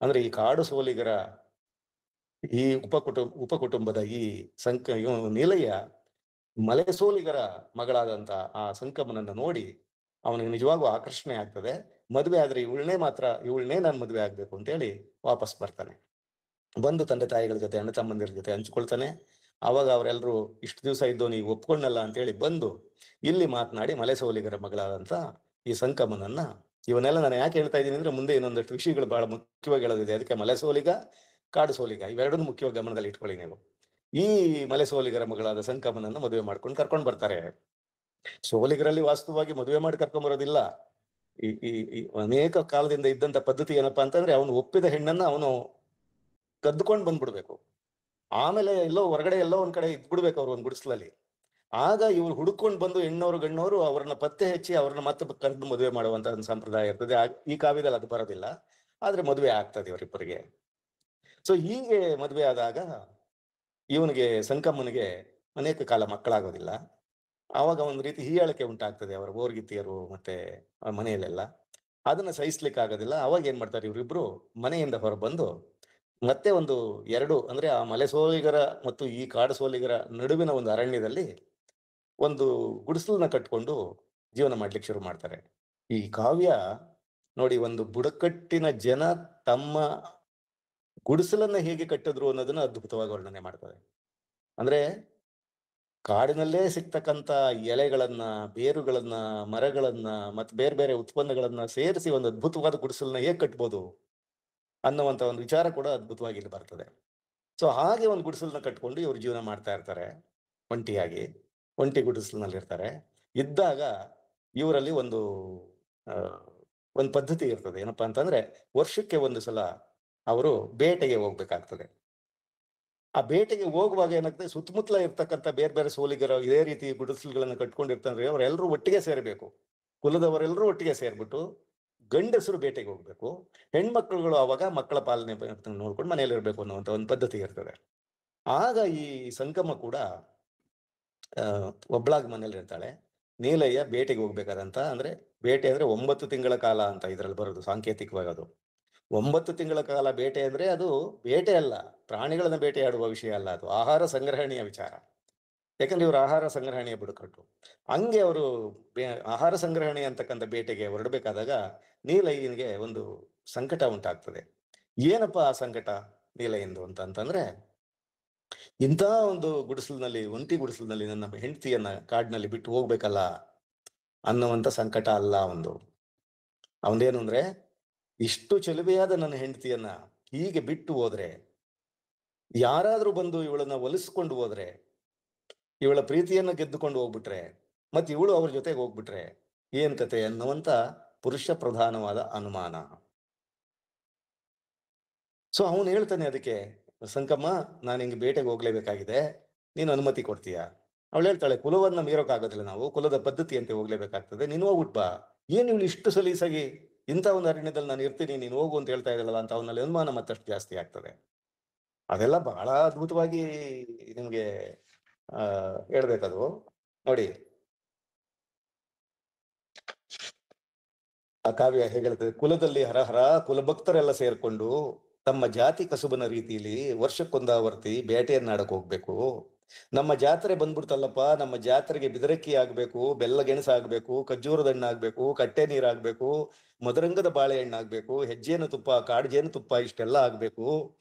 ಅಂದ್ರೆ ಈ ಕಾಡು ಸೋಲಿಗರ ಈ ಉಪಕುಟುಂಬದ ಈ ನೀಲಯ್ಯ ಮಲೆ ಸೋಲಿಗರ ಮಗಳಾದಂತ ಆ ಸಂಕಮ್ಮನನ್ನ ನೋಡಿ ಅವನಿಗೆ ನಿಜವಾಗೂ ಆಕರ್ಷಣೆ ಆಗ್ತದೆ. ಮದುವೆ ಆದ್ರೆ ಇವಳನ್ನೇ ನಾನು ಮದುವೆ ಆಗ್ಬೇಕು ಅಂತೇಳಿ ವಾಪಸ್ ಬರ್ತಾನೆ. ಬಂದು ತಂದೆ ತಾಯಿಗಳ ಜೊತೆ, ಅಣ್ಣ ತಮ್ಮಂದಿರ ಜೊತೆ ಹಂಚ್ಕೊಳ್ತಾನೆ. ಅವಾಗ ಅವರೆಲ್ಲರೂ ಇಷ್ಟು ದಿವಸ ಇದ್ದು ನೀವು ಒಪ್ಕೊಂಡಲ್ಲ ಅಂತೇಳಿ ಬಂದು ಇಲ್ಲಿ ಮಾತನಾಡಿ ಮಲೆ ಸೋಲಿಗರ ಮಗಳಾದಂತ ಈ ಸಂಕಮ್ಮನನ್ನ, ಇವನ್ನೆಲ್ಲ ನಾನು ಯಾಕೆ ಹೇಳ್ತಾ ಇದ್ದೀನಿ ಅಂದ್ರೆ ಮುಂದೆ ಇನ್ನೊಂದಷ್ಟು ವಿಷಯಗಳು ಬಹಳ ಮುಖ್ಯವಾಗಿ ಹೇಳೋದಿದೆ. ಅದಕ್ಕೆ ಮಲೆ ಸೋಲಿಗ, ಕಾಡು ಸೋಲಿಗ ಇವೆರಡನ್ನು ಮುಖ್ಯವಾಗಿ ಗಮನದಲ್ಲಿ ಇಟ್ಕೊಳ್ಳಿ ನೀವು. ಈ ಮಲೆ ಸೋಲಿಗರ ಮಗಳಾದ ಸಂಕಮ್ಮನನ್ನ ಮದುವೆ ಮಾಡ್ಕೊಂಡು ಕರ್ಕೊಂಡು ಬರ್ತಾರೆ. ಸೋಲಿಗರಲ್ಲಿ ವಾಸ್ತವವಾಗಿ ಮದುವೆ ಮಾಡಿ ಕರ್ಕೊಂಡ್ ಬರೋದಿಲ್ಲ. ಈ ಅನೇಕ ಕಾಲದಿಂದ ಇದ್ದಂತ ಪದ್ಧತಿ ಏನಪ್ಪಾ ಅಂತಂದ್ರೆ ಅವನು ಒಪ್ಪಿದ ಹೆಣ್ಣನ್ನ ಅವನು ಕದ್ದುಕೊಂಡು ಬಂದ್ಬಿಡ್ಬೇಕು. ಆಮೇಲೆ ಹೊರಗಡೆ ಎಲ್ಲೋ ಒಂದ್ ಕಡೆ ಇದ್ಬಿಡ್ಬೇಕು ಅವ್ರು ಒಂದ್ ಗುಡಿಸ್ಲಲ್ಲಿ. ಆಗ ಇವ್ರು ಹುಡುಕೊಂಡು ಬಂದು ಹೆಣ್ಣವರು ಗಣ್ಣವರು ಅವ್ರನ್ನ ಪತ್ತೆ ಹಚ್ಚಿ ಅವ್ರನ್ನ ಮತ್ತೆ ಕರೆದು ಮದುವೆ ಮಾಡುವಂತ ಒಂದು ಸಂಪ್ರದಾಯ ಇರ್ತದೆ. ಈ ಕಾವ್ಯದಲ್ಲಿ ಅದು ಬರೋದಿಲ್ಲ, ಆದ್ರೆ ಮದುವೆ ಆಗ್ತದೆ ಇವರಿಬ್ಬರಿಗೆ. ಸೊ ಹೀಗೆ ಮದುವೆ ಆದಾಗ ಇವನಿಗೆ ಸಂಕಮ್ಮನಿಗೆ ಅನೇಕ ಕಾಲ ಮಕ್ಕಳಾಗೋದಿಲ್ಲ. ಆವಾಗ ಒಂದು ರೀತಿ ಹೀಯಾಳಿಕೆ ಉಂಟಾಗ್ತದೆ ಅವರ ಓರ್ಗಿತಿಯರು ಮತ್ತೆ ಮನೆಯಲ್ಲೆಲ್ಲ. ಅದನ್ನ ಸಹಿಸ್ಲಿಕ್ಕೆ ಆಗೋದಿಲ್ಲ. ಅವಾಗ ಏನ್ ಮಾಡ್ತಾರೆ, ಇವರಿಬ್ರು ಮನೆಯಿಂದ ಹೊರಬಂದು ಮತ್ತೆ ಒಂದು 2 ಅಂದ್ರೆ ಆ ಮಲೆ ಸೋಲಿಗರ ಮತ್ತು ಈ ಕಾಡು ಸೋಲಿಗರ ನಡುವಿನ ಒಂದು ಅರಣ್ಯದಲ್ಲಿ ಒಂದು ಗುಡಿಸಲನ್ನ ಕಟ್ಕೊಂಡು ಜೀವನ ಮಾಡ್ಲಿಕ್ಕೆ ಶುರು ಮಾಡ್ತಾರೆ. ಈ ಕಾವ್ಯ ನೋಡಿ, ಒಂದು ಬುಡಕಟ್ಟಿನ ಜನ ತಮ್ಮ ಗುಡಿಸಲನ್ನ ಹೇಗೆ ಕಟ್ಟಿದ್ರು ಅನ್ನೋದನ್ನ ಅದ್ಭುತವಾಗಿ ವರ್ಣನೆ ಮಾಡ್ತದೆ. ಅಂದ್ರೆ ಕಾಡಿನಲ್ಲೇ ಸಿಗ್ತಕ್ಕಂತ ಎಲೆಗಳನ್ನ, ಬೇರುಗಳನ್ನ, ಮರಗಳನ್ನ ಮತ್ತೆ ಬೇರೆ ಬೇರೆ ಉತ್ಪನ್ನಗಳನ್ನ ಸೇರಿಸಿ ಒಂದು ಅದ್ಭುತವಾದ ಗುಡಿಸಲನ್ನ ಹೇಗೆ ಕಟ್ಬೋದು ಅನ್ನುವಂತ ಒಂದು ವಿಚಾರ ಕೂಡ ಅದ್ಭುತವಾಗಿ ಇಲ್ಲಿ ಬರ್ತದೆ. ಸೊ ಹಾಗೆ ಒಂದು ಗುಡಿಸಲನ್ನ ಕಟ್ಕೊಂಡು ಇವ್ರು ಜೀವನ ಮಾಡ್ತಾ ಇರ್ತಾರೆ ಒಂಟಿಯಾಗಿ. ಒಂಟಿ ಗುಡಿಸಲಿನಲ್ಲಿ ಇರ್ತಾರೆ. ಇದ್ದಾಗ ಇವರಲ್ಲಿ ಆ, ಒಂದು ಪದ್ಧತಿ ಇರ್ತದೆ. ಏನಪ್ಪಾ ಅಂತಂದ್ರೆ ವರ್ಷಕ್ಕೆ ಒಂದು ಸಲ ಅವರು ಬೇಟೆಗೆ ಹೋಗ್ಬೇಕಾಗ್ತದೆ. ಆ ಬೇಟೆಗೆ ಹೋಗುವಾಗ ಏನಾಗ್ತದೆ, ಸುತ್ತಮುತ್ತಲ ಇರ್ತಕ್ಕಂಥ ಬೇರೆ ಬೇರೆ ಸೋಲಿಗರು ಇದೇ ರೀತಿ ಗುಡಿಸಲುಗಳನ್ನ ಕಟ್ಕೊಂಡಿರ್ತಾರೆ. ಅವರೆಲ್ಲರೂ ಒಟ್ಟಿಗೆ ಸೇರಬೇಕು. ಕುಲದವರೆಲ್ಲರೂ ಒಟ್ಟಿಗೆ ಸೇರ್ಬಿಟ್ಟು ಗಂಡಸರು ಬೇಟೆಗೆ ಹೋಗ್ಬೇಕು. ಹೆಣ್ಮಕ್ಳುಗಳು ಅವಾಗ ಮಕ್ಕಳ ಪಾಲನೆ ನೋಡ್ಕೊಂಡು ಮನೆಯಲ್ಲಿ ಇರ್ಬೇಕು ಅನ್ನುವಂತ ಒಂದು ಪದ್ಧತಿ ಇರ್ತದೆ. ಆಗ ಈ ಸಂಗಮ ಕೂಡ ಒಬ್ಳಾಗ್ ಮನೇಲಿ ಇರ್ತಾಳೆ. ನೀಲಯ್ಯ ಬೇಟೆಗೆ ಹೋಗ್ಬೇಕಾದಂತ, ಅಂದ್ರೆ ಬೇಟೆ ಅಂದ್ರೆ 9 ತಿಂಗಳ ಕಾಲ ಅಂತ ಇದ್ರಲ್ಲಿ ಬರೋದು ಸಾಂಕೇತಿಕವಾಗಿ. ಅದು 9 ತಿಂಗಳ ಕಾಲ ಬೇಟೆ ಅಂದ್ರೆ ಅದು ಬೇಟೆ ಅಲ್ಲ, ಪ್ರಾಣಿಗಳನ್ನ ಬೇಟೆಯಾಡುವ ವಿಷಯ ಅಲ್ಲ, ಅದು ಆಹಾರ ಸಂಗ್ರಹಣೆಯ ವಿಚಾರ. ಯಾಕಂದ್ರೆ ಇವರು ಆಹಾರ ಸಂಗ್ರಹಣೆಯ ಬುಡಕಟ್ಟು. ಹಂಗೆ ಅವರು ಆಹಾರ ಸಂಗ್ರಹಣೆ ಅಂತಕ್ಕಂಥ ಬೇಟೆಗೆ ಹೊರಡಬೇಕಾದಾಗ ನೀಲಯ್ಯನಿಗೆ ಒಂದು ಸಂಕಟ ಉಂಟಾಗ್ತದೆ. ಏನಪ್ಪಾ ಆ ಸಂಕಟ ನೀಲಯ್ಯಂದು ಅಂತಂದ್ರೆ, ಇಂಥ ಒಂದು ಗುಡಿಸಲಿನಲ್ಲಿ, ಒಂಟಿ ಗುಡಿಸಲಿನಲ್ಲಿ ನನ್ನ ಹೆಂಡತಿಯನ್ನ ಕಾಡಿನಲ್ಲಿ ಬಿಟ್ಟು ಹೋಗ್ಬೇಕಲ್ಲ ಅನ್ನುವಂತ ಸಂಕಟ ಅಲ್ಲ ಅವನದೇನು ಅಂದ್ರೆ, ಇಷ್ಟು ಚೆಲುವೆಯಾದ ನನ್ನ ಹೆಂಡತಿಯನ್ನ ಹೀಗೆ ಬಿಟ್ಟು ಹೋದ್ರೆ, ಯಾರಾದ್ರೂ ಬಂದು ಇವಳನ್ನ ಒಲಿಸ್ಕೊಂಡು ಹೋದ್ರೆ, ಇವಳ ಪ್ರೀತಿಯನ್ನ ಗೆದ್ದುಕೊಂಡು ಹೋಗ್ಬಿಟ್ರೆ, ಮತ್ತೆ ಇವಳು ಅವ್ರ ಜೊತೆಗೆ ಹೋಗ್ಬಿಟ್ರೆ ಏನ್ ಕತೆ ಅನ್ನುವಂತ ಪುರುಷ ಪ್ರಧಾನವಾದ ಅನುಮಾನ. ಸೊ ಅವನು ಹೇಳ್ತಾನೆ ಅದಕ್ಕೆ, ಸಂಕಮ್ಮ, ನಾನು ಹಿಂಗೆ ಬೇಟೆಗೆ ಹೋಗ್ಲೇಬೇಕಾಗಿದೆ, ನೀನು ಅನುಮತಿ ಕೊಡ್ತೀಯಾ? ಅವಳು ಹೇಳ್ತಾಳೆ, ಕುಲವನ್ನ ಮೀರೋಕ್ಕಾಗೋದಿಲ್ಲ, ನಾವು ಕುಲದ ಪದ್ಧತಿಯಂತೆ ಹೋಗ್ಲೇಬೇಕಾಗ್ತದೆ, ನೀನು ಹೋಗ್ಬಿಟ್ ಬಾ. ಏನ್ ಇವಳು ಇಷ್ಟು ಸಲೀಸಾಗಿ ಇಂಥ ಒಂದು ಅರಣ್ಯದಲ್ಲಿ ನಾನು ಇರ್ತೀನಿ, ನೀನು ಹೋಗು ಅಂತ ಹೇಳ್ತಾ ಇದ್ದಲ್ಲ ಅಂತ ಅವನಲ್ಲಿ ಅನುಮಾನ ಮತ್ತಷ್ಟು ಜಾಸ್ತಿ ಆಗ್ತದೆ. ಅದೆಲ್ಲ ಬಹಳ ಅದ್ಭುತವಾಗಿ ನಿಮ್ಗೆ ಹೇಳ್ಬೇಕದು. ನೋಡಿ ಆ ಕಾವ್ಯ ಹೇಗೆ ಹೇಳ್ತದೆ, ಕುಲದಲ್ಲಿ ಹರಹರ ಕುಲಭಕ್ತರೆಲ್ಲ ಸೇರ್ಕೊಂಡು ತಮ್ಮ ಜಾತಿ ಕಸುಬನ ರೀತಿಯಲ್ಲಿ ವರ್ಷಕ್ಕೊಂದಾವರ್ತಿ ಬೇಟೆಯನ್ನಾಡಕ್ ಹೋಗ್ಬೇಕು. ನಮ್ಮ ಜಾತ್ರೆ ಬಂದ್ಬಿಡ್ತಲ್ಲಪ್ಪ, ನಮ್ಮ ಜಾತ್ರೆಗೆ ಬಿದರಕ್ಕಿ ಆಗ್ಬೇಕು, ಬೆಲ್ಲ ಗೆಣಸ ಆಗ್ಬೇಕು, ಖರ್ಜೂರದ ಹಣ್ಣು ಆಗ್ಬೇಕು, ಕಟ್ಟೆ ನೀರ್ ಆಗ್ಬೇಕು, ಮದರಂಗದ ಬಾಳೆಹಣ್ಣು ಆಗ್ಬೇಕು, ಹೆಜ್ಜೇನು ತುಪ್ಪ, ಕಾಡ್ಜೇನು ತುಪ್ಪ, ಇಷ್ಟೆಲ್ಲ ಆಗ್ಬೇಕು.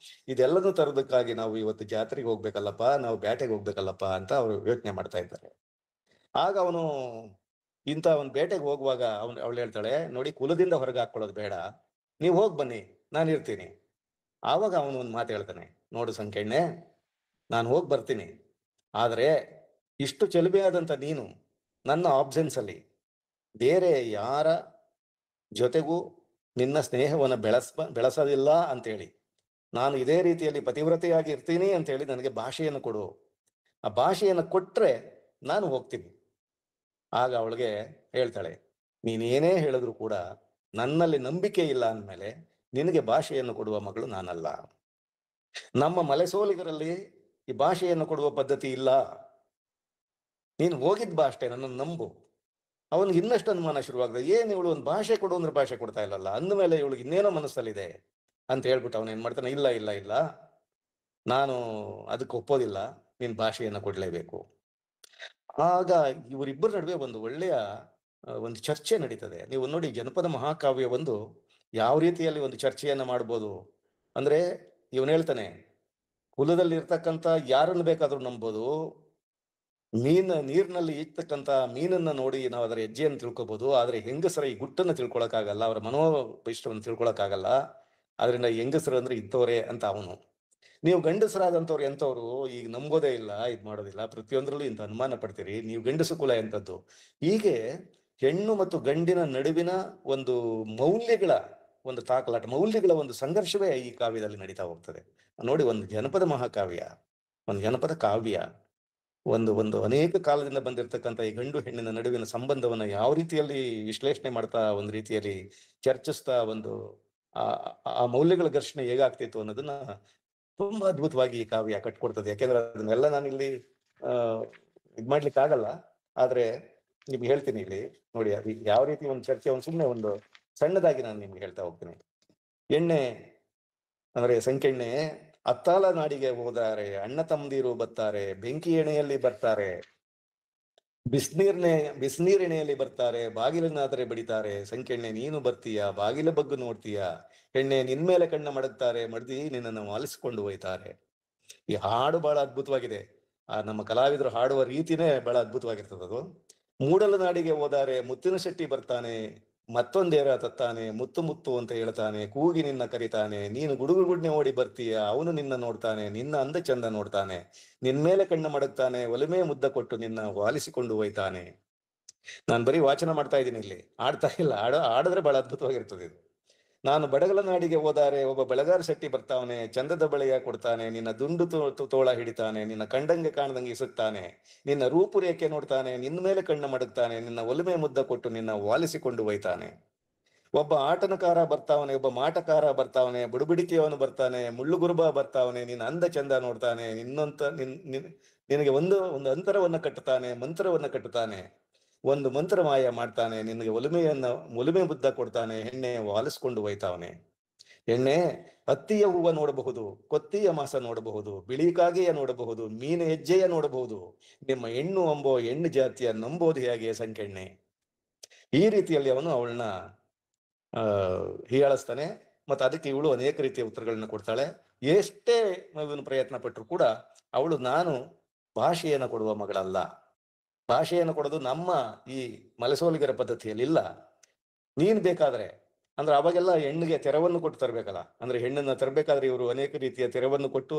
ಇದೆಲ್ಲನೂ ತರೋದಕ್ಕಾಗಿ ನಾವು ಇವತ್ತು ಜಾತ್ರೆಗೆ ಹೋಗ್ಬೇಕಲ್ಲಪ್ಪ, ನಾವು ಬೇಟೆಗೆ ಹೋಗ್ಬೇಕಲ್ಲಪ್ಪ ಅಂತ ಅವರು ಯೋಚನೆ ಮಾಡ್ತಾ ಇದ್ದಾರೆ. ಆಗ ಅವನು ಇಂಥ ಒಂದು ಬೇಟೆಗೆ ಹೋಗುವಾಗ ಅವಳು ಹೇಳ್ತಾಳೆ, ನೋಡಿ ಕುಲದಿಂದ ಹೊರಗೆ ಹಾಕೊಳ್ಳೋದು ಬೇಡ, ನೀವು ಹೋಗ್ ಬನ್ನಿ, ನಾನು ಇರ್ತೀನಿ. ಆವಾಗ ಅವನು ಒಂದು ಮಾತು ಹೇಳ್ತಾನೆ, ನೋಡು ಸಂಕೆಣ್ಣೆ, ನಾನು ಹೋಗಿ ಬರ್ತೀನಿ, ಆದರೆ ಇಷ್ಟು ಚೆಲುವೆಯಾದಂಥ ನೀನು ನನ್ನ ಆಬ್ಸೆನ್ಸ್ ಅಲ್ಲಿ ಬೇರೆ ಯಾರ ಜೊತೆಗೂ ನಿನ್ನ ಸ್ನೇಹವನ್ನು ಬೆಳೆಸೋದಿಲ್ಲ ಅಂತೇಳಿ, ನಾನು ಇದೇ ರೀತಿಯಲ್ಲಿ ಪತಿವ್ರತೆಯಾಗಿ ಇರ್ತೀನಿ ಅಂತೇಳಿ ನನಗೆ ಭಾಷೆಯನ್ನು ಕೊಡು. ಆ ಭಾಷೆಯನ್ನು ಕೊಟ್ರೆ ನಾನು ಹೋಗ್ತೀನಿ. ಆಗ ಅವಳಿಗೆ ಹೇಳ್ತಾಳೆ, ನೀನೇನೇ ಹೇಳಿದ್ರು ಕೂಡ ನನ್ನಲ್ಲಿ ನಂಬಿಕೆ ಇಲ್ಲ ಅಂದಮೇಲೆ ನಿನಗೆ ಭಾಷೆಯನ್ನು ಕೊಡುವ ಮಗಳು ನಾನಲ್ಲ. ನಮ್ಮ ಮಲೆಸೋಲಿಗರಲ್ಲಿ ಈ ಭಾಷೆಯನ್ನು ಕೊಡುವ ಪದ್ಧತಿ ಇಲ್ಲ. ನೀನು ಹೋಗಿದ್ ಬಾ ಅಷ್ಟೇ, ನನ್ನನ್ನು ನಂಬು. ಅವನಿಗೆ ಇನ್ನಷ್ಟು ಅನುಮಾನ ಶುರುವಾಗ್ತದೆ, ಏನ್ ಇವಳು ಒಂದು ಭಾಷೆ ಕೊಡು ಅಂದ್ರೆ ಭಾಷೆ ಕೊಡ್ತಾ ಇಲ್ಲಲ್ಲ, ಅಂದಮೇಲೆ ಇವಳಿಗೆ ಇನ್ನೇನೋ ಮನಸ್ಸಲ್ಲಿದೆ ಅಂತ ಹೇಳ್ಬಿಟ್ಟು ಅವನು ಏನ್ ಮಾಡ್ತಾನೆ, ಇಲ್ಲ ಇಲ್ಲ ಇಲ್ಲ, ನಾನು ಅದಕ್ಕೆ ಒಪ್ಪೋದಿಲ್ಲ, ನೀನ್ ಭಾಷೆಯನ್ನು ಕೊಡ್ಲೇಬೇಕು. ಆಗ ಇವರಿಬ್ಬರ ನಡುವೆ ಒಂದು ಒಳ್ಳೆಯ ಒಂದು ಚರ್ಚೆ ನಡೀತದೆ. ನೀವು ನೋಡಿ, ಜನಪದ ಮಹಾಕಾವ್ಯ ಯಾವ ರೀತಿಯಲ್ಲಿ ಒಂದು ಚರ್ಚೆಯನ್ನ ಮಾಡ್ಬೋದು ಅಂದ್ರೆ, ಇವನು ಹೇಳ್ತಾನೆ, ಕುಲದಲ್ಲಿ ಇರ್ತಕ್ಕಂಥ ಯಾರನ್ನು ಬೇಕಾದ್ರೂ ನಂಬೋದು, ನೀರಿನಲ್ಲಿ ಈಜ್ತಕ್ಕಂಥ ಮೀನನ್ನ ನೋಡಿ ನಾವು ಅದರ ಹೆಜ್ಜೆಯನ್ನು ತಿಳ್ಕೊಬಹುದು, ಆದ್ರೆ ಹೆಂಗಸರ ಈ ಗುಟ್ಟನ್ನು ತಿಳ್ಕೊಳಕ್ಕಾಗಲ್ಲ, ಅವರ ಮನೋಭೀಷ್ಟವನ್ನು ತಿಳ್ಕೊಳಕ್ಕಾಗಲ್ಲ. ಅದರಿಂದ ಹೆಂಗಸರು ಅಂದ್ರೆ ಇಂಥವ್ರೆ ಅಂತ ಅವನು. ನೀವು ಗಂಡಸರಾದಂಥವ್ರು ಎಂಥವ್ರು, ಈಗ ನಂಬೋದೇ ಇಲ್ಲ, ಇದ್ ಮಾಡೋದಿಲ್ಲ, ಪ್ರತಿಯೊಂದರಲ್ಲೂ ಇಂಥ ಅನುಮಾನ ಪಡ್ತೀರಿ, ನೀವು ಗಂಡಸು ಕುಲ ಎಂಥದ್ದು. ಹೀಗೆ ಹೆಣ್ಣು ಮತ್ತು ಗಂಡಿನ ನಡುವಿನ ಒಂದು ಮೌಲ್ಯಗಳ ಒಂದು ತಾಕಲಾಟ, ಮೌಲ್ಯಗಳ ಒಂದು ಸಂಘರ್ಷವೇ ಈ ಕಾವ್ಯದಲ್ಲಿ ನಡೀತಾ ಹೋಗ್ತದೆ. ನೋಡಿ, ಒಂದು ಜನಪದ ಮಹಾಕಾವ್ಯ, ಒಂದು ಜನಪದ ಕಾವ್ಯ, ಒಂದು ಅನೇಕ ಕಾಲದಿಂದ ಬಂದಿರತಕ್ಕಂಥ ಈ ಗಂಡು ಹೆಣ್ಣಿನ ನಡುವಿನ ಸಂಬಂಧವನ್ನ ಯಾವ ರೀತಿಯಲ್ಲಿ ವಿಶ್ಲೇಷಣೆ ಮಾಡ್ತಾ, ಒಂದು ರೀತಿಯಲ್ಲಿ ಚರ್ಚಿಸ್ತಾ, ಆ ಮೌಲ್ಯಗಳ ಘರ್ಷಣೆ ಹೇಗಾಗ್ತಿತ್ತು ಅನ್ನೋದನ್ನ ತುಂಬಾ ಅದ್ಭುತವಾಗಿ ಈ ಕಾವ್ಯ ಕಟ್ಕೊಡ್ತದೆ. ಯಾಕೆಂದ್ರೆ ಅದನ್ನೆಲ್ಲ ನಾನು ಇಲ್ಲಿ ಇದ್ ಮಾಡ್ಲಿಕ್ಕೆ ಆಗಲ್ಲ, ಆದ್ರೆ ನಿಮ್ಗೆ ಹೇಳ್ತೀನಿ ಇಲ್ಲಿ ನೋಡಿ, ಅದು ಯಾವ ರೀತಿ ಒಂದು ಚರ್ಚೆ, ಸುಮ್ಮನೆ ಒಂದು ಸಣ್ಣದಾಗಿ ನಾನು ನಿಮ್ಗೆ ಹೇಳ್ತಾ ಹೋಗ್ತೀನಿ. ಎಣ್ಣೆ ಅಂದ್ರೆ ಸಂಕೆಣ್ಣೆ, ಅತ್ತಾಲ ನಾಡಿಗೆ ಹೋದಾರೆ, ಅಣ್ಣ ತಮ್ಮದಿರು ಬರ್ತಾರೆ, ಬೆಂಕಿ ಎಣೆಯಲ್ಲಿ ಬರ್ತಾರೆ, ಬಿಸ್ನೀರೆಣೆಯಲ್ಲಿ ಬರ್ತಾರೆ, ಬಾಗಿಲನ್ನಾದರೆ ಬಡಿತಾರೆ, ಸಂಕೆಣ್ಣೆ ನೀನು ಬರ್ತೀಯ, ಬಾಗಿಲ ಬಗ್ಗು ನೋಡ್ತೀಯ, ಹೆಣ್ಣೆ ನಿನ್ಮೇಲೆ ಕಣ್ಣ ಮಡಗ್ತಾರೆ, ಮಡ್ದಿ ನಿನ್ನನ್ನು ಆಲಿಸಿಕೊಂಡು ಹೋಯ್ತಾರೆ. ಈ ಹಾಡು ಬಹಳ ಅದ್ಭುತವಾಗಿದೆ. ನಮ್ಮ ಕಲಾವಿದರು ಹಾಡುವ ರೀತಿನೇ ಬಹಳ ಅದ್ಭುತವಾಗಿರ್ತದೆ ಅದು. ಮೂಡಲ ನಾಡಿಗೆ ಹೋದಾರೆ, ಮುತ್ತಿನ ಶೆಟ್ಟಿ ಬರ್ತಾನೆ, ಮತ್ತೊಂದೇರ ತತ್ತಾನೆ, ಮುತ್ತು ಮುತ್ತು ಅಂತ ಹೇಳ್ತಾನೆ, ಕೂಗಿ ನಿನ್ನ ಕರಿತಾನೆ, ನೀನು ಗುಡುಗು ಗುಡ್ನೆ ಓಡಿ ಬರ್ತೀಯ, ಅವನು ನಿನ್ನ ನೋಡ್ತಾನೆ, ನಿನ್ನ ಅಂದ ಚಂದ ನೋಡ್ತಾನೆ, ನಿನ್ಮೇಲೆ ಕಣ್ಣು ಮಡಗ್ತಾನೆ, ಒಲಿಮೆ ಮುದ್ದ ಕೊಟ್ಟು ನಿನ್ನ ವಾಲಿಸಿಕೊಂಡು ಹೋಯ್ತಾನೆ. ನಾನು ಬರೀ ವಾಚನ ಮಾಡ್ತಾ ಇದ್ದೀನಿ, ಇಲ್ಲಿ ಆಡ್ತಾ ಇಲ್ಲ. ಆಡಿದ್ರೆ ಬಹಳ ಅದ್ಭುತವಾಗಿರ್ತದೆ ಇದು. ನಾನು ಬಡಗಲ ನಾಡಿಗೆ ಹೋದಾರೆ ಒಬ್ಬ ಬೆಳಗಾರ ಶೆಟ್ಟಿ ಬರ್ತಾವನೆ, ಚಂದದ ಬಳೆಯ ಕೊಡ್ತಾನೆ, ನಿನ್ನ ದುಂಡು ತೋಳ ಹಿಡಿತಾನೆ, ನಿನ್ನ ಕಂಡಂಗೆ ಕಾಣದಂಗೆ ಇಸುತ್ತಾನೆ, ನಿನ್ನ ರೂಪುರೇಖೆ ನೋಡ್ತಾನೆ, ನಿನ್ನ ಮೇಲೆ ಕಣ್ಣು ಮಡಗ್ತಾನೆ, ನಿನ್ನ ಒಲಿಮೆ ಮುದ್ದ ಕೊಟ್ಟು ನಿನ್ನ ವಾಲಿಸಿಕೊಂಡು ಹೋಯ್ತಾನೆ. ಒಬ್ಬ ಆಟನಕಾರ ಬರ್ತಾವನೆ, ಒಬ್ಬ ಮಾಟಕಾರ ಬರ್ತಾವನೆ, ಬುಡುಬಿಡಿಕೆಯವನು ಬರ್ತಾನೆ, ಮುಳ್ಳುಗುರುಬ ಬರ್ತಾವನೆ, ನಿನ್ನ ಅಂದ ಚಂದ ನೋಡ್ತಾನೆ, ನಿನಗೆ ಒಂದು ಅಂತರವನ್ನ ಕಟ್ಟುತ್ತಾನೆ, ಮಂತ್ರವನ್ನ ಕಟ್ಟುತ್ತಾನೆ, ಒಂದು ಮಂತ್ರ ಮಾಯ ಮಾಡ್ತಾನೆ, ನಿನಗೆ ಒಲಿಮೆ ಬುದ್ಧ ಕೊಡ್ತಾನೆ, ಹೆಣ್ಣೆ ವಾಲಿಸ್ಕೊಂಡು ಹೋಯ್ತಾವನೆ. ಹೆಣ್ಣೆ ಹತ್ತಿಯ ಹೂವ ನೋಡಬಹುದು, ಕೊತ್ತಿಯ ಮಾಸ ನೋಡಬಹುದು, ಬಿಳಿ ಕಾಗೆಯ ನೋಡಬಹುದು, ಮೀನ ಹೆಜ್ಜೆಯ ನೋಡಬಹುದು, ನಿಮ್ಮ ಹೆಣ್ಣು ಅಂಬೋ ಹೆಣ್ಣು ಜಾತಿಯ ನಂಬೋದು ಹೇಗೆ ಸಂಕೆಣ್ಣೆ. ಈ ರೀತಿಯಲ್ಲಿ ಅವನು ಅವಳನ್ನ ಹೀಯಾಳಿಸ್ತಾನೆ. ಮತ್ತೆ ಅದಕ್ಕೆ ಇವಳು ಅನೇಕ ರೀತಿಯ ಉತ್ತರಗಳನ್ನ ಕೊಡ್ತಾಳೆ. ಎಷ್ಟೇ ಇವನು ಪ್ರಯತ್ನ ಪಟ್ಟರು ಕೂಡ ಅವಳು ನಾನು ಭಾಷೆಯನ್ನು ಕೊಡುವ ಮಗಳಲ್ಲ, ಭಾಷೆಯನ್ನು ಕೊಡೋದು ನಮ್ಮ ಈ ಮಲೆಸೋಲಿಗರ ಪದ್ಧತಿಯಲ್ಲಿ ಇಲ್ಲ. ನೀನ್ ಬೇಕಾದ್ರೆ ಅಂದ್ರೆ ಅವಾಗೆಲ್ಲ ಹೆಣ್ಣಿಗೆ ತೆರವನ್ನು ಕೊಟ್ಟು ತರಬೇಕಲ್ಲ, ಅಂದ್ರೆ ಹೆಣ್ಣನ್ನ ತರಬೇಕಾದ್ರೆ ಇವರು ಅನೇಕ ರೀತಿಯ ತೆರವನ್ನು ಕೊಟ್ಟು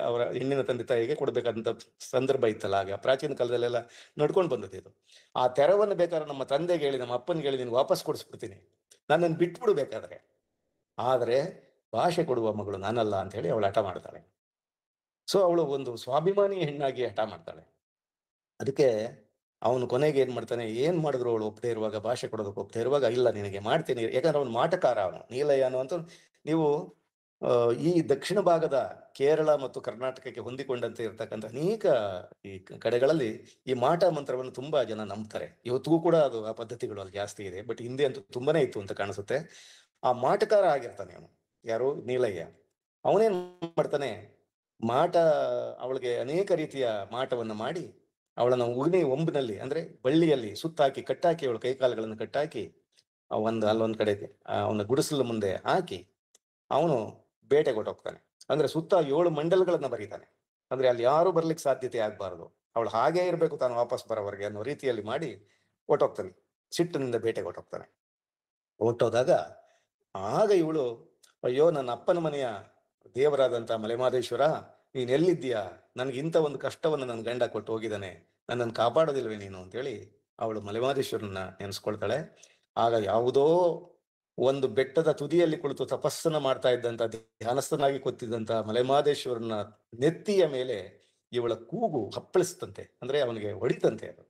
ಅವರ ಹೆಣ್ಣಿನ ತಂದೆ ತಾಯಿಗೆ ಕೊಡ್ಬೇಕಾದಂತ ಸಂದರ್ಭ ಇತ್ತಲ್ಲ. ಆಗ ಪ್ರಾಚೀನ ಕಾಲದಲ್ಲೆಲ್ಲ ನಡ್ಕೊಂಡು ಬಂದದ್ದು ಇದು. ಆ ತೆರವನ್ನು ಬೇಕಾದ್ರೆ ನಮ್ಮ ತಂದೆಗೆ ಹೇಳಿ, ನಮ್ಮ ಅಪ್ಪನಿಗೆ ಹೇಳಿ, ನೀನು ವಾಪಸ್ ಕೊಡಿಸ್ಬಿಡ್ತೀನಿ, ನನ್ನನ್ನು ಬಿಟ್ಬಿಡು ಬೇಕಾದ್ರೆ, ಆದ್ರೆ ಭಾಷೆ ಕೊಡುವ ಮಗಳು ನಾನಲ್ಲ ಅಂತ ಹೇಳಿ ಅವಳು ಹಠ ಮಾಡ್ತಾಳೆ. ಸೊ ಅವಳು ಒಂದು ಸ್ವಾಭಿಮಾನಿ ಹೆಣ್ಣಾಗಿ ಹಠ ಮಾಡ್ತಾಳೆ. ಅದಕ್ಕೆ ಅವನು ಕೊನೆಗೆ ಏನ್ ಮಾಡ್ತಾನೆ, ಏನ್ ಮಾಡಿದ್ರು ಅವಳು ಒಪ್ಪದೇ ಇರುವಾಗ, ಭಾಷೆ ಕೊಡೋದಕ್ಕೆ ಒಪ್ಪದೇ ಇರುವಾಗ, ಇಲ್ಲ ನಿನಗೆ ಮಾಡ್ತೀನಿ, ಯಾಕಂದ್ರೆ ಅವನು ಮಾಟಕಾರ, ಅವನು ನೀಲಯ್ಯನು ಅಂತ. ನೀವು ಈ ದಕ್ಷಿಣ ಭಾಗದ ಕೇರಳ ಮತ್ತು ಕರ್ನಾಟಕಕ್ಕೆ ಹೊಂದಿಕೊಂಡಂತೆ ಇರ್ತಕ್ಕಂಥ ಅನೇಕ ಈ ಕಡೆಗಳಲ್ಲಿ ಈ ಮಾಟ ಮಂತ್ರವನ್ನು ತುಂಬಾ ಜನ ನಂಬ್ತಾರೆ. ಇವತ್ತಿಗೂ ಕೂಡ ಅದು ಆ ಪದ್ಧತಿಗಳು ಅಲ್ಲಿ ಜಾಸ್ತಿ ಇದೆ. ಬಟ್ ಹಿಂದೆ ಅಂತೂ ತುಂಬಾನೇ ಇತ್ತು ಅಂತ ಕಾಣಿಸುತ್ತೆ. ಆ ಮಾಟಕಾರ ಆಗಿರ್ತಾನೆ ಅವನು, ಯಾರು ನೀಲಯ್ಯ. ಅವನೇನ್ ಮಾಡ್ತಾನೆ, ಅವಳಿಗೆ ಅನೇಕ ರೀತಿಯ ಮಾಟವನ್ನು ಮಾಡಿ ಅವಳನ್ನ ಉಗ್ನಿ ಒಂಬಿನಲ್ಲಿ ಅಂದ್ರೆ ಬಳ್ಳಿಯಲ್ಲಿ ಸುತ್ತಾಕಿ ಕಟ್ಟಾಕಿ, ಅವಳ ಕೈಕಾಲುಗಳನ್ನು ಕಟ್ಟಾಕಿ ಅಲ್ಲೊಂದ್ ಕಡೆ ಅವನ ಗುಡಿಸಲ ಮುಂದೆ ಹಾಕಿ ಅವನು ಬೇಟೆಗೆ ಹೊಟ್ಟೋಗ್ತಾನೆ. ಅಂದ್ರೆ ಸುತ್ತ 7 ಮಂಡಲಗಳನ್ನ ಬರೀತಾನೆ. ಅಂದ್ರೆ ಅಲ್ಲಿ ಯಾರು ಬರ್ಲಿಕ್ಕೆ ಸಾಧ್ಯತೆ ಆಗ್ಬಾರ್ದು, ಅವಳು ಹಾಗೇ ಇರ್ಬೇಕು ತಾನು ವಾಪಸ್ ಬರೋವರೆಗೆ ಅನ್ನೋ ರೀತಿಯಲ್ಲಿ ಮಾಡಿ ಹೊಟ್ಟೋಗ್ತಾನೆ. ಸಿಟ್ಟಿನಿಂದ ಬೇಟೆಗೆ ಹೊಟ್ಟೋಗ್ತಾನೆ. ಹೊಟ್ಟೋದಾಗ ಆಗ ಇವಳು, ಅಯ್ಯೋ ನನ್ನ ಅಪ್ಪನ ಮನೆಯ ದೇವರಾದಂತ ಮಲೆಮಹದೇಶ್ವರ, ನೀನ್ ಎಲ್ಲಿದ್ದೀಯಾ, ನನ್ಗೆ ಇಂಥ ಒಂದು ಕಷ್ಟವನ್ನು ನನ್ನ ಗಂಡ ಕೊಟ್ಟು ಹೋಗಿದ್ದಾನೆ, ನನ್ನನ್ನು ಕಾಪಾಡೋದಿಲ್ವೇ ನೀನು ಅಂತೇಳಿ ಅವಳು ಮಲೆಮಹದೇಶ್ವರನ್ನ ನೆನೆಸ್ಕೊಳ್ತಾಳೆ. ಆಗ ಯಾವುದೋ ಒಂದು ಬೆಟ್ಟದ ತುದಿಯಲ್ಲಿ ಕುಳಿತು ತಪಸ್ಸನ್ನ ಮಾಡ್ತಾ ಇದ್ದಂತ, ಧ್ಯಾನಸ್ಥನಾಗಿ ಕೂತಿದ್ದಂತ ಮಲೆಮಹದೇಶ್ವರನ ನೆತ್ತಿಯ ಮೇಲೆ ಇವಳ ಕೂಗು ಹಪ್ಪಳಿಸ್ತಂತೆ, ಅಂದ್ರೆ ಅವನಿಗೆ ಹೊಡಿತಂತೆ ಅದು.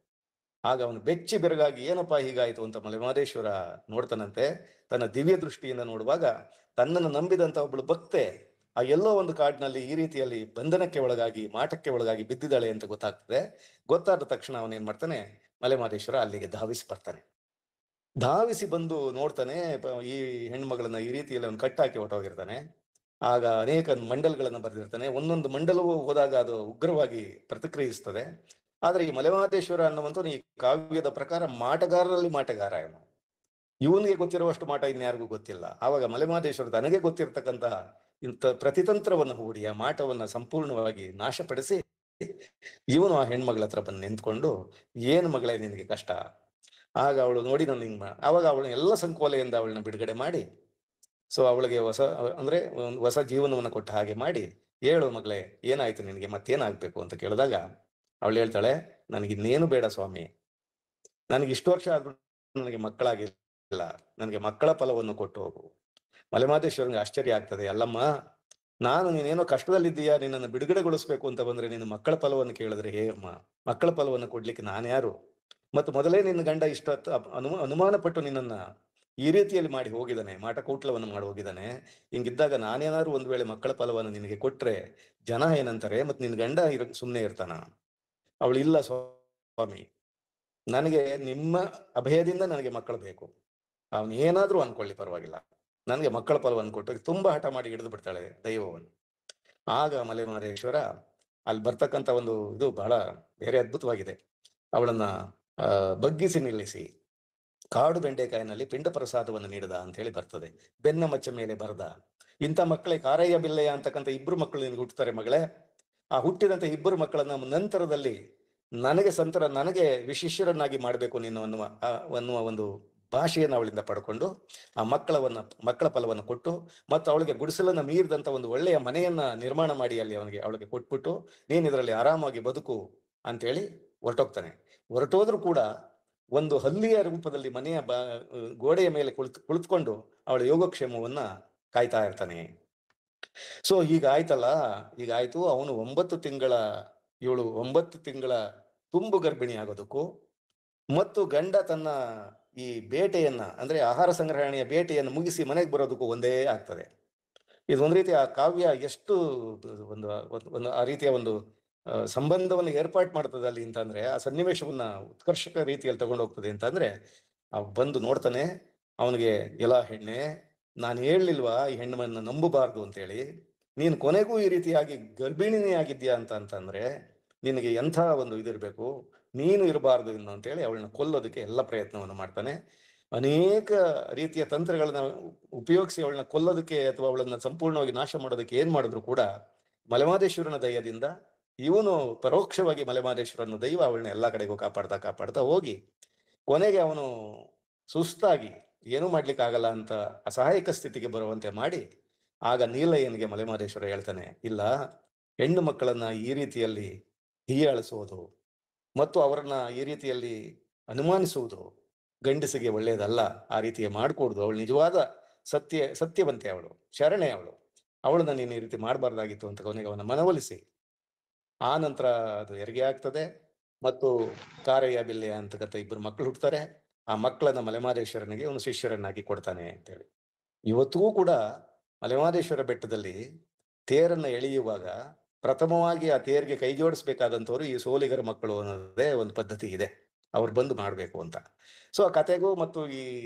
ಆಗ ಅವನು ಬೆಚ್ಚಿ ಬೆರಗಾಗಿ ಏನಪ್ಪಾ ಹೀಗಾಯ್ತು ಅಂತ ಮಲೆಮಹದೇಶ್ವರ ನೋಡ್ತಾನಂತೆ. ತನ್ನ ದಿವ್ಯ ದೃಷ್ಟಿಯಿಂದ ನೋಡುವಾಗ ತನ್ನನ್ನು ನಂಬಿದಂತ ಒಬ್ಬಳು ಭಕ್ತೆ ಆ ಎಲ್ಲೋ ಒಂದು ಕಾಡಿನಲ್ಲಿ ಈ ರೀತಿಯಲ್ಲಿ ಬಂಧನಕ್ಕೆ ಒಳಗಾಗಿ, ಮಾಟಕ್ಕೆ ಒಳಗಾಗಿ ಬಿದ್ದಿದ್ದಾಳೆ ಅಂತ ಗೊತ್ತಾಗ್ತದೆ. ಗೊತ್ತಾದ ತಕ್ಷಣ ಅವನೇನ್ ಮಾಡ್ತಾನೆ, ಮಲೆಮಹದೇಶ್ವರ ಅಲ್ಲಿಗೆ ಧಾವಿಸಿ ಬರ್ತಾನೆ. ಧಾವಿಸಿ ಬಂದು ನೋಡ್ತಾನೆ, ಈ ಹೆಣ್ಮಗಳನ್ನ ಈ ರೀತಿಯಲ್ಲಿ ಅವನು ಕಟ್ಟಾಕಿ ಹೊಟ್ಟೋಗಿರ್ತಾನೆ. ಆಗ ಅನೇಕ ಮಂಡಲ್ಗಳನ್ನ ಬರೆದಿರ್ತಾನೆ. ಒಂದೊಂದು ಮಂಡಲವು ಹೋದಾಗ ಅದು ಉಗ್ರವಾಗಿ ಪ್ರತಿಕ್ರಿಯಿಸ್ತದೆ. ಆದ್ರೆ ಈ ಮಲೆಮಹದೇಶ್ವರ ಅನ್ನುವಂಥವ್ನು ಈ ಕಾವ್ಯದ ಪ್ರಕಾರ ಮಾಟಗಾರರಲ್ಲಿ ಮಾಟಗಾರ. ಇವನಿಗೆ ಗೊತ್ತಿರುವಷ್ಟು ಮಾಟ ಇನ್ಯಾರಿಗೂ ಗೊತ್ತಿಲ್ಲ. ಆವಾಗ ಮಲೆಮಹದೇಶ್ವರ ತನಗೆ ಗೊತ್ತಿರ್ತಕ್ಕಂತಹ ಇಂಥ ಪ್ರತಿತಂತ್ರವನ್ನು ಹೂಡಿ ಆ ಮಾಟವನ್ನ ಸಂಪೂರ್ಣವಾಗಿ ನಾಶಪಡಿಸಿ ಇವನು ಆ ಹೆಣ್ಮಗಳ ಹತ್ರ ಬಂದು ನಿಂತ್ಕೊಂಡು, ಏನು ಮಗಳೇ ನಿನಗೆ ಕಷ್ಟ? ಆಗ ಅವಳು ನೋಡಿ ನಾನು ಹಿಂಗ್ ಆವಾಗ ಅವಳನ್ನ ಎಲ್ಲ ಸಂಕೋಲೆಯಿಂದ ಅವಳನ್ನ ಬಿಡುಗಡೆ ಮಾಡಿ, ಸೊ ಅವಳಿಗೆ ಹೊಸ ಜೀವನವನ್ನು ಕೊಟ್ಟ ಹಾಗೆ ಮಾಡಿ, ಹೇಳು ಮಗಳೇ ಏನಾಯ್ತು ನಿನಗೆ, ಮತ್ತೇನಾಗ್ಬೇಕು ಅಂತ ಕೇಳಿದಾಗ ಅವಳು ಹೇಳ್ತಾಳೆ, ನನಗಿನ್ನೇನು ಬೇಡ ಸ್ವಾಮಿ, ನನಗೆ ಇಷ್ಟು ವರ್ಷ ಆದ್ರೂ ನನಗೆ ಮಕ್ಕಳಾಗಿಲ್ಲ, ನನಗೆ ಮಕ್ಕಳ ಫಲವನ್ನು ಕೊಟ್ಟು ಹೋಗು. ಮಲೆಮಹದೇಶ್ವರನಿಗೆ ಆಶ್ಚರ್ಯ ಆಗ್ತದೆ, ಅಲ್ಲಮ್ಮ ನಾನು ನೀನೇನೋ ಕಷ್ಟದಲ್ಲಿದ್ದೀಯಾ, ನಿನ್ನನ್ನು ಬಿಡುಗಡೆಗೊಳಿಸ್ಬೇಕು ಅಂತ ಬಂದ್ರೆ ನೀನು ಮಕ್ಕಳ ಫಲವನ್ನು ಕೇಳಿದ್ರೆ ಹೇಗಮ್ಮ? ಮಕ್ಕಳ ಫಲವನ್ನು ಕೊಡ್ಲಿಕ್ಕೆ ನಾನ್ಯಾರು? ಮತ್ತು ಮೊದಲೇ ನಿನ್ನ ಗಂಡ ಇಷ್ಟೊತ್ತು ಅನುಮಾನ ಪಟ್ಟು ನಿನ್ನನ್ನ ಈ ರೀತಿಯಲ್ಲಿ ಮಾಡಿ ಹೋಗಿದ್ದಾನೆ, ಮಾಟಕೂಟ್ಲವನ್ನು ಮಾಡಿ ಹೋಗಿದ್ದಾನೆ. ಹಿಂಗಿದ್ದಾಗ ನಾನೇನಾದ್ರು ಒಂದ್ ವೇಳೆ ಮಕ್ಕಳ ಫಲವನ್ನು ನಿನಗೆ ಕೊಟ್ರೆ ಜನ ಏನಂತಾರೆ, ಮತ್ ನಿನ್ ಗಂಡ ಸುಮ್ನೆ ಇರ್ತಾನ? ಅವಳು, ಇಲ್ಲ ಸ್ವಾಮಿ, ನನಗೆ ನಿಮ್ಮ ಅಭಯದಿಂದ ನನಗೆ ಮಕ್ಕಳು ಬೇಕು, ಅವನು ಏನಾದ್ರೂ ಅನ್ಕೊಳ್ಳಿ ಪರವಾಗಿಲ್ಲ, ನನಗೆ ಮಕ್ಕಳ ಫಲವನ್ನು ಕೊಟ್ಟು ತುಂಬಾ ಹಠ ಮಾಡಿ ಹಿಡಿದು ಬಿಡ್ತಾಳೆ ದೈವವನ್ನು. ಆಗ ಮಲೆಮಹದೇಶ್ವರ ಅಲ್ಲಿ ಬರ್ತಕ್ಕಂಥ ಒಂದು ಇದು ಬಹಳ ಬೇರೆ ಅದ್ಭುತವಾಗಿದೆ. ಅವಳನ್ನ ಬಗ್ಗಿಸಿ ನಿಲ್ಲಿಸಿ ಕಾಡು ಬೆಂಡೆಕಾಯಿನಲ್ಲಿ ಪಿಂಡ ಪ್ರಸಾದವನ್ನು ನೀಡದ ಅಂತ ಹೇಳಿ ಬರ್ತದೆ. ಬೆನ್ನ ಮಚ್ಚ ಮೇಲೆ ಬರದ, ಇಂಥ ಮಕ್ಕಳೇ ಕಾರಯ್ಯ ಬಿಲ್ಲಯ್ಯ ಅಂತಕ್ಕಂಥ 2 ಮಕ್ಕಳು ನಿನಗೆ ಹುಟ್ಟುತ್ತಾರೆ ಮಗಳೇ. ಆ ಹುಟ್ಟಿದಂತ 2 ಮಕ್ಕಳನ್ನ ನಂತರದಲ್ಲಿ ನನಗೆ ವಿಶಿಷ್ಯರನ್ನಾಗಿ ಮಾಡ್ಬೇಕು ನೀನು ಅನ್ನುವ ಒಂದು ಭಾಷೆಯನ್ನು ಅವಳಿಂದ ಪಡ್ಕೊಂಡು ಆ ಮಕ್ಕಳ ಫಲವನ್ನು ಕೊಟ್ಟು ಮತ್ತು ಅವಳಿಗೆ ಗುಡಿಸಲನ್ನ ಮೀರಿದಂತ ಒಂದು ಒಳ್ಳೆಯ ಮನೆಯನ್ನ ನಿರ್ಮಾಣ ಮಾಡಿ ಅಲ್ಲಿ ಅವಳಿಗೆ ಕೊಟ್ಬಿಟ್ಟು ನೀನ್ ಇದರಲ್ಲಿ ಆರಾಮಾಗಿ ಬದುಕು ಅಂತೇಳಿ ಹೊರಟೋಗ್ತಾನೆ. ಹೊರಟೋದ್ರು ಕೂಡ ಒಂದು ಹಲ್ಲಿಯ ರೂಪದಲ್ಲಿ ಮನೆಯ ಗೋಡೆಯ ಮೇಲೆ ಕುಳಿತುಕೊಂಡು ಅವಳ ಯೋಗಕ್ಷೇಮವನ್ನ ಕಾಯ್ತಾ ಇರ್ತಾನೆ. ಸೊ ಹೀಗಾಯ್ತು. ಅವನು 9 ತಿಂಗಳ ತುಂಬು ಗರ್ಭಿಣಿ ಆಗೋದಕ್ಕೂ ಮತ್ತು ಗಂಡ ತನ್ನ ಈ ಬೇಟೆಯನ್ನ ಅಂದ್ರೆ ಆಹಾರ ಸಂಗ್ರಹಣೆಯ ಬೇಟೆಯನ್ನು ಮುಗಿಸಿ ಮನೆಗೆ ಬರೋದಕ್ಕೂ ಒಂದೇ ಆಗ್ತದೆ. ಇದೊಂದು ರೀತಿ ಆ ಕಾವ್ಯ ಎಷ್ಟು ಒಂದು ಒಂದು ಆ ರೀತಿಯ ಒಂದು ಸಂಬಂಧವನ್ನು ಏರ್ಪಾಟ್ ಮಾಡ್ತದೆ ಅಲ್ಲಿ ಅಂತಂದ್ರೆ, ಆ ಸನ್ನಿವೇಶವನ್ನ ಉತ್ಕರ್ಷಕ ರೀತಿಯಲ್ಲಿ ತಗೊಂಡು ಹೋಗ್ತದೆ ಅಂತಂದ್ರೆ, ಬಂದು ನೋಡ್ತಾನೆ. ಅವನಿಗೆ ಎಲ್ಲ ಹೆಣ್ಣೆ, ನಾನು ಹೇಳಲಿಲ್ವಾ ಈ ಹೆಣ್ಣನ್ನ ನಂಬಬಾರ್ದು ಅಂತೇಳಿ, ನೀನು ಕೊನೆಗೂ ಈ ರೀತಿಯಾಗಿ ಗರ್ಭಿಣಿನೇ ಆಗಿದ್ಯಾ ಅಂತಂದ್ರೆ ನಿನಗೆ ಎಂಥ ಒಂದು ಇದಿರ್ಬೇಕು, ನೀನು ಇರಬಾರ್ದು ಇನ್ನು ಅಂತೇಳಿ ಅವಳನ್ನ ಕೊಲ್ಲೋದಕ್ಕೆ ಎಲ್ಲ ಪ್ರಯತ್ನವನ್ನು ಮಾಡ್ತಾನೆ. ಅನೇಕ ರೀತಿಯ ತಂತ್ರಗಳನ್ನ ಉಪಯೋಗಿಸಿ ಅವಳನ್ನ ಕೊಲ್ಲೋದಕ್ಕೆ ಅಥವಾ ಅವಳನ್ನ ಸಂಪೂರ್ಣವಾಗಿ ನಾಶ ಮಾಡೋದಕ್ಕೆ ಏನ್ ಮಾಡಿದ್ರು ಕೂಡ ಮಲೆಮಹದೇಶ್ವರನ ದಯದಿಂದ ಇವನು ಪರೋಕ್ಷವಾಗಿ ಮಲೆಮಹದೇಶ್ವರನ ದೈವ ಅವಳನ್ನ ಎಲ್ಲಾ ಕಡೆಗೂ ಕಾಪಾಡ್ತಾ ಹೋಗಿ ಕೊನೆಗೆ ಅವನು ಸುಸ್ತಾಗಿ ಏನೂ ಮಾಡ್ಲಿಕ್ಕಾಗಲ್ಲ ಅಂತ ಅಸಹಾಯಕ ಸ್ಥಿತಿಗೆ ಬರುವಂತೆ ಮಾಡಿ ಆಗ ನೀಲಯ್ಯನಿಗೆ ಮಲೆಮಹದೇಶ್ವರ ಹೇಳ್ತಾನೆ, ಇಲ್ಲ, ಹೆಣ್ಣು ಮಕ್ಕಳನ್ನ ಈ ರೀತಿಯಲ್ಲಿ ಹೀಯಾಳಿಸುವುದು ಮತ್ತು ಅವರನ್ನ ಈ ರೀತಿಯಲ್ಲಿ ಅನುಮಾನಿಸುವುದು ಗಂಡಸಿಗೆ ಒಳ್ಳೆಯದಲ್ಲ. ಆ ರೀತಿಯ ಮಾಡ್ಕೊಡುದು. ಅವಳು ನಿಜವಾದ ಸತ್ಯವಂತೆ, ಅವಳು ಶರಣೆ, ಅವಳನ್ನ ನೀನು ಈ ರೀತಿ ಮಾಡಬಾರ್ದಾಗಿತ್ತು ಅಂತ ಕೊನೆಗೆ ಅವನ ಮನವೊಲಿಸಿ ಆ ನಂತರ ಅದು ಹೆರಿಗೆ ಆಗ್ತದೆ ಮತ್ತು ಕಾರಯ್ಯ ಬಿಲ್ಲೆಯ ಅಂತಕ್ಕಂಥ 2 ಮಕ್ಕಳು ಹುಟ್ಟುತ್ತಾರೆ. ಆ ಮಕ್ಕಳನ್ನ ಮಲೆಮಹದೇಶ್ವರನಿಗೆ ಒಂದು ಶಿಷ್ಯರನ್ನಾಗಿ ಕೊಡ್ತಾನೆ ಅಂತೇಳಿ. ಇವತ್ತಿಗೂ ಕೂಡ ಮಲೆಮಹದೇಶ್ವರ ಬೆಟ್ಟದಲ್ಲಿ ತೇರನ್ನ ಎಳೆಯುವಾಗ ಪ್ರಥಮವಾಗಿ ಆ ತೇರಿಗೆ ಕೈ ಜೋಡಿಸ್ಬೇಕಾದಂಥವ್ರು ಈ ಸೋಲಿಗರ ಮಕ್ಕಳು ಅನ್ನೋದೇ ಒಂದು ಪದ್ಧತಿ ಇದೆ, ಅವ್ರು ಬಂದು ಮಾಡ್ಬೇಕು ಅಂತ. ಸೊ ಆ ಕಥೆಗೂ ಮತ್ತು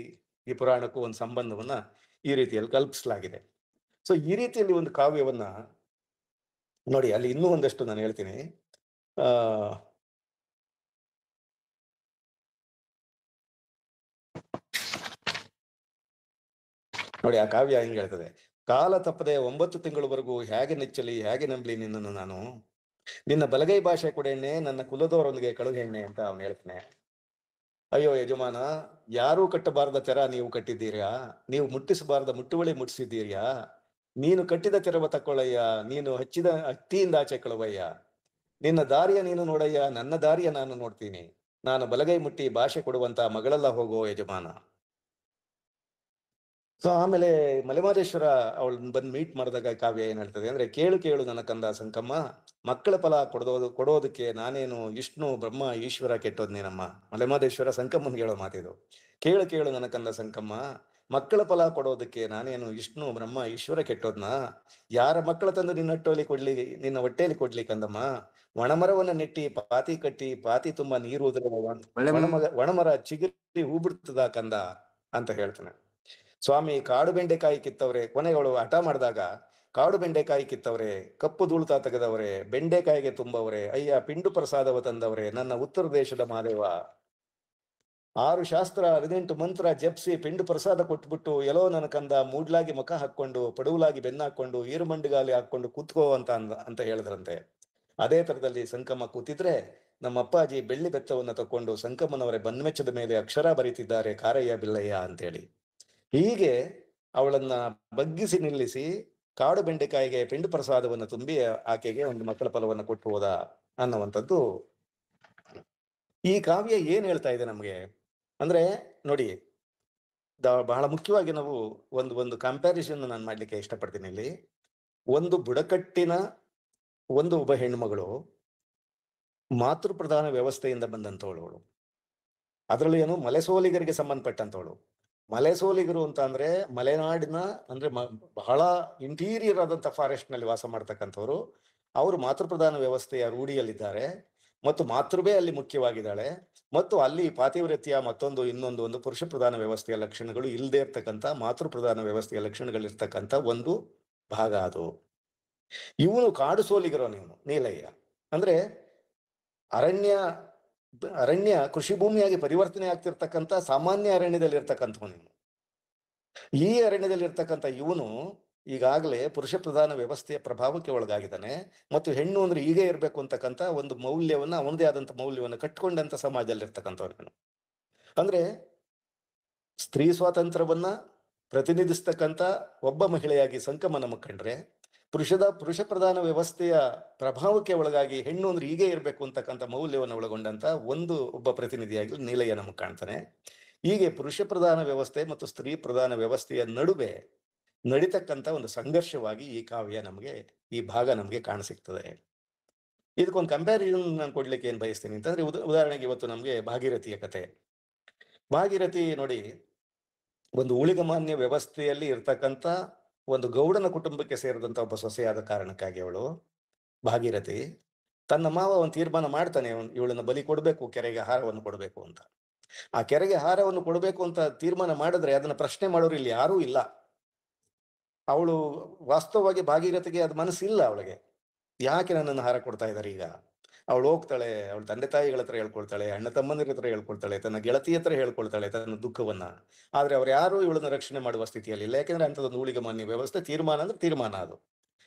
ಈ ಪುರಾಣಕ್ಕೂ ಒಂದು ಸಂಬಂಧವನ್ನ ಈ ರೀತಿಯಲ್ಲಿ ಕಲ್ಪಿಸಲಾಗಿದೆ. ಸೊ ಈ ರೀತಿಯಲ್ಲಿ ಒಂದು ಕಾವ್ಯವನ್ನ ನೋಡಿ. ಅಲ್ಲಿ ಇನ್ನೂ ಒಂದಷ್ಟು ನಾನು ಹೇಳ್ತೀನಿ. ನೋಡಿ, ಆ ಕಾವ್ಯ ಹಿಂಗೆ ಹೇಳ್ತದೆ, ಕಾಲ ತಪ್ಪದೆ 9 ತಿಂಗಳವರೆಗೂ ಹೇಗೆ ನೆಚ್ಚಲಿ, ಹೇಗೆ ನಂಬಲಿ ನಿನ್ನನ್ನು ನಾನು, ನಿನ್ನ ಬಲಗೈ ಭಾಷೆ ಕೊಡೆಣ್ಣೆ, ನನ್ನ ಕುಲದವರೊಂದಿಗೆ ಕಳುಹೆಣ್ಣೆ ಅಂತ ಅವನು ಹೇಳ್ತಾನೆ. ಅಯ್ಯೋ ಯಜಮಾನ, ಯಾರೂ ಕಟ್ಟಬಾರದ ತೆರ ನೀವು ಕಟ್ಟಿದ್ದೀರ್ಯಾ, ನೀವು ಮುಟ್ಟಿಸಬಾರದ ಮುಟ್ಟುವಳಿ ಮುಟ್ಟಿಸಿದ್ದೀರ್ಯಾ, ನೀನು ಕಟ್ಟಿದ ತೆರವ ತಕ್ಕೊಳ್ಳಯ್ಯ, ನೀನು ಹಚ್ಚಿದ ಹತ್ತಿಯಿಂದ ಆಚೆ ಕಳುವಯ್ಯ, ನಿನ್ನ ದಾರಿಯ ನೀನು ನೋಡಯ್ಯ, ನನ್ನ ದಾರಿಯ ನಾನು ನೋಡ್ತೀನಿ, ನಾನು ಬಲಗೈ ಮುಟ್ಟಿ ಭಾಷೆ ಕೊಡುವಂತ ಮಗಳೆಲ್ಲ ಹೋಗೋ ಯಜಮಾನ. ಸೊ ಆಮೇಲೆ ಮಲೆಮಹದೇಶ್ವರ ಅವಳನ್ನ ಬಂದು ಮೀಟ್ ಮಾಡಿದಾಗ ಕಾವ್ಯ ಏನ್ ಹೇಳ್ತದೆ ಅಂದ್ರೆ, ಕೇಳು ನನ್ನ ಕಂದ ಸಂಕಮ್ಮ, ಮಕ್ಕಳ ಫಲ ಕೊಡೋದಕ್ಕೆ ನಾನೇನು ವಿಷ್ಣು ಬ್ರಹ್ಮ ಈಶ್ವರ ಕೆಟ್ಟೋದ್ನೇನಮ್ಮ. ಮಲೆಮಹದೇಶ್ವರ ಸಂಕಮ್ಮನ್ಗೆ ಹೇಳೋ ಮಾತಿದು. ಕೇಳು ನನ್ನ ಕಂದ ಸಂಕಮ್ಮ, ಮಕ್ಕಳ ಫಲ ಕೊಡೋದಕ್ಕೆ ನಾನೇನು ವಿಷ್ಣು ಬ್ರಹ್ಮ ಈಶ್ವರ ಕೆಟ್ಟೋದ್ನ, ಯಾರ ಮಕ್ಕಳ ತಂದು ನಿನ್ನ ಹೊಟ್ಟೆಯಲ್ಲಿ ಕೊಡ್ಲಿ ಕಂದಮ್ಮ, ಒಣಮರವನ್ನ ನೆಟ್ಟಿ ಪಾತಿ ಕಟ್ಟಿ ಪಾತಿ ತುಂಬಾ ನೀರು ಒಣಮರ ಚಿಗುರಿ ಹೂ ಬಿಡ್ತದ ಕಂದ ಅಂತ ಹೇಳ್ತಾನೆ. ಸ್ವಾಮಿ, ಕಾಡು ಬೆಂಡೆಕಾಯಿ ಕಿತ್ತವ್ರೆ, ಕೊನೆಗಳು ಹಠ ಮಾಡಿದಾಗ ಕಾಡು ಬೆಂಡೆಕಾಯಿ ಕಿತ್ತವ್ರೆ, ಕಪ್ಪು ಧೂಳ್ತಾ ತೆಗೆದವ್ರೆ, ಬೆಂಡೆಕಾಯಿಗೆ ತುಂಬವ್ರೆ, ಅಯ್ಯ ಪಿಂಡು ಪ್ರಸಾದವ ತಂದವ್ರೆ, ನನ್ನ ಉತ್ತರ ದೇಶದ ಮಾದೇವ, 6 ಶಾಸ್ತ್ರ 18 ಮಂತ್ರ ಜಪ್ಸಿ ಪಿಂಡು ಪ್ರಸಾದ ಕೊಟ್ಬಿಟ್ಟು ಎಲ್ಲೋ ನನ್ನ ಕಂದ ಮೂಡ್ಲಾಗಿ ಮುಖ ಹಾಕೊಂಡು ಪಡುವಲಾಗಿ ಬೆನ್ನ ಹಾಕೊಂಡು ಈರುಮಂಡಿಗಾಲಿ ಹಾಕೊಂಡು ಕೂತ್ಕೋ ಅಂತ ಹೇಳಿದ್ರಂತೆ. ಅದೇ ತರದಲ್ಲಿ ಸಂಕಮ್ಮ ಕೂತಿದ್ರೆ ನಮ್ಮ ಅಪ್ಪಾಜಿ ಬೆಳ್ಳಿ ಬೆತ್ತವನ್ನ ತಕೊಂಡು ಸಂಕಮ್ಮನವರೇ ಬನ್ಮೆಚ್ಚದ ಮೇಲೆ ಅಕ್ಷರ ಬರೀತಿದ್ದಾರೆ ಕಾರಯ್ಯ ಬಿಲ್ಲಯ್ಯ ಅಂತೇಳಿ. ಹೀಗೆ ಅವಳನ್ನ ಬಗ್ಗಿಸಿ ನಿಲ್ಲಿಸಿ ಕಾಡು ಬೆಂಡೆಕಾಯಿಗೆ ಪಿಂಡು ಪ್ರಸಾದವನ್ನು ತುಂಬಿ ಆಕೆಗೆ ಒಂದು ಮಕ್ಕಳ ಫಲವನ್ನು ಕೊಟ್ಟು ಹೋದ ಅನ್ನುವಂಥದ್ದು ಈ ಕಾವ್ಯ ಏನ್ ಹೇಳ್ತಾ ಇದೆ ನಮ್ಗೆ ಅಂದ್ರೆ, ನೋಡಿ, ಬಹಳ ಮುಖ್ಯವಾಗಿ ನಾವು ಒಂದು ಕಂಪ್ಯಾರಿಸನ್ ನಾನು ಮಾಡ್ಲಿಕ್ಕೆ ಇಷ್ಟಪಡ್ತೀನಿ ಇಲ್ಲಿ. ಒಂದು ಬುಡಕಟ್ಟಿನ ಒಬ್ಬ ಹೆಣ್ಮಗಳು ಮಾತೃಪ್ರಧಾನ ವ್ಯವಸ್ಥೆಯಿಂದ ಬಂದಂತವಳು. ಅದರಲ್ಲಿ ಏನು ಮಲೆಸೋಲಿಗರಿಗೆ ಸಂಬಂಧಪಟ್ಟಂತವಳು. ಮಲೆಸೋಲಿಗರು ಅಂತ ಅಂದ್ರೆ ಮಲೆನಾಡಿನ ಅಂದ್ರೆ ಬಹಳ ಇಂಟೀರಿಯರ್ ಆದಂತ ಫಾರೆಸ್ಟ್ ನಲ್ಲಿ ವಾಸ ಮಾಡ್ತಕ್ಕಂಥವ್ರು. ಅವರು ಮಾತೃಪ್ರಧಾನ ವ್ಯವಸ್ಥೆಯ ರೂಢಿಯಲ್ಲಿದ್ದಾರೆ ಮತ್ತು ಮಾತೃವೇ ಅಲ್ಲಿ ಮುಖ್ಯವಾಗಿದ್ದಾಳೆ. ಮತ್ತು ಅಲ್ಲಿ ಪಾತಿವ್ರತ್ಯ ಇನ್ನೊಂದು ಪುರುಷ ಪ್ರಧಾನ ವ್ಯವಸ್ಥೆಯ ಲಕ್ಷಣಗಳು ಇಲ್ಲದೆ ಇರ್ತಕ್ಕಂಥ ಮಾತೃಪ್ರಧಾನ ವ್ಯವಸ್ಥೆಯ ಲಕ್ಷಣಗಳಿರ್ತಕ್ಕಂಥ ಒಂದು ಭಾಗ ಅದು. ಇವನು ಕಾಡು ಸೋಲಿಗರು, ನೀಲಯ್ಯ ಅಂದ್ರೆ ಅರಣ್ಯ ಕೃಷಿ ಭೂಮಿಯಾಗಿ ಪರಿವರ್ತನೆ ಆಗ್ತಿರ್ತಕ್ಕಂಥ ಸಾಮಾನ್ಯ ಅರಣ್ಯದಲ್ಲಿ ಇರ್ತಕ್ಕಂಥವನು. ಈ ಅರಣ್ಯದಲ್ಲಿ ಇರ್ತಕ್ಕಂಥ ಇವನು ಈಗಾಗಲೇ ಪುರುಷ ಪ್ರಧಾನ ವ್ಯವಸ್ಥೆಯ ಪ್ರಭಾವಕ್ಕೆ ಒಳಗಾಗಿದ್ದಾನೆ ಮತ್ತು ಹೆಣ್ಣು ಅಂದ್ರೆ ಹೀಗೆ ಇರ್ಬೇಕು ಅಂತಕ್ಕಂಥ ಒಂದು ಮೌಲ್ಯವನ್ನ, ಅವನದೇ ಆದಂತ ಮೌಲ್ಯವನ್ನು ಕಟ್ಕೊಂಡಂತ ಸಮಾಜದಲ್ಲಿ ಇರ್ತಕ್ಕಂಥವ್ರು. ಅಂದ್ರೆ ಸ್ತ್ರೀ ಸ್ವಾತಂತ್ರ್ಯವನ್ನ ಪ್ರತಿನಿಧಿಸ್ತಕ್ಕಂಥ ಒಬ್ಬ ಮಹಿಳೆಯಾಗಿ ಸಂಕಮ ನಮಗೆ ಕಂಡ್ರೆ, ಪುರುಷ ಪ್ರಧಾನ ವ್ಯವಸ್ಥೆಯ ಪ್ರಭಾವಕ್ಕೆ ಒಳಗಾಗಿ ಹೆಣ್ಣು ಅಂದ್ರೆ ಹೀಗೆ ಇರಬೇಕು ಅಂತಕ್ಕಂಥ ಮೌಲ್ಯವನ್ನು ಒಳಗೊಂಡಂತ ಒಬ್ಬ ಪ್ರತಿನಿಧಿಯಾಗಿ ನೀಲಯ್ಯ ನಮಗೆ ಕಾಣ್ತಾನೆ. ಹೀಗೆ ಪುರುಷ ಪ್ರಧಾನ ವ್ಯವಸ್ಥೆ ಮತ್ತು ಸ್ತ್ರೀ ಪ್ರಧಾನ ವ್ಯವಸ್ಥೆಯ ನಡುವೆ ನಡೀತಕ್ಕಂಥ ಒಂದು ಸಂಘರ್ಷವಾಗಿ ಈ ಕಾವ್ಯ ನಮಗೆ, ಈ ಭಾಗ ನಮಗೆ ಕಾಣಸಿಗ್ತದೆ. ಇದಕ್ಕೊಂದು ಕಂಪ್ಯಾರಿಸನ್ ನಾನು ಕೊಡ್ಲಿಕ್ಕೆ ಏನ್ ಬಯಸ್ತೀನಿ ಅಂತಂದ್ರೆ, ಉದಾಹರಣೆಗೆ ಇವತ್ತು ನಮಗೆ ಭಾಗೀರಥಿಯ ಕತೆ. ಭಾಗೀರಥಿ ನೋಡಿ, ಒಂದು ಊಳಿಗಮಾನ್ಯ ವ್ಯವಸ್ಥೆಯಲ್ಲಿ ಇರ್ತಕ್ಕಂಥ ಒಂದು ಗೌಡನ ಕುಟುಂಬಕ್ಕೆ ಸೇರಿದಂತ ಒಬ್ಬ ಸೊಸೆಯಾದ ಕಾರಣಕ್ಕಾಗಿ ಅವಳು ಭಾಗೀರಥಿ ತನ್ನ ಮಾವ ಒಂದು ತೀರ್ಮಾನ ಮಾಡ್ತಾನೆ, ಇವಳನ್ನ ಬಲಿ ಕೊಡ್ಬೇಕು, ಕೆರೆಗೆ ಆಹಾರವನ್ನು ಕೊಡ್ಬೇಕು ಅಂತ. ಆ ಕೆರೆಗೆ ಆಹಾರವನ್ನು ಕೊಡ್ಬೇಕು ಅಂತ ತೀರ್ಮಾನ ಮಾಡಿದ್ರೆ ಅದನ್ನ ಪ್ರಶ್ನೆ ಮಾಡೋರು ಇಲ್ಲಿ ಯಾರೂ ಇಲ್ಲ. ಅವಳು ವಾಸ್ತವವಾಗಿ ಭಾಗೀರಥಿಗೆ ಅದು ಮನಸ್ಸಿಲ್ಲ ಅವಳಿಗೆ, ಯಾಕೆ ನನ್ನನ್ನು ಆಹಾರ ಕೊಡ್ತಾ ಇದ್ದಾರೆ ಈಗ. ಅವಳು ಹೋಗ್ತಾಳೆ, ಅವಳ ತಂದೆ ತಾಯಿಗಳ ಹತ್ರ ಹೇಳ್ಕೊಳ್ತಾಳೆ, ಅಣ್ಣ ತಮ್ಮಂದಿರ ಹತ್ರ ಹೇಳ್ಕೊಳ್ತಾಳೆ, ತನ್ನ ಗೆಳತಿ ಹತ್ರ ಹೇಳ್ಕೊಳ್ತಾಳೆ ತನ್ನ ದುಃಖವನ್ನ. ಆದ್ರೆ ಅವ್ರು ಯಾರು ಇವಳನ್ನ ರಕ್ಷಣೆ ಮಾಡುವ ಸ್ಥಿತಿಯಲ್ಲಿ ಇಲ್ಲ. ಯಾಕೆಂದ್ರೆ ಅಂಥದ್ದೊಂದು ಊಳಿಗಮಾನ್ಯ ವ್ಯವಸ್ಥೆ. ತೀರ್ಮಾನ ಅಂದ್ರೆ ತೀರ್ಮಾನ, ಅದು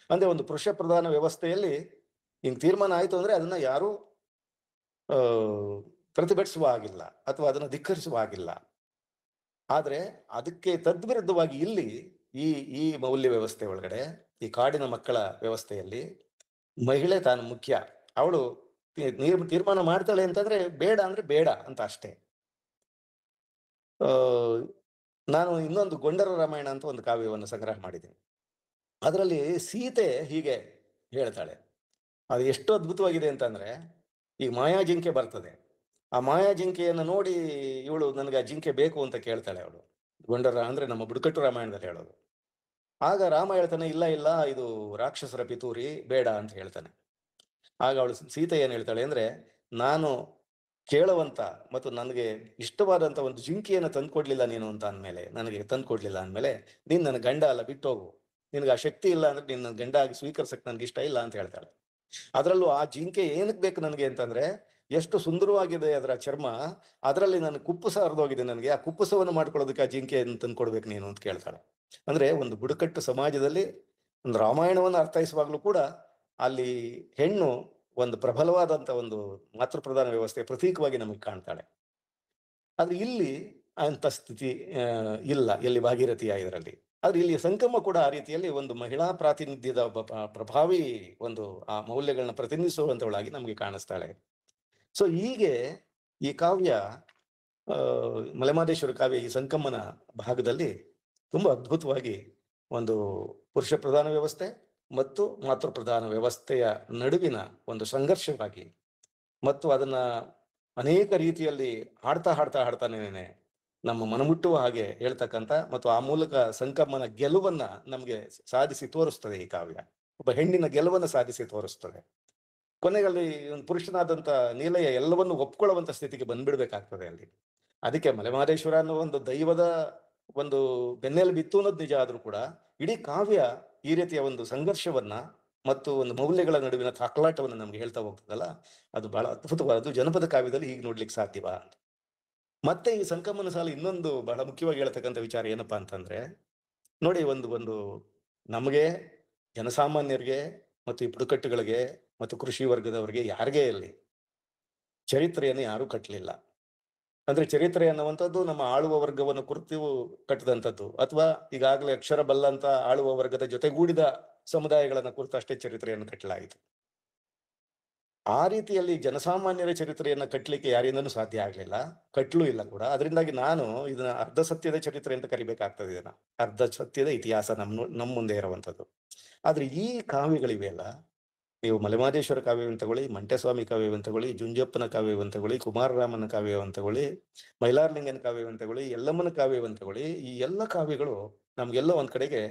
ಅಂದ್ರೆ ಒಂದು ಪುರುಷ ಪ್ರಧಾನ ವ್ಯವಸ್ಥೆಯಲ್ಲಿ ಹಿಂಗ್ ತೀರ್ಮಾನ ಆಯ್ತು ಅಂದ್ರೆ ಅದನ್ನ ಯಾರು ಪ್ರತಿಭಟಿಸುವ ಆಗಿಲ್ಲ ಅಥವಾ ಅದನ್ನ ಧಿಕ್ಕರಿಸುವ ಆಗಿಲ್ಲ. ಆದ್ರೆ ಅದಕ್ಕೆ ತದ್ವಿರುದ್ಧವಾಗಿ ಇಲ್ಲಿ ಈ ಈ ಮೌಲ್ಯ ವ್ಯವಸ್ಥೆ ಒಳಗಡೆ, ಈ ಕಾಡಿನ ಮಕ್ಕಳ ವ್ಯವಸ್ಥೆಯಲ್ಲಿ ಮಹಿಳೆ ತಾನು ಮುಖ್ಯ. ಅವಳು ತೀರ್ಮಾನ ಮಾಡ್ತಾಳೆ ಅಂತಂದ್ರೆ ಬೇಡ ಅಂದ್ರೆ ಬೇಡ ಅಂತ ಅಷ್ಟೇ. ನಾನು ಇನ್ನೊಂದು ಗೊಂಡರ ರಾಮಾಯಣ ಅಂತ ಒಂದು ಕಾವ್ಯವನ್ನು ಸಂಗ್ರಹ ಮಾಡಿದ್ದೀನಿ. ಅದರಲ್ಲಿ ಸೀತೆ ಹೀಗೆ ಹೇಳ್ತಾಳೆ. ಅದು ಎಷ್ಟು ಅದ್ಭುತವಾಗಿದೆ ಅಂತಂದ್ರೆ, ಈಗ ಮಾಯಾ ಜಿಂಕೆ ಬರ್ತದೆ, ಆ ಮಾಯಾ ಜಿಂಕೆಯನ್ನು ನೋಡಿ ಇವಳು ನನಗೆ ಆ ಜಿಂಕೆ ಬೇಕು ಅಂತ ಕೇಳ್ತಾಳೆ ಅವಳು. ಗೊಂಡರ ಅಂದ್ರೆ ನಮ್ಮ ಬುಡಕಟ್ಟು ರಾಮಾಯಣದಲ್ಲಿ ಹೇಳೋದು. ಆಗ ರಾಮ ಹೇಳ್ತಾನೆ, ಇಲ್ಲ ಇಲ್ಲ, ಇದು ರಾಕ್ಷಸರ ಪಿತೂರಿ, ಬೇಡ ಅಂತ ಹೇಳ್ತಾನೆ. ಆಗ ಅವಳು ಸೀತೆ ಏನ್ ಹೇಳ್ತಾಳೆ ಅಂದ್ರೆ, ನಾನು ಕೇಳುವಂತ ಮತ್ತು ನನಗೆ ಇಷ್ಟವಾದಂತ ಒಂದು ಜಿಂಕೆಯನ್ನು ತಂದ್ಕೊಡ್ಲಿಲ್ಲ ನೀನು ಅಂತ ಅಂದ್ಮೇಲೆ, ನನಗೆ ತಂದ್ಕೊಡ್ಲಿಲ್ಲ ಅಂದ್ಮೇಲೆ ನೀನ್ ನನ್ನ ಗಂಡ ಅಲ್ಲ, ಬಿಟ್ಟೋಗು. ನಿನ್ಗೆ ಆ ಶಕ್ತಿ ಇಲ್ಲ ಅಂದ್ರೆ ನಿನ್ನ ಗಂಡ ಆಗಿ ಸ್ವೀಕರಿಸಕ್ ನನ್ಗೆ ಇಷ್ಟ ಇಲ್ಲ ಅಂತ ಹೇಳ್ತಾಳೆ. ಅದರಲ್ಲೂ ಆ ಜಿಂಕೆ ಏನಕ್ ಬೇಕು ನನಗೆ ಅಂತಂದ್ರೆ, ಎಷ್ಟು ಸುಂದರವಾಗಿದೆ ಅದರ ಚರ್ಮ, ಅದರಲ್ಲಿ ನನ್ನ ಕುಪ್ಪುಸ ಹರಿದೋಗಿದೆ, ನನಗೆ ಆ ಕುಪ್ಪುಸವನ್ನು ಮಾಡ್ಕೊಳ್ಳೋದಕ್ಕೆ ಆ ಜಿಂಕೆಯನ್ನು ತಂದ್ಕೊಡ್ಬೇಕು ನೀನು ಅಂತ ಕೇಳ್ತಾಳೆ. ಅಂದ್ರೆ ಒಂದು ಬುಡಕಟ್ಟು ಸಮಾಜದಲ್ಲಿ ಒಂದು ರಾಮಾಯಣವನ್ನು ಅರ್ಥೈಸುವಾಗ್ಲೂ ಕೂಡ ಅಲ್ಲಿ ಹೆಣ್ಣು ಒಂದು ಪ್ರಬಲವಾದಂತ ಒಂದು ಮಾತೃಪ್ರಧಾನ ವ್ಯವಸ್ಥೆಯ ಪ್ರತೀಕವಾಗಿ ನಮಗೆ ಕಾಣ್ತಾಳೆ. ಆದ್ರೆ ಇಲ್ಲಿ ಅಂತ ಸ್ಥಿತಿ ಇಲ್ಲ, ಎಲ್ಲಿ ಭಾಗೀರಥಿಯ ಇದರಲ್ಲಿ. ಆದ್ರೆ ಇಲ್ಲಿ ಸಂಕಮ ಕೂಡ ಆ ರೀತಿಯಲ್ಲಿ ಒಂದು ಮಹಿಳಾ ಪ್ರಾತಿನಿಧ್ಯದ ಒಬ್ಬ ಪ್ರಭಾವಿ ಒಂದು ಆ ಮೌಲ್ಯಗಳನ್ನ ಪ್ರತಿನಿಧಿಸುವಂತವಳಾಗಿ ನಮಗೆ ಕಾಣಿಸ್ತಾಳೆ. ಸೊ ಹೀಗೆ ಈ ಕಾವ್ಯ, ಮಲೆಮಹದೇಶ್ವರ ಕಾವ್ಯ ಈ ಸಂಕಮನ ಭಾಗದಲ್ಲಿ ತುಂಬಾ ಅದ್ಭುತವಾಗಿ ಒಂದು ಪುರುಷ ಪ್ರಧಾನ ವ್ಯವಸ್ಥೆ ಮತ್ತು ಮಾತೃಪ್ರಧಾನ ವ್ಯವಸ್ಥೆಯ ನಡುವಿನ ಒಂದು ಸಂಘರ್ಷವಾಗಿ, ಮತ್ತು ಅದನ್ನ ಅನೇಕ ರೀತಿಯಲ್ಲಿ ಹಾಡ್ತಾನೆ ನಮ್ಮ ಮನಮುಟ್ಟುವ ಹಾಗೆ ಹೇಳ್ತಕ್ಕಂಥ, ಮತ್ತು ಆ ಮೂಲಕ ಸಂಕಮನ ಗೆಲುವನ್ನ ನಮ್ಗೆ ಸಾಧಿಸಿ ತೋರಿಸ್ತದೆ ಈ ಕಾವ್ಯ. ಒಬ್ಬ ಹೆಣ್ಣಿನ ಗೆಲುವನ್ನ ಸಾಧಿಸಿ ತೋರಿಸ್ತದೆ. ಕೊನೆಯಲ್ಲಿ ಒಂದು ಪುರುಷನಾದಂತ ನೀಲಯ್ಯ ಎಲ್ಲವನ್ನು ಒಪ್ಕೊಳ್ಳುವಂತ ಸ್ಥಿತಿಗೆ ಬಂದ್ಬಿಡ್ಬೇಕಾಗ್ತದೆ ಅಲ್ಲಿ. ಅದಕ್ಕೆ ಮಲೆಮಹದೇಶ್ವರ ಅನ್ನೋ ಒಂದು ದೈವದ ಒಂದು ಬೆನ್ನೆಲು ಬಿತ್ತು ಅನ್ನೋದು ನಿಜ ಆದ್ರೂ ಕೂಡ, ಇಡೀ ಕಾವ್ಯ ಈ ರೀತಿಯ ಒಂದು ಸಂಘರ್ಷವನ್ನ ಮತ್ತು ಒಂದು ಮೌಲ್ಯಗಳ ನಡುವಿನ ತಾಕಲಾಟವನ್ನು ನಮ್ಗೆ ಹೇಳ್ತಾ ಹೋಗ್ತದಲ್ಲ, ಅದು ಬಹಳ ಅದ್ಭುತವಾದದ್ದು. ಜನಪದ ಕಾವ್ಯದಲ್ಲಿ ಹೀಗೆ ನೋಡ್ಲಿಕ್ಕೆ ಸಾಧ್ಯವಾ ಅಂತ. ಮತ್ತೆ ಈ ಸಂಕಮನ ಸಾಲ ಇನ್ನೊಂದು ಬಹಳ ಮುಖ್ಯವಾಗಿ ಹೇಳ್ತಕ್ಕಂಥ ವಿಚಾರ ಏನಪ್ಪಾ ಅಂತಂದ್ರೆ, ನೋಡಿ, ಒಂದು ನಮಗೆ ಜನಸಾಮಾನ್ಯರಿಗೆ ಮತ್ತು ಈ ಬುಡಕಟ್ಟುಗಳಿಗೆ ಮತ್ತು ಕೃಷಿ ವರ್ಗದವರಿಗೆ ಯಾರಿಗೇ ಇರಲಿ, ಚರಿತ್ರೆಯನ್ನು ಯಾರೂ ಕಟ್ಟಲಿಲ್ಲ. ಅಂದ್ರೆ ಚರಿತ್ರೆ ಅನ್ನುವಂಥದ್ದು ನಮ್ಮ ಆಳುವ ವರ್ಗವನ್ನು ಕುರಿತು ಕಟ್ಟಿದಂಥದ್ದು, ಅಥವಾ ಈಗಾಗಲೇ ಅಕ್ಷರ ಬಲ್ಲಂತ ಆಳುವ ವರ್ಗದ ಜೊತೆಗೂಡಿದ ಸಮುದಾಯಗಳನ್ನ ಕುರಿತು ಅಷ್ಟೇ ಚರಿತ್ರೆಯನ್ನು ಕಟ್ಟಲಾಯಿತು. ಆ ರೀತಿಯಲ್ಲಿ ಜನಸಾಮಾನ್ಯರ ಚರಿತ್ರೆಯನ್ನ ಕಟ್ಟಲಿಕ್ಕೆ ಯಾರಿಂದನೂ ಸಾಧ್ಯ ಆಗ್ಲಿಲ್ಲ, ಕಟ್ಟಲೂ ಇಲ್ಲ ಕೂಡ. ಅದರಿಂದಾಗಿ ನಾನು ಇದನ್ನ ಅರ್ಧ ಸತ್ಯದ ಚರಿತ್ರೆ ಅಂತ ಕರಿಬೇಕಾಗ್ತದೆ. ಇದನ್ನ ಅರ್ಧ ಸತ್ಯದ ಇತಿಹಾಸ ನಮ್ಮ ಮುಂದೆ ಇರುವಂಥದ್ದು. ಆದ್ರೆ ಈ ಕಾವ್ಯಗಳಿವೆಯಲ್ಲ, ನೀವು ಮಲೆಮಹದೇಶ್ವರ ಕಾವ್ಯವನ್ನು ತಗೊಳ್ಳಿ, ಮಂಟೆಸ್ವಾಮಿ ಕಾವ್ಯವನ್ನು ತಗೊಳ್ಳಿ, ಜುಂಜಪ್ಪನ ಕಾವ್ಯವನ್ನು ತಗೊಳ್ಳಿ, ಕುಮಾರರಾಮನ ಕಾವ್ಯವನ್ನು ತಗೊಳ್ಳಿ, ಮೈಲಾರಲಿಂಗನ ಕಾವ್ಯವನ್ನು ತಗೊಳ್ಳಿ, ಯಲ್ಲಮ್ಮನ ಕಾವ್ಯವನ್ನು ತಗೊಳ್ಳಿ, ಈ ಎಲ್ಲ ಕಾವ್ಯಗಳು ನಮ್ಗೆಲ್ಲ ಒಂದ್ ಕಡೆಗೆ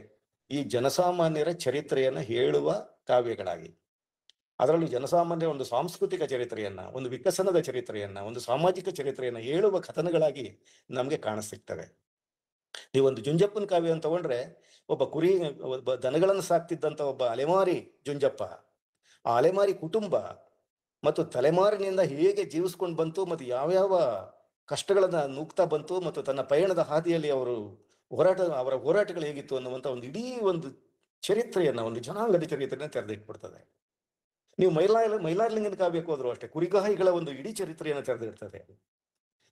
ಈ ಜನಸಾಮಾನ್ಯರ ಚರಿತ್ರೆಯನ್ನ ಹೇಳುವ ಕಾವ್ಯಗಳಾಗಿ, ಅದರಲ್ಲೂ ಜನಸಾಮಾನ್ಯರ ಒಂದು ಸಾಂಸ್ಕೃತಿಕ ಚರಿತ್ರೆಯನ್ನ, ಒಂದು ವಿಕಸನದ ಚರಿತ್ರೆಯನ್ನ, ಒಂದು ಸಾಮಾಜಿಕ ಚರಿತ್ರೆಯನ್ನ ಹೇಳುವ ಕಥನಗಳಾಗಿ ನಮ್ಗೆ ಕಾಣಿಸ್ತಿರ್ತವೆ. ನೀವೊಂದು ಜುಂಜಪ್ಪನ ಕಾವ್ಯ ಅಂತ ತಗೊಂಡ್ರೆ, ಒಬ್ಬ ದನಗಳನ್ನು ಸಾಕ್ತಿದ್ದಂತ ಒಬ್ಬ ಅಲೆಮಾರಿ ಜುಂಜಪ್ಪ, ಆ ಅಲೆಮಾರಿ ಕುಟುಂಬ ಮತ್ತು ತಲೆಮಾರಿನಿಂದ ಹೇಗೆ ಜೀವಿಸ್ಕೊಂಡು ಬಂತು ಮತ್ತು ಯಾವ್ಯಾವ ಕಷ್ಟಗಳನ್ನ ನುಗ್ತಾ ಬಂತು ಮತ್ತು ತನ್ನ ಪಯಣದ ಹಾದಿಯಲ್ಲಿ ಅವರ ಹೋರಾಟಗಳು ಹೇಗಿತ್ತು ಅನ್ನುವಂತ ಒಂದು ಇಡೀ ಒಂದು ಚರಿತ್ರೆಯನ್ನ, ಒಂದು ಜನಾಂಗದ ಚರಿತ್ರೆಯನ್ನ ತೆರೆದಿಟ್ಬಿಡ್ತದೆ. ನೀವು ಮೈಲಾರಲಿಂಗನ ಕಾವ್ಯಕ್ಕೆ ಹೋದ್ರು ಅಷ್ಟೇ, ಕುರಿಗಾಹಿಗಳ ಒಂದು ಇಡೀ ಚರಿತ್ರೆಯನ್ನು ತೆರೆದಿಡ್ತದೆ.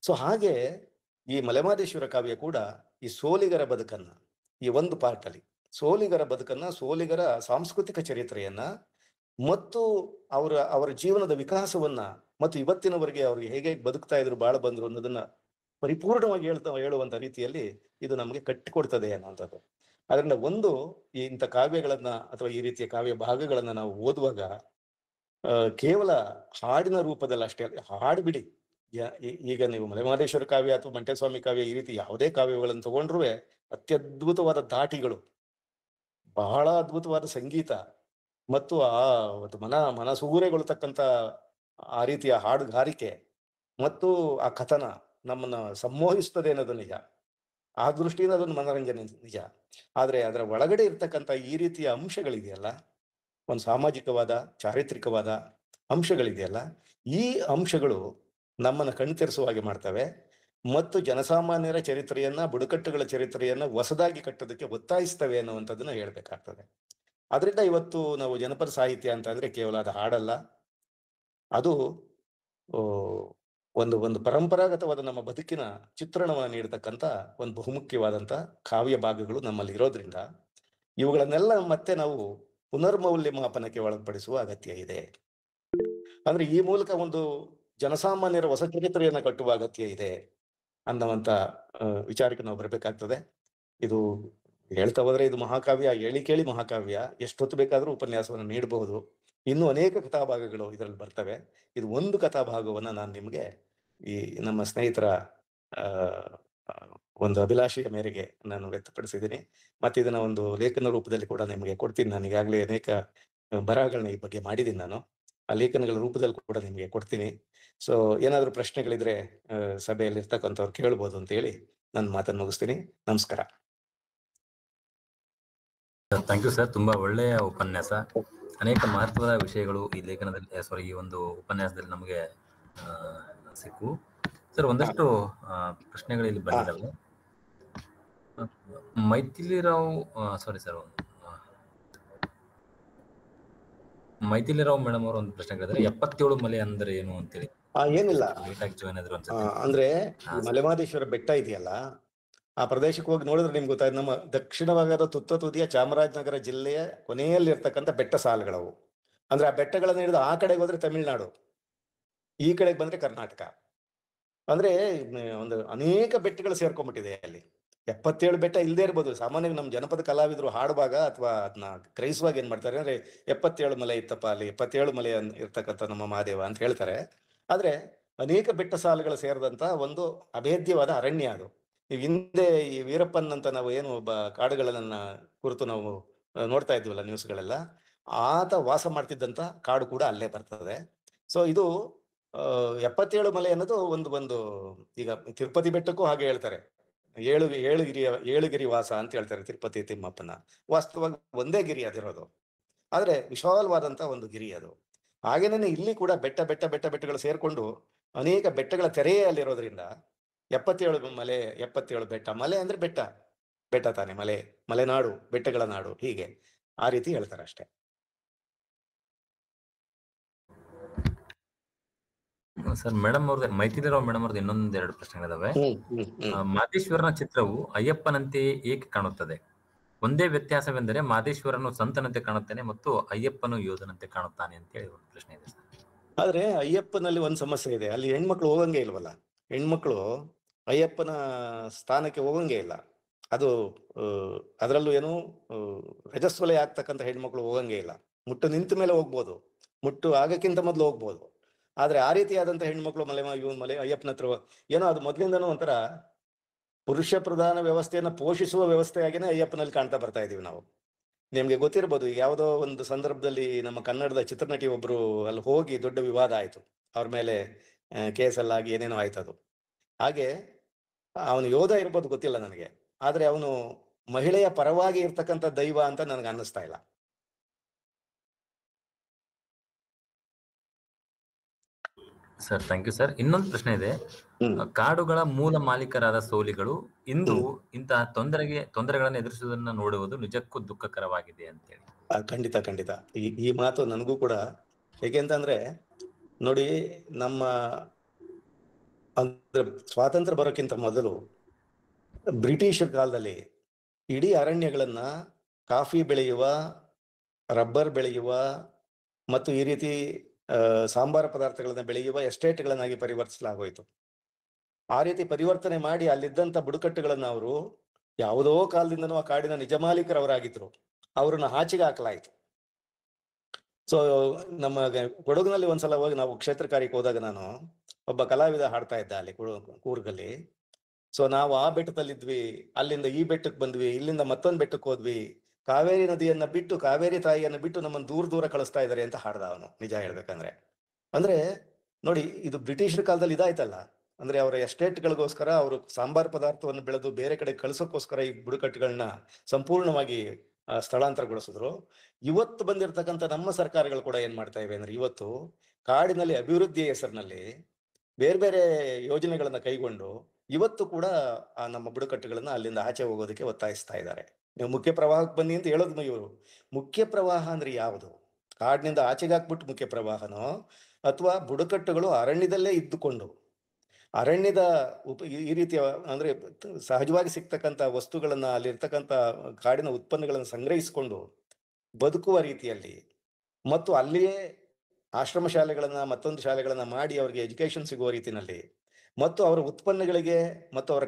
ಸೊ ಹಾಗೆ ಈ ಮಲೆಮಹದೇಶ್ವರ ಕಾವ್ಯ ಕೂಡ ಈ ಸೋಲಿಗರ ಬದುಕನ್ನ, ಈ ಒಂದು ಪಾರ್ಟ್ ಅಲ್ಲಿ ಸೋಲಿಗರ ಬದುಕನ್ನ, ಸೋಲಿಗರ ಸಾಂಸ್ಕೃತಿಕ ಚರಿತ್ರೆಯನ್ನ ಮತ್ತು ಅವರ ಜೀವನದ ವಿಕಾಸವನ್ನ ಮತ್ತು ಇವತ್ತಿನವರೆಗೆ ಅವ್ರಿಗೆ ಹೇಗೆ ಬದುಕ್ತಾ ಇದ್ರು, ಬಾಳ ಬಂದ್ರು ಅನ್ನೋದನ್ನ ಪರಿಪೂರ್ಣವಾಗಿ ಹೇಳುವಂತ ರೀತಿಯಲ್ಲಿ ಇದು ನಮಗೆ ಕಟ್ಟಿಕೊಡ್ತದೆ ಅನ್ನುವಂಥದ್ದು. ಅದರಿಂದ ಒಂದು ಇಂಥ ಕಾವ್ಯಗಳನ್ನ ಅಥವಾ ಈ ರೀತಿಯ ಕಾವ್ಯ ಭಾಗಗಳನ್ನ ನಾವು ಓದುವಾಗ ಕೇವಲ ಹಾಡಿನ ರೂಪದಲ್ಲಿ ಅಷ್ಟೇ ಹಾಡು ಬಿಡಿ, ಈಗ ನೀವು ಮಲೆಮಹದೇಶ್ವರ ಕಾವ್ಯ ಅಥವಾ ಮಂಟೇಸ್ವಾಮಿ ಕಾವ್ಯ ಈ ರೀತಿ ಯಾವುದೇ ಕಾವ್ಯಗಳನ್ನು ತಗೊಂಡ್ರೂ ಅತ್ಯದ್ಭುತವಾದ ಧಾಟಿಗಳು, ಬಹಳ ಅದ್ಭುತವಾದ ಸಂಗೀತ ಮತ್ತು ಮನಸೂರೆಗೊಳ್ತಕ್ಕಂಥ ಆ ರೀತಿಯ ಹಾಡುಗಾರಿಕೆ ಮತ್ತು ಆ ಕಥನ ನಮ್ಮನ್ನ ಸಂಮೋಹಿಸ್ತದೆ ಅನ್ನೋದು ನಿಜ. ಆ ದೃಷ್ಟಿಯಿಂದ ಅದೊಂದು ಮನೋರಂಜನೆ ನಿಜ. ಆದ್ರೆ ಅದರ ಒಳಗಡೆ ಇರ್ತಕ್ಕಂಥ ಈ ರೀತಿಯ ಅಂಶಗಳಿದೆಯಲ್ಲ, ಒಂದು ಸಾಮಾಜಿಕವಾದ ಚಾರಿತ್ರಿಕವಾದ ಅಂಶಗಳಿದೆಯಲ್ಲ, ಈ ಅಂಶಗಳು ನಮ್ಮನ್ನ ಕಣ್ತೆರೆಸುವ ಹಾಗೆ ಮಾಡ್ತವೆ ಮತ್ತು ಜನಸಾಮಾನ್ಯರ ಚರಿತ್ರೆಯನ್ನ, ಬುಡಕಟ್ಟುಗಳ ಚರಿತ್ರೆಯನ್ನ ಹೊಸದಾಗಿ ಕಟ್ಟೋದಕ್ಕೆ ಒತ್ತಾಯಿಸ್ತವೆ ಅನ್ನುವಂಥದ್ದನ್ನ ಹೇಳ್ಬೇಕಾಗ್ತದೆ. ಅದರಿಂದ ಇವತ್ತು ನಾವು ಜನಪದ ಸಾಹಿತ್ಯ ಅಂತ ಅಂದ್ರೆ ಕೇವಲ ಅದು ಹಾಡಲ್ಲ, ಅದು ಒಂದು ಪರಂಪರಾಗತವಾದ ನಮ್ಮ ಬದುಕಿನ ಚಿತ್ರಣವನ್ನು ನೀಡತಕ್ಕಂಥ ಒಂದು ಬಹುಮುಖ್ಯವಾದಂತ ಕಾವ್ಯ ಭಾಗಗಳು ನಮ್ಮಲ್ಲಿ ಇರೋದ್ರಿಂದ ಇವುಗಳನ್ನೆಲ್ಲ ಮತ್ತೆ ನಾವು ಪುನರ್ಮೌಲ್ಯಮಾಪನಕ್ಕೆ ಒಳಪಡಿಸುವ ಅಗತ್ಯ ಇದೆ. ಅಂದ್ರೆ ಈ ಮೂಲಕ ಒಂದು ಜನಸಾಮಾನ್ಯರ ಹೊಸ ಚರಿತ್ರೆಯನ್ನ ಕಟ್ಟುವ ಅಗತ್ಯ ಇದೆ ಅನ್ನುವಂತ ವಿಚಾರಕ್ಕೆ ನಾವು ಬರಬೇಕಾಗ್ತದೆ. ಇದು ಹೇಳ್ತಾ ಹೋದ್ರೆ ಇದು ಮಹಾಕಾವ್ಯ, ಹೇಳಿ ಕೇಳಿ ಮಹಾಕಾವ್ಯ, ಎಷ್ಟೊತ್ತು ಬೇಕಾದ್ರೂ ಉಪನ್ಯಾಸವನ್ನು ನೀಡಬಹುದು. ಇನ್ನು ಅನೇಕ ಕಥಾಭಾಗಗಳು ಇದರಲ್ಲಿ ಬರ್ತವೆ. ಇದು ಒಂದು ಕಥಾಭಾಗವನ್ನ ನಾನು ನಿಮ್ಗೆ ಈ ನಮ್ಮ ಸ್ನೇಹಿತರ ಒಂದು ಅಭಿಲಾಷೆಯ ಮೇರೆಗೆ ನಾನು ವ್ಯಕ್ತಪಡಿಸಿದ್ದೀನಿ. ಮತ್ತೆ ಇದನ್ನ ಒಂದು ಲೇಖನ ರೂಪದಲ್ಲಿ ಕೂಡ ನಿಮಗೆ ಕೊಡ್ತೀನಿ. ನಾನು ಈಗಾಗಲೇ ಅನೇಕ ಬರಹಗಳನ್ನ ಈ ಬಗ್ಗೆ ಮಾಡಿದ್ದೀನಿ. ನಾನು ಆ ಲೇಖನಗಳ ರೂಪದಲ್ಲಿ ಕೂಡ ನಿಮಗೆ ಕೊಡ್ತೀನಿ. ಸೊ ಏನಾದ್ರು ಪ್ರಶ್ನೆಗಳಿದ್ರೆ ಸಭೆಯಲ್ಲಿ ಇರ್ತಕ್ಕಂಥವ್ರು ಕೇಳ್ಬೋದು ಅಂತ ಹೇಳಿ ನನ್ನ ಮಾತನ್ನು ಮುಗಿಸ್ತೀನಿ. ನಮಸ್ಕಾರ. ಥ್ಯಾಂಕ್ ಯು ಸರ್, ತುಂಬಾ ಒಳ್ಳೆಯ ಉಪನ್ಯಾಸ. ಅನೇಕ ಮಹತ್ವದ ವಿಷಯಗಳು ಈ ಲೇಖನದಲ್ಲಿ ಈ ಒಂದು ಉಪನ್ಯಾಸದಲ್ಲಿ ನಮಗೆ ಸಿಕ್ಕು. ಸರ್, ಒಂದಷ್ಟು ಪ್ರಶ್ನೆಗಳು ಇಲ್ಲಿ ಬಂದಿದ್ದಾವೆ. ಮೈಥಿಲಿರಾವ್ ಮೇಡಮ್ ಅವರು ಒಂದು ಪ್ರಶ್ನೆ ಕೇಳಿದ್ರೆ 77 ಮಲೆ ಅಂದ್ರೆ ಏನು ಅಂತೇಳಿ. ಏನಿಲ್ಲ, ಜಾಯ್ನ್ ಆದ್ರು ಅಂದ್ರೆ ಮಲೆಮಹದೇಶ್ವರ ಬೆಟ್ಟ ಇದೆಯಲ್ಲ, ಆ ಪ್ರದೇಶಕ್ಕೆ ಹೋಗಿ ನೋಡಿದ್ರೆ ನಿಮ್ಗೆ ಗೊತ್ತಾಯ್ತು. ನಮ್ಮ ದಕ್ಷಿಣ ಭಾಗದ ತುದಿಯ ಚಾಮರಾಜನಗರ ಜಿಲ್ಲೆಯ ಕೊನೆಯಲ್ಲಿ ಇರ್ತಕ್ಕಂಥ ಬೆಟ್ಟ ಸಾಲುಗಳವು. ಅಂದ್ರೆ ಆ ಬೆಟ್ಟಗಳನ್ನ ಹಿಡಿದು ಆ ಕಡೆಗೆ ಹೋದ್ರೆ ತಮಿಳ್ನಾಡು, ಈ ಕಡೆಗೆ ಬಂದ್ರೆ ಕರ್ನಾಟಕ. ಅಂದ್ರೆ ಒಂದು ಅನೇಕ ಬೆಟ್ಟಗಳು ಸೇರ್ಕೊಂಡ್ಬಿಟ್ಟಿದೆ ಅಲ್ಲಿ. 77 ಬೆಟ್ಟ ಇಲ್ಲದೆ ಇರ್ಬೋದು. ಸಾಮಾನ್ಯವಾಗಿ ನಮ್ಮ ಜನಪದ ಕಲಾವಿದರು ಹಾಡುವಾಗ ಅಥವಾ ಅದನ್ನ ಗ್ರಹಿಸುವಾಗ ಏನ್ ಮಾಡ್ತಾರೆ ಅಂದ್ರೆ 77 ಮಲೆ ಇತ್ತಪ್ಪ ಅಲ್ಲಿ, 77 ಮಲೆ ಇರ್ತಕ್ಕಂಥ ನಮ್ಮ ಮಹಾದೇವ ಅಂತ ಹೇಳ್ತಾರೆ. ಆದ್ರೆ ಅನೇಕ ಬೆಟ್ಟ ಸಾಲುಗಳು ಸೇರಿದಂತ ಒಂದು ಅಭೇದ್ಯವಾದ ಅರಣ್ಯ ಅದು. ನೀವು ಹಿಂದೆ ಈ ವೀರಪ್ಪನ್ ಅಂತ ನಾವು ಏನು ಒಬ್ಬ ಕಾಡುಗಳನ್ನ ಕುರಿತು ನಾವು ನೋಡ್ತಾ ಇದ್ವಲ್ಲ ನ್ಯೂಸ್ಗಳೆಲ್ಲ, ಆತ ವಾಸ ಮಾಡ್ತಿದ್ದಂತ ಕಾಡು ಕೂಡ ಅಲ್ಲೇ ಬರ್ತದೆ. ಸೊ ಇದು 77 ಮಲೆ ಅನ್ನೋದು ಒಂದು ಈಗ ತಿರುಪತಿ ಬೆಟ್ಟಕ್ಕೂ ಹಾಗೆ ಹೇಳ್ತಾರೆ, ಏಳುಗಿರಿ ವಾಸ ಅಂತ ಹೇಳ್ತಾರೆ ತಿರುಪತಿ ತಿಮ್ಮಪ್ಪನ. ವಾಸ್ತವವಾಗಿ ಒಂದೇ ಗಿರಿ ಅದಿರೋದು, ಆದ್ರೆ ವಿಶಾಲವಾದಂತ ಒಂದು ಗಿರಿ ಅದು. ಹಾಗೇನೆ ಇಲ್ಲಿ ಕೂಡ ಬೆಟ್ಟಗಳು ಸೇರ್ಕೊಂಡು ಅನೇಕ ಬೆಟ್ಟಗಳ ತೆರೆಯೇ ಅಲ್ಲಿರೋದ್ರಿಂದ 77 ಮಲೆ, 77 ಬೆಟ್ಟ. ಮಲೆ ಅಂದ್ರೆ ಬೆಟ್ಟ ತಾನೆ, ಮಲೆನಾಡು, ಬೆಟ್ಟಗಳ ನಾಡು, ಹೀಗೆ ಆ ರೀತಿ ಹೇಳ್ತಾರೆ ಅಷ್ಟೇ. ಸರ್, ಮೇಡಮ್ ಅವ್ರದ್ದು, ಮೈಥಿಲಿರಾವ್ ಮೇಡಮ್ ಅವ್ರದ್ದು ಇನ್ನೊಂದೆರಡು ಪ್ರಶ್ನೆಗಳಿದಾವೆ. ಮಾದೇಶ್ವರನ ಚಿತ್ರವು ಅಯ್ಯಪ್ಪನಂತೆ ಏಕೆ ಕಾಣುತ್ತದೆ? ಒಂದೇ ವ್ಯತ್ಯಾಸವೆಂದರೆ ಮಾದೇಶ್ವರನು ಸಂತನಂತೆ ಕಾಣುತ್ತಾನೆ ಮತ್ತು ಅಯ್ಯಪ್ಪನು ಯೋಧನಂತೆ ಕಾಣುತ್ತಾನೆ ಅಂತ ಹೇಳಿ ಒಂದು ಪ್ರಶ್ನೆ ಇದೆ ಸರ್. ಆದ್ರೆ ಅಯ್ಯಪ್ಪನಲ್ಲಿ ಒಂದು ಸಮಸ್ಯೆ ಇದೆ, ಅಲ್ಲಿ ಹೆಣ್ಮಕ್ಳು ಹೋಗಂಗೆ ಇಲ್ವಲ್ಲ. ಹೆಣ್ಮಕ್ಳು ಅಯ್ಯಪ್ಪನ ಸ್ಥಾನಕ್ಕೆ ಹೋಗಂಗೆ ಇಲ್ಲ. ಅದು ಅದರಲ್ಲೂ ಏನು ರಜಸ್ವಲೆ ಆಗ್ತಕ್ಕಂಥ ಹೆಣ್ಮಕ್ಳು ಹೋಗಂಗೆ ಇಲ್ಲ. ಮುಟ್ಟು ನಿಂತ ಮೇಲೆ ಹೋಗ್ಬೋದು, ಮುಟ್ಟು ಆಗಕ್ಕಿಂತ ಮೊದಲು ಹೋಗ್ಬೋದು. ಆದ್ರೆ ಆ ರೀತಿಯಾದಂಥ ಹೆಣ್ಮಕ್ಳು ಮಲೆ ಅಯ್ಯಪ್ಪನ ಹತ್ರ ಏನೋ ಅದು ಮೊದ್ಲಿಂದನೂ ಒಂಥರ ಪುರುಷ ಪ್ರಧಾನ ವ್ಯವಸ್ಥೆಯನ್ನ ಪೋಷಿಸುವ ವ್ಯವಸ್ಥೆಯಾಗಿನೇ ಅಯ್ಯಪ್ಪನಲ್ಲಿ ಕಾಣ್ತಾ ಬರ್ತಾ ಇದೀವಿ ನಾವು. ನಿಮ್ಗೆ ಗೊತ್ತಿರ್ಬೋದು, ಯಾವುದೋ ಒಂದು ಸಂದರ್ಭದಲ್ಲಿ ನಮ್ಮ ಕನ್ನಡದ ಚಿತ್ರನಟಿ ಒಬ್ರು ಅಲ್ಲಿ ಹೋಗಿ ದೊಡ್ಡ ವಿವಾದ ಆಯ್ತು, ಅವ್ರ ಮೇಲೆ ಕೇಸಲ್ಲಾಗಿ ಏನೇನೋ ಆಯ್ತದು. ಹಾಗೆ ಅವನು ಯೋಧ ಇರ್ಬೋದು, ಗೊತ್ತಿಲ್ಲ ನನಗೆ, ಆದ್ರೆ ಅವನು ಮಹಿಳೆಯ ಪರವಾಗಿ ಇರ್ತಕ್ಕಂಥ ದೈವ ಅಂತ ನನಗೆ ಅನ್ನಿಸ್ತಾ ಇಲ್ಲ. Sir, thank you sir. ಇನ್ನೊಂದು ಪ್ರಶ್ನೆ ಇದೆ. ಕಾಡುಗಳ ಮೂಲ ಮಾಲೀಕರಾದ ಸೋಲಿಗಳು ಇಂದು ಇಂತಹ ತೊಂದರೆಗಳನ್ನು ಎದುರಿಸುವುದನ್ನು ನೋಡುವುದು ನಿಜಕ್ಕೂ ದುಃಖಕರವಾಗಿದೆ ಅಂತ ಹೇಳಿ. ಖಂಡಿತ ಈ ಮಾತು ನನಗೂ ಕೂಡ. ಹೇಗೆಂತಂದ್ರೆ ನೋಡಿ, ನಮ್ಮ ಅಂದ್ರೆ ಸ್ವಾತಂತ್ರ್ಯ ಬರೋಕ್ಕಿಂತ ಮೊದಲು ಬ್ರಿಟಿಷರ ಕಾಲದಲ್ಲಿ ಇಡೀ ಅರಣ್ಯಗಳನ್ನ ಕಾಫಿ ಬೆಳೆಯುವ, ರಬ್ಬರ್ ಬೆಳೆಯುವ ಮತ್ತು ಈ ರೀತಿ ಸಾಂಬಾರ ಪದಾರ್ಥಗಳನ್ನ ಬೆಳೆಯುವ ಎಸ್ಟೇಟ್ಗಳನ್ನಾಗಿ ಪರಿವರ್ತಿಸಲಾಗೋಯ್ತು. ಆ ರೀತಿ ಪರಿವರ್ತನೆ ಮಾಡಿ ಅಲ್ಲಿದ್ದಂತ ಬುಡಕಟ್ಟುಗಳನ್ನ ಅವರು ಯಾವುದೋ ಕಾಲದಿಂದನೂ ಆ ಕಾಡಿನ ನಿಜ ಮಾಲೀಕರವರಾಗಿದ್ರು, ಅವ್ರನ್ನ ಆಚೆಗೆ ಹಾಕಲಾಯಿತು. ಸೊ ನಮ್ಮ ಕೊಡಗಿನಲ್ಲಿ ಒಂದ್ಸಲ ಹೋಗಿ ನಾವು ಕ್ಷೇತ್ರ ಕಾರ್ಯಕ್ಕೆ ಹೋದಾಗ ನಾನು ಒಬ್ಬ ಕಲಾವಿದ ಹಾಡ್ತಾ ಇದ್ದ ಅಲ್ಲಿ ಕೂರ್ಗಲ್ಲಿ. ಸೊ ನಾವು ಆ ಬೆಟ್ಟದಲ್ಲಿದ್ವಿ, ಅಲ್ಲಿಂದ ಈ ಬೆಟ್ಟಕ್ಕೆ ಬಂದ್ವಿ, ಇಲ್ಲಿಂದ ಮತ್ತೊಂದು ಬೆಟ್ಟಕ್ಕೆ ಹೋದ್ವಿ, ಕಾವೇರಿ ನದಿಯನ್ನ ಬಿಟ್ಟು, ಕಾವೇರಿ ತಾಯಿಯನ್ನ ಬಿಟ್ಟು ನಮ್ಮನ್ನು ದೂರ ದೂರ ಕಳಿಸ್ತಾ ಇದ್ದಾರೆ ಅಂತ ಹಾಡ್ದ ಅವನು. ನಿಜ ಹೇಳ್ಬೇಕಂದ್ರೆ ಅಂದ್ರೆ ನೋಡಿ, ಇದು ಬ್ರಿಟಿಷರ ಕಾಲದಲ್ಲಿ ಇದಾಯ್ತಲ್ಲ. ಅಂದ್ರೆ ಅವರ ಎಸ್ಟೇಟ್ಗಳಿಗೋಸ್ಕರ ಅವರು ಸಾಂಬಾರ್ ಪದಾರ್ಥವನ್ನು ಬೆಳೆದು ಬೇರೆ ಕಡೆ ಕಳ್ಸೋಕ್ಕೋಸ್ಕರ ಈ ಬುಡಕಟ್ಟುಗಳನ್ನ ಸಂಪೂರ್ಣವಾಗಿ ಸ್ಥಳಾಂತರಗೊಳಿಸಿದ್ರು. ಇವತ್ತು ಬಂದಿರತಕ್ಕಂಥ ನಮ್ಮ ಸರ್ಕಾರಗಳು ಕೂಡ ಏನ್ ಮಾಡ್ತಾ ಇವೆ ಅಂದ್ರೆ, ಇವತ್ತು ಕಾಡಿನಲ್ಲಿ ಅಭಿವೃದ್ಧಿಯ ಹೆಸರಿನಲ್ಲಿ ಬೇರೆ ಬೇರೆ ಯೋಜನೆಗಳನ್ನ ಕೈಗೊಂಡು ಇವತ್ತು ಕೂಡ ಆ ನಮ್ಮ ಬುಡಕಟ್ಟುಗಳನ್ನ ಅಲ್ಲಿಂದ ಆಚೆ ಹೋಗೋದಕ್ಕೆ ಒತ್ತಾಯಿಸ್ತಾ ಇದ್ದಾರೆ. ನೀವು ಮುಖ್ಯ ಪ್ರವಾಹಕ್ಕೆ ಬನ್ನಿ ಅಂತ ಹೇಳೋದು ಇವರು. ಮುಖ್ಯ ಪ್ರವಾಹ ಅಂದ್ರೆ ಯಾವುದು? ಕಾಡಿನಿಂದ ಆಚೆಗೆ ಹಾಕ್ಬಿಟ್ಟು ಮುಖ್ಯ ಪ್ರವಾಹನೋ, ಅಥವಾ ಬುಡಕಟ್ಟುಗಳು ಅರಣ್ಯದಲ್ಲೇ ಇದ್ದುಕೊಂಡು ಅರಣ್ಯದ ಈ ರೀತಿಯ ಅಂದ್ರೆ ಸಹಜವಾಗಿ ಸಿಗ್ತಕ್ಕಂಥ ವಸ್ತುಗಳನ್ನ, ಅಲ್ಲಿರ್ತಕ್ಕಂಥ ಕಾಡಿನ ಉತ್ಪನ್ನಗಳನ್ನು ಸಂಗ್ರಹಿಸಿಕೊಂಡು ಬದುಕುವ ರೀತಿಯಲ್ಲಿ, ಮತ್ತು ಅಲ್ಲಿಯೇ ಆಶ್ರಮ ಶಾಲೆಗಳನ್ನ ಮತ್ತೊಂದು ಶಾಲೆಗಳನ್ನ ಮಾಡಿ ಅವರಿಗೆ ಎಜುಕೇಶನ್ ಸಿಗುವ ರೀತಿಯಲ್ಲಿ, ಮತ್ತು ಅವರ ಉತ್ಪನ್ನಗಳಿಗೆ ಮತ್ತು ಅವರ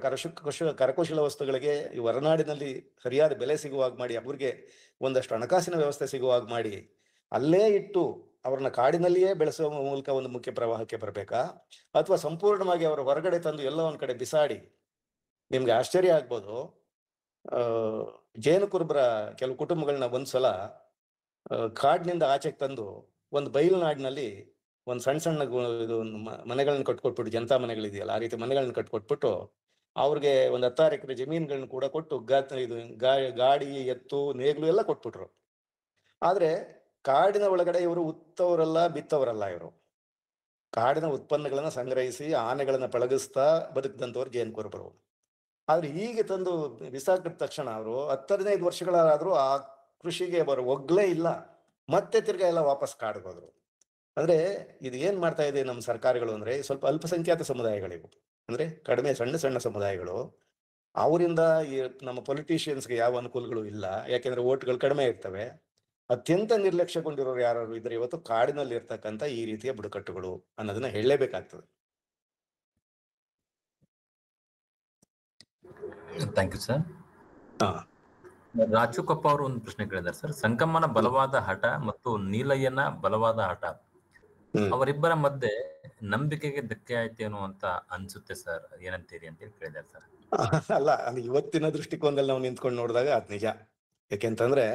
ಕರಕುಶಲ ವಸ್ತುಗಳಿಗೆ ಈ ಹೊರನಾಡಿನಲ್ಲಿ ಸರಿಯಾದ ಬೆಲೆ ಸಿಗುವಾಗ ಮಾಡಿ, ಅವರಿಗೆ ಒಂದಷ್ಟು ಹಣಕಾಸಿನ ವ್ಯವಸ್ಥೆ ಸಿಗುವಾಗ ಮಾಡಿ, ಅಲ್ಲೇ ಇಟ್ಟು ಅವ್ರನ್ನ ಕಾಡಿನಲ್ಲಿಯೇ ಬೆಳೆಸುವ ಮೂಲಕ ಒಂದು ಮುಖ್ಯ ಪ್ರವಾಹಕ್ಕೆ ಬರಬೇಕಾ, ಅಥವಾ ಸಂಪೂರ್ಣವಾಗಿ ಅವರ ಹೊರಗಡೆ ತಂದು ಎಲ್ಲ ಒಂದ್ ಕಡೆ ಬಿಸಾಡಿ? ನಿಮ್ಗೆ ಆಶ್ಚರ್ಯ ಆಗ್ಬೋದು, ಜೇನು ಕುರುಬರ ಕೆಲವು ಕುಟುಂಬಗಳನ್ನ ಒಂದ್ಸಲ ಕಾಡಿನಿಂದ ಆಚೆಗೆ ತಂದು ಒಂದು ಬಯಲುನಾಡಿನಲ್ಲಿ ಒಂದು ಸಣ್ಣ ಸಣ್ಣ ಇದು ಮನೆಗಳನ್ನ ಕಟ್ಕೊಟ್ಬಿಟ್ಟು, ಜನತಾ ಮನೆಗಳಿದೆಯಲ್ಲ ಆ ರೀತಿ ಮನೆಗಳನ್ನ ಕಟ್ಕೊಟ್ಬಿಟ್ಟು ಅವ್ರಿಗೆ ಒಂದು 10 ಎಕರೆ ಜಮೀನುಗಳನ್ನ ಕೂಡ ಕೊಟ್ಟು ಗಾಡಿ, ಎತ್ತು, ನೇಗ್ಲು ಎಲ್ಲ ಕೊಟ್ಬಿಟ್ರು. ಆದ್ರೆ ಕಾಡಿನ ಒಳಗಡೆ ಇವರು ಉತ್ತವರಲ್ಲ, ಬಿತ್ತವರಲ್ಲ. ಇವರು ಕಾಡಿನ ಉತ್ಪನ್ನಗಳನ್ನ ಸಂಗ್ರಹಿಸಿ ಆನೆಗಳನ್ನ ಪಳಗಿಸ್ತಾ ಬದುಕಿದಂಥವ್ರು ಜೇನು ಕುರುಬರು. ಆದ್ರೆ ಹೀಗೆ ತಂದು ಬಿಸಾಕಿದ ತಕ್ಷಣ ಅವರು 10-15 ವರ್ಷಗಳಾದ್ರೂ ಆ ಕೃಷಿಗೆ ಅವರು ಒಗ್ಲೇ ಇಲ್ಲ, ಮತ್ತೆ ತಿರ್ಗಾ ಎಲ್ಲ ವಾಪಸ್ ಕಾಡ್ಬೋದ್ರು. ಅಂದ್ರೆ ಇದು ಏನ್ ಮಾಡ್ತಾ ಇದೆ ನಮ್ಮ ಸರ್ಕಾರಗಳು ಅಂದ್ರೆ, ಸ್ವಲ್ಪ ಅಲ್ಪಸಂಖ್ಯಾತ ಸಮುದಾಯಗಳಿವು, ಅಂದ್ರೆ ಕಡಿಮೆ ಸಣ್ಣ ಸಣ್ಣ ಸಮುದಾಯಗಳು, ಅವರಿಂದ ಈ ನಮ್ಮ ಪೊಲಿಟಿಷಿಯನ್ಸ್ಗೆ ಯಾವ ಅನುಕೂಲಗಳು ಇಲ್ಲ, ಯಾಕೆಂದ್ರೆ ಓಟ್ಗಳು ಕಡಿಮೆ ಇರ್ತವೆ. ಅತ್ಯಂತ ನಿರ್ಲಕ್ಷ್ಯಗೊಂಡಿರೋರು ಯಾರು ಇದ್ರೆ ಇವತ್ತು ಕಾಡಿನಲ್ಲಿ ಇರ್ತಕ್ಕಂಥ ಈ ರೀತಿಯ ಬುಡಕಟ್ಟುಗಳು ಅನ್ನೋದನ್ನ ಹೇಳಲೇಬೇಕಾಗ್ತದೆ. Thank you sir. Rachu Koppa ಅವರು ಒಂದು ಪ್ರಶ್ನೆ ಕೇಳಿದ್ದಾರೆ ಸರ್. ಸಂಕಮ್ಮನ ಬಲವಾದ ಹಠ ಮತ್ತು ನೀಲಯ್ಯನ ಬಲವಾದ ಹಠ, ಅವರಿಬ್ಬರ ಮಧ್ಯೆ ನಂಬಿಕೆಗೆ ಧಕ್ಕೆ ಆಯ್ತೇನೋ ಅಂತ ಅನ್ಸುತ್ತೆ ಸರ್, ಏನಂತೀರಿ ಅಂತ ಕೇಳಿದ್ದಾರೆ ಸರ್. ಅಲ್ಲ, ಅದು ಇವತ್ತಿನ ದೃಷ್ಟಿಕೋನದಲ್ಲಿ ನಾವು ನಿಂತ್ಕೊಂಡು ನೋಡಿದಾಗ ಅದ್ ನಿಜ. ಯಾಕೆಂತಂದ್ರೆ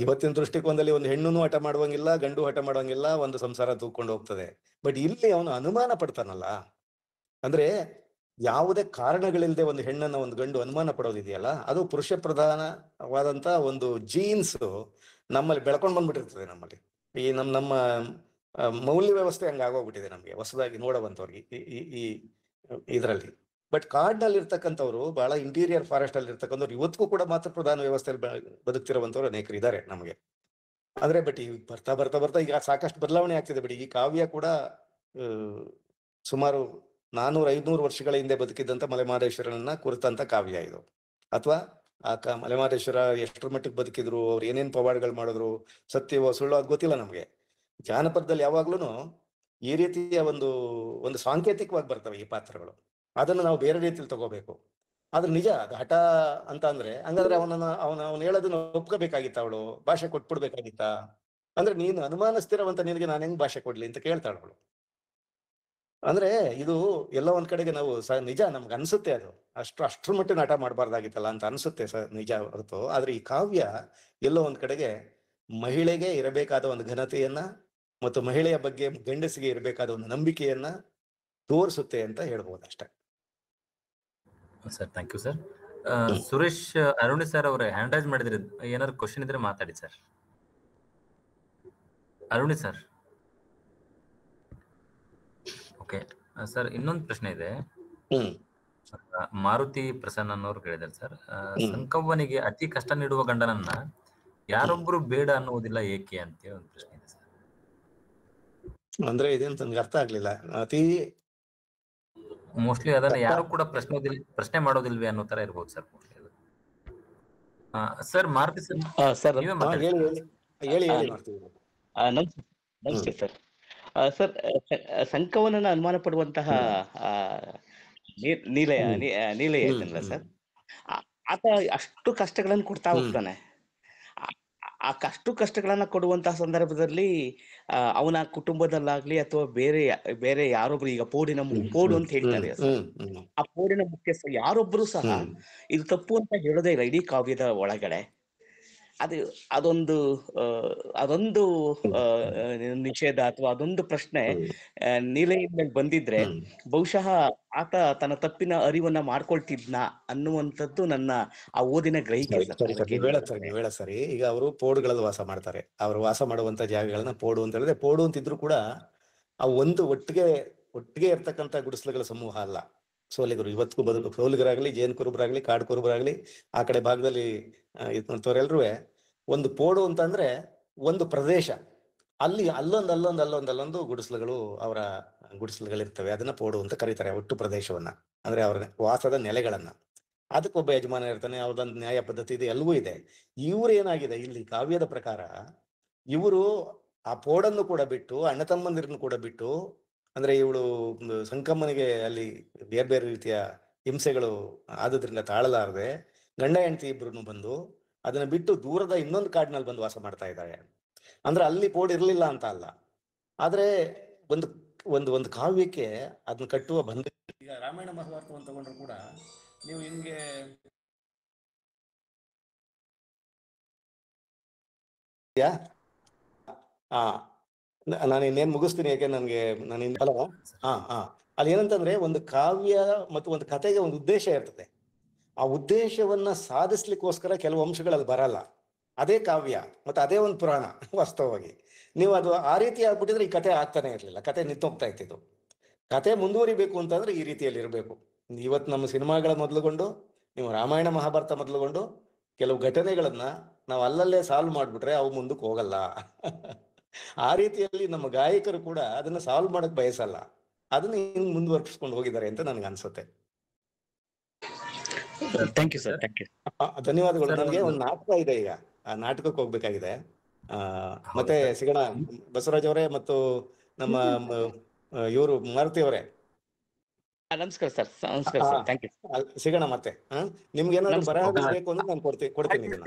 ಇವತ್ತಿನ ದೃಷ್ಟಿಕೋನದಲ್ಲಿ ಒಂದು ಹೆಣ್ಣು ಹಠ ಮಾಡುವಂಗಿಲ್ಲ, ಗಂಡು ಹಠ ಮಾಡುವಂಗಿಲ್ಲ, ಒಂದು ಸಂಸಾರ ತೂಕೊಂಡು ಹೋಗ್ತದೆ. ಬಟ್ ಇಲ್ಲಿ ಅವನು ಅನುಮಾನ ಪಡ್ತಾನಲ್ಲ, ಅಂದ್ರೆ ಯಾವುದೇ ಕಾರಣಗಳಿಲ್ಲದೆ ಒಂದು ಹೆಣ್ಣನ್ನ ಒಂದು ಗಂಡು ಅನುಮಾನ ಪಡೋದಿದೆಯಲ್ಲ, ಅದು ಪುರುಷ ಪ್ರಧಾನವಾದಂತ ಒಂದು ಜೀನ್ಸ್ ನಮ್ಮಲ್ಲಿ ಬೆಳ್ಕೊಂಡ್ ಬಂದ್ಬಿಟ್ಟಿರ್ತದೆ. ನಮ್ಮಲ್ಲಿ ಈ ನಮ್ಮ ಮೌಲ್ಯ ವ್ಯವಸ್ಥೆ ಹಂಗಾಗೋಗ್ಬಿಟ್ಟಿದೆ ನಮ್ಗೆ ಹೊಸದಾಗಿ ನೋಡುವಂಥವ್ರಿಗೆ ಈ ಇದರಲ್ಲಿ. ಬಟ್ ಕಾಡ್ನಲ್ಲಿ ಇರ್ತಕ್ಕಂಥವ್ರು, ಬಹಳ ಇಂಟೀರಿಯರ್ ಫಾರೆಸ್ಟ್ ಅಲ್ಲಿ ಇರ್ತಕ್ಕಂಥವ್ರು ಇವತ್ತಿಗೂ ಕೂಡ ಮಾತೃ ಪ್ರಧಾನ ವ್ಯವಸ್ಥೆಯಲ್ಲಿ ಬದುಕ್ತಿರುವಂತವ್ರು ಅನೇಕರು ಇದ್ದಾರೆ ನಮಗೆ. ಆದ್ರೆ ಬಟ್ ಈ ಬರ್ತಾ ಬರ್ತಾ ಬರ್ತಾ ಈಗ ಸಾಕಷ್ಟು ಬದಲಾವಣೆ ಆಗ್ತಿದೆ ಬಿಡಿ. ಈ ಕಾವ್ಯ ಕೂಡ ಸುಮಾರು 400-500 ವರ್ಷಗಳ ಹಿಂದೆ ಬದುಕಿದ್ದಂತ ಮಲೆಮಹದೇಶ್ವರನನ್ನ ಕುರಿತಂತ ಕಾವ್ಯ ಇದು. ಅಥವಾ ಆ ಮಲೆಮಹದೇಶ್ವರ ಎಷ್ಟರ ಮಟ್ಟಿಗೆ ಬದುಕಿದ್ರು, ಅವ್ರು ಏನೇನ್ ಪವಾಡಗಳು ಮಾಡಿದ್ರು, ಸತ್ಯವೋ ಸುಳ್ಳೋ ಅದು ಗೊತ್ತಿಲ್ಲ ನಮ್ಗೆ. ಜಾನಪದದಲ್ಲಿ ಯಾವಾಗ್ಲೂ ಈ ರೀತಿಯ ಒಂದು ಸಾಂಕೇತಿಕವಾಗಿ ಬರ್ತವೆ ಈ ಪಾತ್ರಗಳು. ಅದನ್ನು ನಾವು ಬೇರೆ ರೀತಿಯಲ್ಲಿ ತಗೋಬೇಕು. ಆದ್ರೆ ನಿಜ ಅದು ಹಠ ಅಂತ ಅಂದ್ರೆ, ಹಂಗಾದ್ರೆ ಅವನು ಹೇಳೋದನ್ನ ಒಪ್ಕೋಬೇಕಾಗಿತ್ತ, ಅವಳು ಭಾಷೆ ಕೊಟ್ಬಿಡ್ಬೇಕಾಗಿತ್ತ? ಅಂದ್ರೆ ನೀನು ಅನುಮಾನಿಸ್ತಿರವಂತ ನಿನಗೆ ನಾನು ಹೆಂಗ್ ಭಾಷೆ ಕೊಡ್ಲಿ ಅಂತ ಕೇಳ್ತಾಳವಳು. ಅಂದ್ರೆ ಇದು ಎಲ್ಲ ಒಂದ್ ಕಡೆಗೆ ನಾವು ನಿಜ ನಮ್ಗೆ ಅನ್ಸುತ್ತೆ, ಅದು ಅಷ್ಟ್ರ ಮಟ್ಟಿಗೆ ಹಠ ಮಾಡಬಾರ್ದಾಗಿತ್ತಲ್ಲ ಅಂತ ಅನ್ಸುತ್ತೆ ನಿಜ ಹೊರತು. ಆದ್ರೆ ಈ ಕಾವ್ಯ ಎಲ್ಲೋ ಒಂದ್ ಕಡೆಗೆ ಮಹಿಳೆಗೆ ಇರಬೇಕಾದ ಒಂದು ಘನತೆಯನ್ನ ಮತ್ತು ಮಹಿಳೆಯ ಬಗ್ಗೆ ಗಂಡಸಿಗೆ ಇರಬೇಕಾದ ಒಂದು ನಂಬಿಕೆಯನ್ನ ತೋರಿಸುತ್ತೆ ಅಂತ ಹೇಳ್ಬೋದು ಅಷ್ಟೇ sir. Thank you sir. Suresh Aruni sir ಅವರೇ ಹ್ಯಾಂಡ್ ರೈಸ್ ಮಾಡಿದ್ರಿ, ಏನಾದ್ರು ಕ್ವಶನ್ ಇದ್ರೆ ಮಾತಾಡಿ ಸರ್. ಅರುಣಿ ಸರ್. ಓಕೆ ಸರ್, ಇನ್ನೊಂದು ಪ್ರಶ್ನೆ ಇದೆ. ಮಾರುತಿ ಪ್ರಸನ್ನ ಅನ್ನೋರು ಕೇಳಿದ್ದಾರೆ ಸರ್, ಸಂಕವ್ವನಿಗೆ ಅತಿ ಕಷ್ಟ ನೀಡುವ ಗಂಡನನ್ನ ಯಾರೊಬ್ರು ಬೇಡ ಅನ್ನುವುದಿಲ್ಲ ಏಕೆ ಅಂತ ಒಂದು ಪ್ರಶ್ನೆ ಇದೆ ಸರ್. ಅಂದ್ರೆ ಇದೇನು ನನ್ಗೆ ಅರ್ಥ ಆಗ್ಲಿಲ್ಲ. ಅತಿ ಮೋಸ್ಟ್ಲಿ ಅದನ್ನ ಯಾರು ಕೂಡ ಪ್ರಶ್ನೆ ಮಾಡೋದಿಲ್ವೇ ಅನ್ನೋ ತರ ಇರ್ಬೋದು ಸರ್ ಮೋಸ್ಟ್ಲಿ ಅದು. ಸರ್ ಮಾರುತಿ ಸರ್ ಸರ್ ನೀವೇ ಹೇಳಿ ಮಾತಾಡಿ. ಹೇಳಿ ಮಾಡ್ತೀವಿ. ನಮಸ್ತೆ ಸರ್. ಸರ್, ಸಂಕವನನ್ನ ಅನುಮಾನ ಪಡುವಂತಹ ನೀಲಯ ಇದ್ದಾನಲ್ಲ ಸರ್, ಆತ ಅಷ್ಟು ಕಷ್ಟಗಳನ್ನು ಕೊಡ್ತಾ ಹೋಗ್ತಾನೆ. ಆ ಕಷ್ಟಗಳನ್ನ ಕೊಡುವಂತಹ ಸಂದರ್ಭದಲ್ಲಿ ಅವನ ಕುಟುಂಬದಲ್ಲಾಗ್ಲಿ ಅಥವಾ ಬೇರೆ ಯಾರೊಬ್ರು, ಈಗ ಪೋಡು ಅಂತ ಹೇಳ್ತಾರೆ ಸರ್, ಆ ಪೋಡಿನ ಮುಖ್ಯಸ್ಥ ಯಾರೊಬ್ರು ಸಹ ಇದು ತಪ್ಪು ಅಂತ ಹೇಳೋದೇ ಇಲ್ಲ ಇಡೀ ಕಾವ್ಯದ ಒಳಗಡೆ. ಅದೊಂದು ನಿಷೇಧ ಅಥವಾ ಅದೊಂದು ಪ್ರಶ್ನೆ ನೀಲಯ್ಯನ ಮೇಲೆ ಬಂದಿದ್ರೆ ಬಹುಶಃ ಆತ ತನ್ನ ತಪ್ಪಿನ ಅರಿವನ್ನ ಮಾಡ್ಕೊಳ್ತಿದ್ನ ಅನ್ನುವಂಥದ್ದು ನನ್ನ ಆ ಓದಿನ ಗ್ರಹಿಕೆ ಸರಿ. ಈಗ ಅವರು ಪೋಡುಗಳಲ್ಲಿ ವಾಸ ಮಾಡ್ತಾರೆ. ಅವರು ವಾಸ ಮಾಡುವಂತ ಜಾಗಗಳನ್ನ ಪೋಡು ಅಂತ ಹೇಳಿದ್ರೆ, ಪೋಡು ಅಂತಿದ್ರು ಕೂಡ ಆ ಒಂದು ಒಟ್ಟಿಗೆ ಇರ್ತಕ್ಕಂಥ ಗುಡಿಸಲುಗಳ ಸಮೂಹ ಅಲ್ಲ. ಸೋಲಿಗರು ಇವತ್ತಿಗೂ ಬದುಕು, ಸೋಲಿಗರಾಗ್ಲಿ, ಜೇನು ಕುರುಬರಾಗ್ಲಿ, ಕಾಡು ಕುರುಬರಾಗ್ಲಿ, ಆ ಕಡೆ ಭಾಗದಲ್ಲಿ ಇದ್ದಂಥವ್ರೆಲ್ರೂ ಒಂದು ಪೋಡು ಅಂತಂದ್ರೆ ಒಂದು ಪ್ರದೇಶ, ಅಲ್ಲಿ ಅಲ್ಲೊಂದು ಗುಡಿಸಲುಗಳು, ಅವರ ಗುಡಿಸಲುಗಳಿರ್ತವೆ. ಅದನ್ನ ಪೋಡು ಅಂತ ಕರೀತಾರೆ, ಒಟ್ಟು ಪ್ರದೇಶವನ್ನ, ಅಂದ್ರೆ ಅವರ ವಾಸದ ನೆಲೆಗಳನ್ನ. ಅದಕ್ಕೊಬ್ಬ ಯಜಮಾನ ಇರ್ತಾನೆ, ಅವ್ರದೊಂದು ನ್ಯಾಯ ಪದ್ಧತಿ ಇದೆ, ಎಲ್ಲವೂ ಇದೆ. ಇವ್ರು ಏನಾಗಿದೆ ಇಲ್ಲಿ ಕಾವ್ಯದ ಪ್ರಕಾರ, ಇವರು ಆ ಪೋಡನ್ನು ಕೂಡ ಬಿಟ್ಟು, ಅಣ್ಣ ತಮ್ಮಂದಿರನ್ನು ಕೂಡ ಬಿಟ್ಟು, ಅಂದ್ರೆ ಇವಳು ಸಂಕಮ್ಮನಿಗೆ ಅಲ್ಲಿ ಬೇರೆ ಬೇರೆ ರೀತಿಯ ಹಿಂಸೆಗಳು ಆದ್ರಿಂದ ತಾಳಲಾರದೆ ಗಂಡ ಹೆಂಡತಿ ಇಬ್ರು ಬಂದು ಅದನ್ನ ಬಿಟ್ಟು ದೂರದ ಇನ್ನೊಂದು ಕಾಡಿನಲ್ಲಿ ಬಂದು ವಾಸ ಮಾಡ್ತಾ ಇದ್ದಾಳೆ. ಅಂದ್ರೆ ಅಲ್ಲಿ ಪೋಡ್ ಇರ್ಲಿಲ್ಲ ಅಂತ ಅಲ್ಲ, ಆದ್ರೆ ಒಂದು ಕಾವ್ಯಕ್ಕೆ ಅದನ್ನ ಕಟ್ಟುವ ಬಂದ. ಈಗ ರಾಮಾಯಣ ಮಹಾಭಾರತವನ್ನು ತಗೊಂಡ್ರು ಕೂಡ ನೀವು ಹಿಂಗೆ ನಾನು ಇನ್ನೇನ್ ಮುಗಿಸ್ತೀನಿ, ಯಾಕೆ ನನ್ಗೆ ಅಲ್ಲಿ ಏನಂತಂದ್ರೆ, ಒಂದು ಕಾವ್ಯ ಮತ್ತು ಒಂದು ಕಥೆಗೆ ಒಂದು ಉದ್ದೇಶ ಇರ್ತದೆ. ಆ ಉದ್ದೇಶವನ್ನ ಸಾಧಿಸ್ಲಿಕ್ಕೋಸ್ಕರ ಕೆಲವು ಅಂಶಗಳಲ್ಲಿ ಬರಲ್ಲ. ಅದೇ ಕಾವ್ಯ ಮತ್ತು ಅದೇ ಒಂದು ಪುರಾಣ. ವಾಸ್ತವವಾಗಿ ನೀವು ಅದು ಆ ರೀತಿ ಆಗ್ಬಿಟ್ಟಿದ್ರೆ ಈ ಕಥೆ ಆಗ್ತಾನೆ ಇರ್ಲಿಲ್ಲ, ಕತೆ ನಿಂತೋಗ್ತಾ ಇತ್ತು. ಕತೆ ಮುಂದುವರಿಬೇಕು ಅಂತಂದ್ರೆ ಈ ರೀತಿಯಲ್ಲಿ ಇರಬೇಕು. ಇವತ್ತು ನಮ್ಮ ಸಿನಿಮಾಗಳ ಮೊದಲುಗೊಂಡು, ನೀವು ರಾಮಾಯಣ ಮಹಾಭಾರತ ಮೊದಲುಗೊಂಡು ಕೆಲವು ಘಟನೆಗಳನ್ನ ನಾವು ಅಲ್ಲಲ್ಲೇ ಸಾಲ್ವ್ ಮಾಡ್ಬಿಟ್ರೆ ಅವು ಮುಂದಕ್ಕೆ ಹೋಗಲ್ಲ. ಆ ರೀತಿಯಲ್ಲಿ ನಮ್ಮ ಗಾಯಕರು ಕೂಡ ಅದನ್ನ ಸಾಲ್ವ್ ಮಾಡಕ್ ಬಯಸಲ್ಲ, ಅದನ್ನ ಹಿಂಗ್ ಮುಂದುವರ್ಸ್ಕೊಂಡು ಹೋಗಿದ್ದಾರೆ ಅಂತ ನನ್ಗೆ ಅನ್ಸುತ್ತೆ. Thank you sir, thank you. ಧನ್ಯವಾದಗಳು. ನನಗೆ ಒಂದು ನಾಟಕ ಇದೆ, ಈಗ ಆ ನಾಟಕಕ್ಕೆ ಹೋಗ್ಬೇಕಾಗಿದೆ. ಮತ್ತೆ ಸಿಗೋಣ ಬಸವರಾಜ್ ಅವರೇ ಮತ್ತು ನಮ್ಮ ಇವರು ಮಾರುತಿ ಅವರೇ. ನಮಸ್ಕಾರ ಸರ್. ನಮಸ್ಕಾರ ಸರ್, ಥ್ಯಾಂಕ್ ಯು. ಸಿಗೋಣ ಮತ್ತೆ. ನಿಮ್ಗೆ ಏನಾದ್ರು ಬರಹ ಬೇಕು ಅಂದ್ರೆ ನಾನು ಕೊಡ್ತೀನಿ ಇದನ್ನ.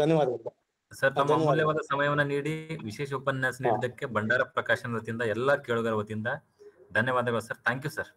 ಧನ್ಯವಾದಗಳು ಸರ್. ತಮ್ಮ ಅಮೂಲ್ಯವಾದ ಸಮಯವನ್ನ ನೀಡಿ ವಿಶೇಷ ಉಪನ್ಯಾಸ ನೀಡಿದ್ದಕ್ಕೆ ಬಂಡಾರ ಪ್ರಕಾಶನ ವತಿಯಿಂದ ಎಲ್ಲಾ ಕೇಳುಗರ ವತಿಯಿಂದ ಧನ್ಯವಾದಗಳು ಸರ್. Thank you sir.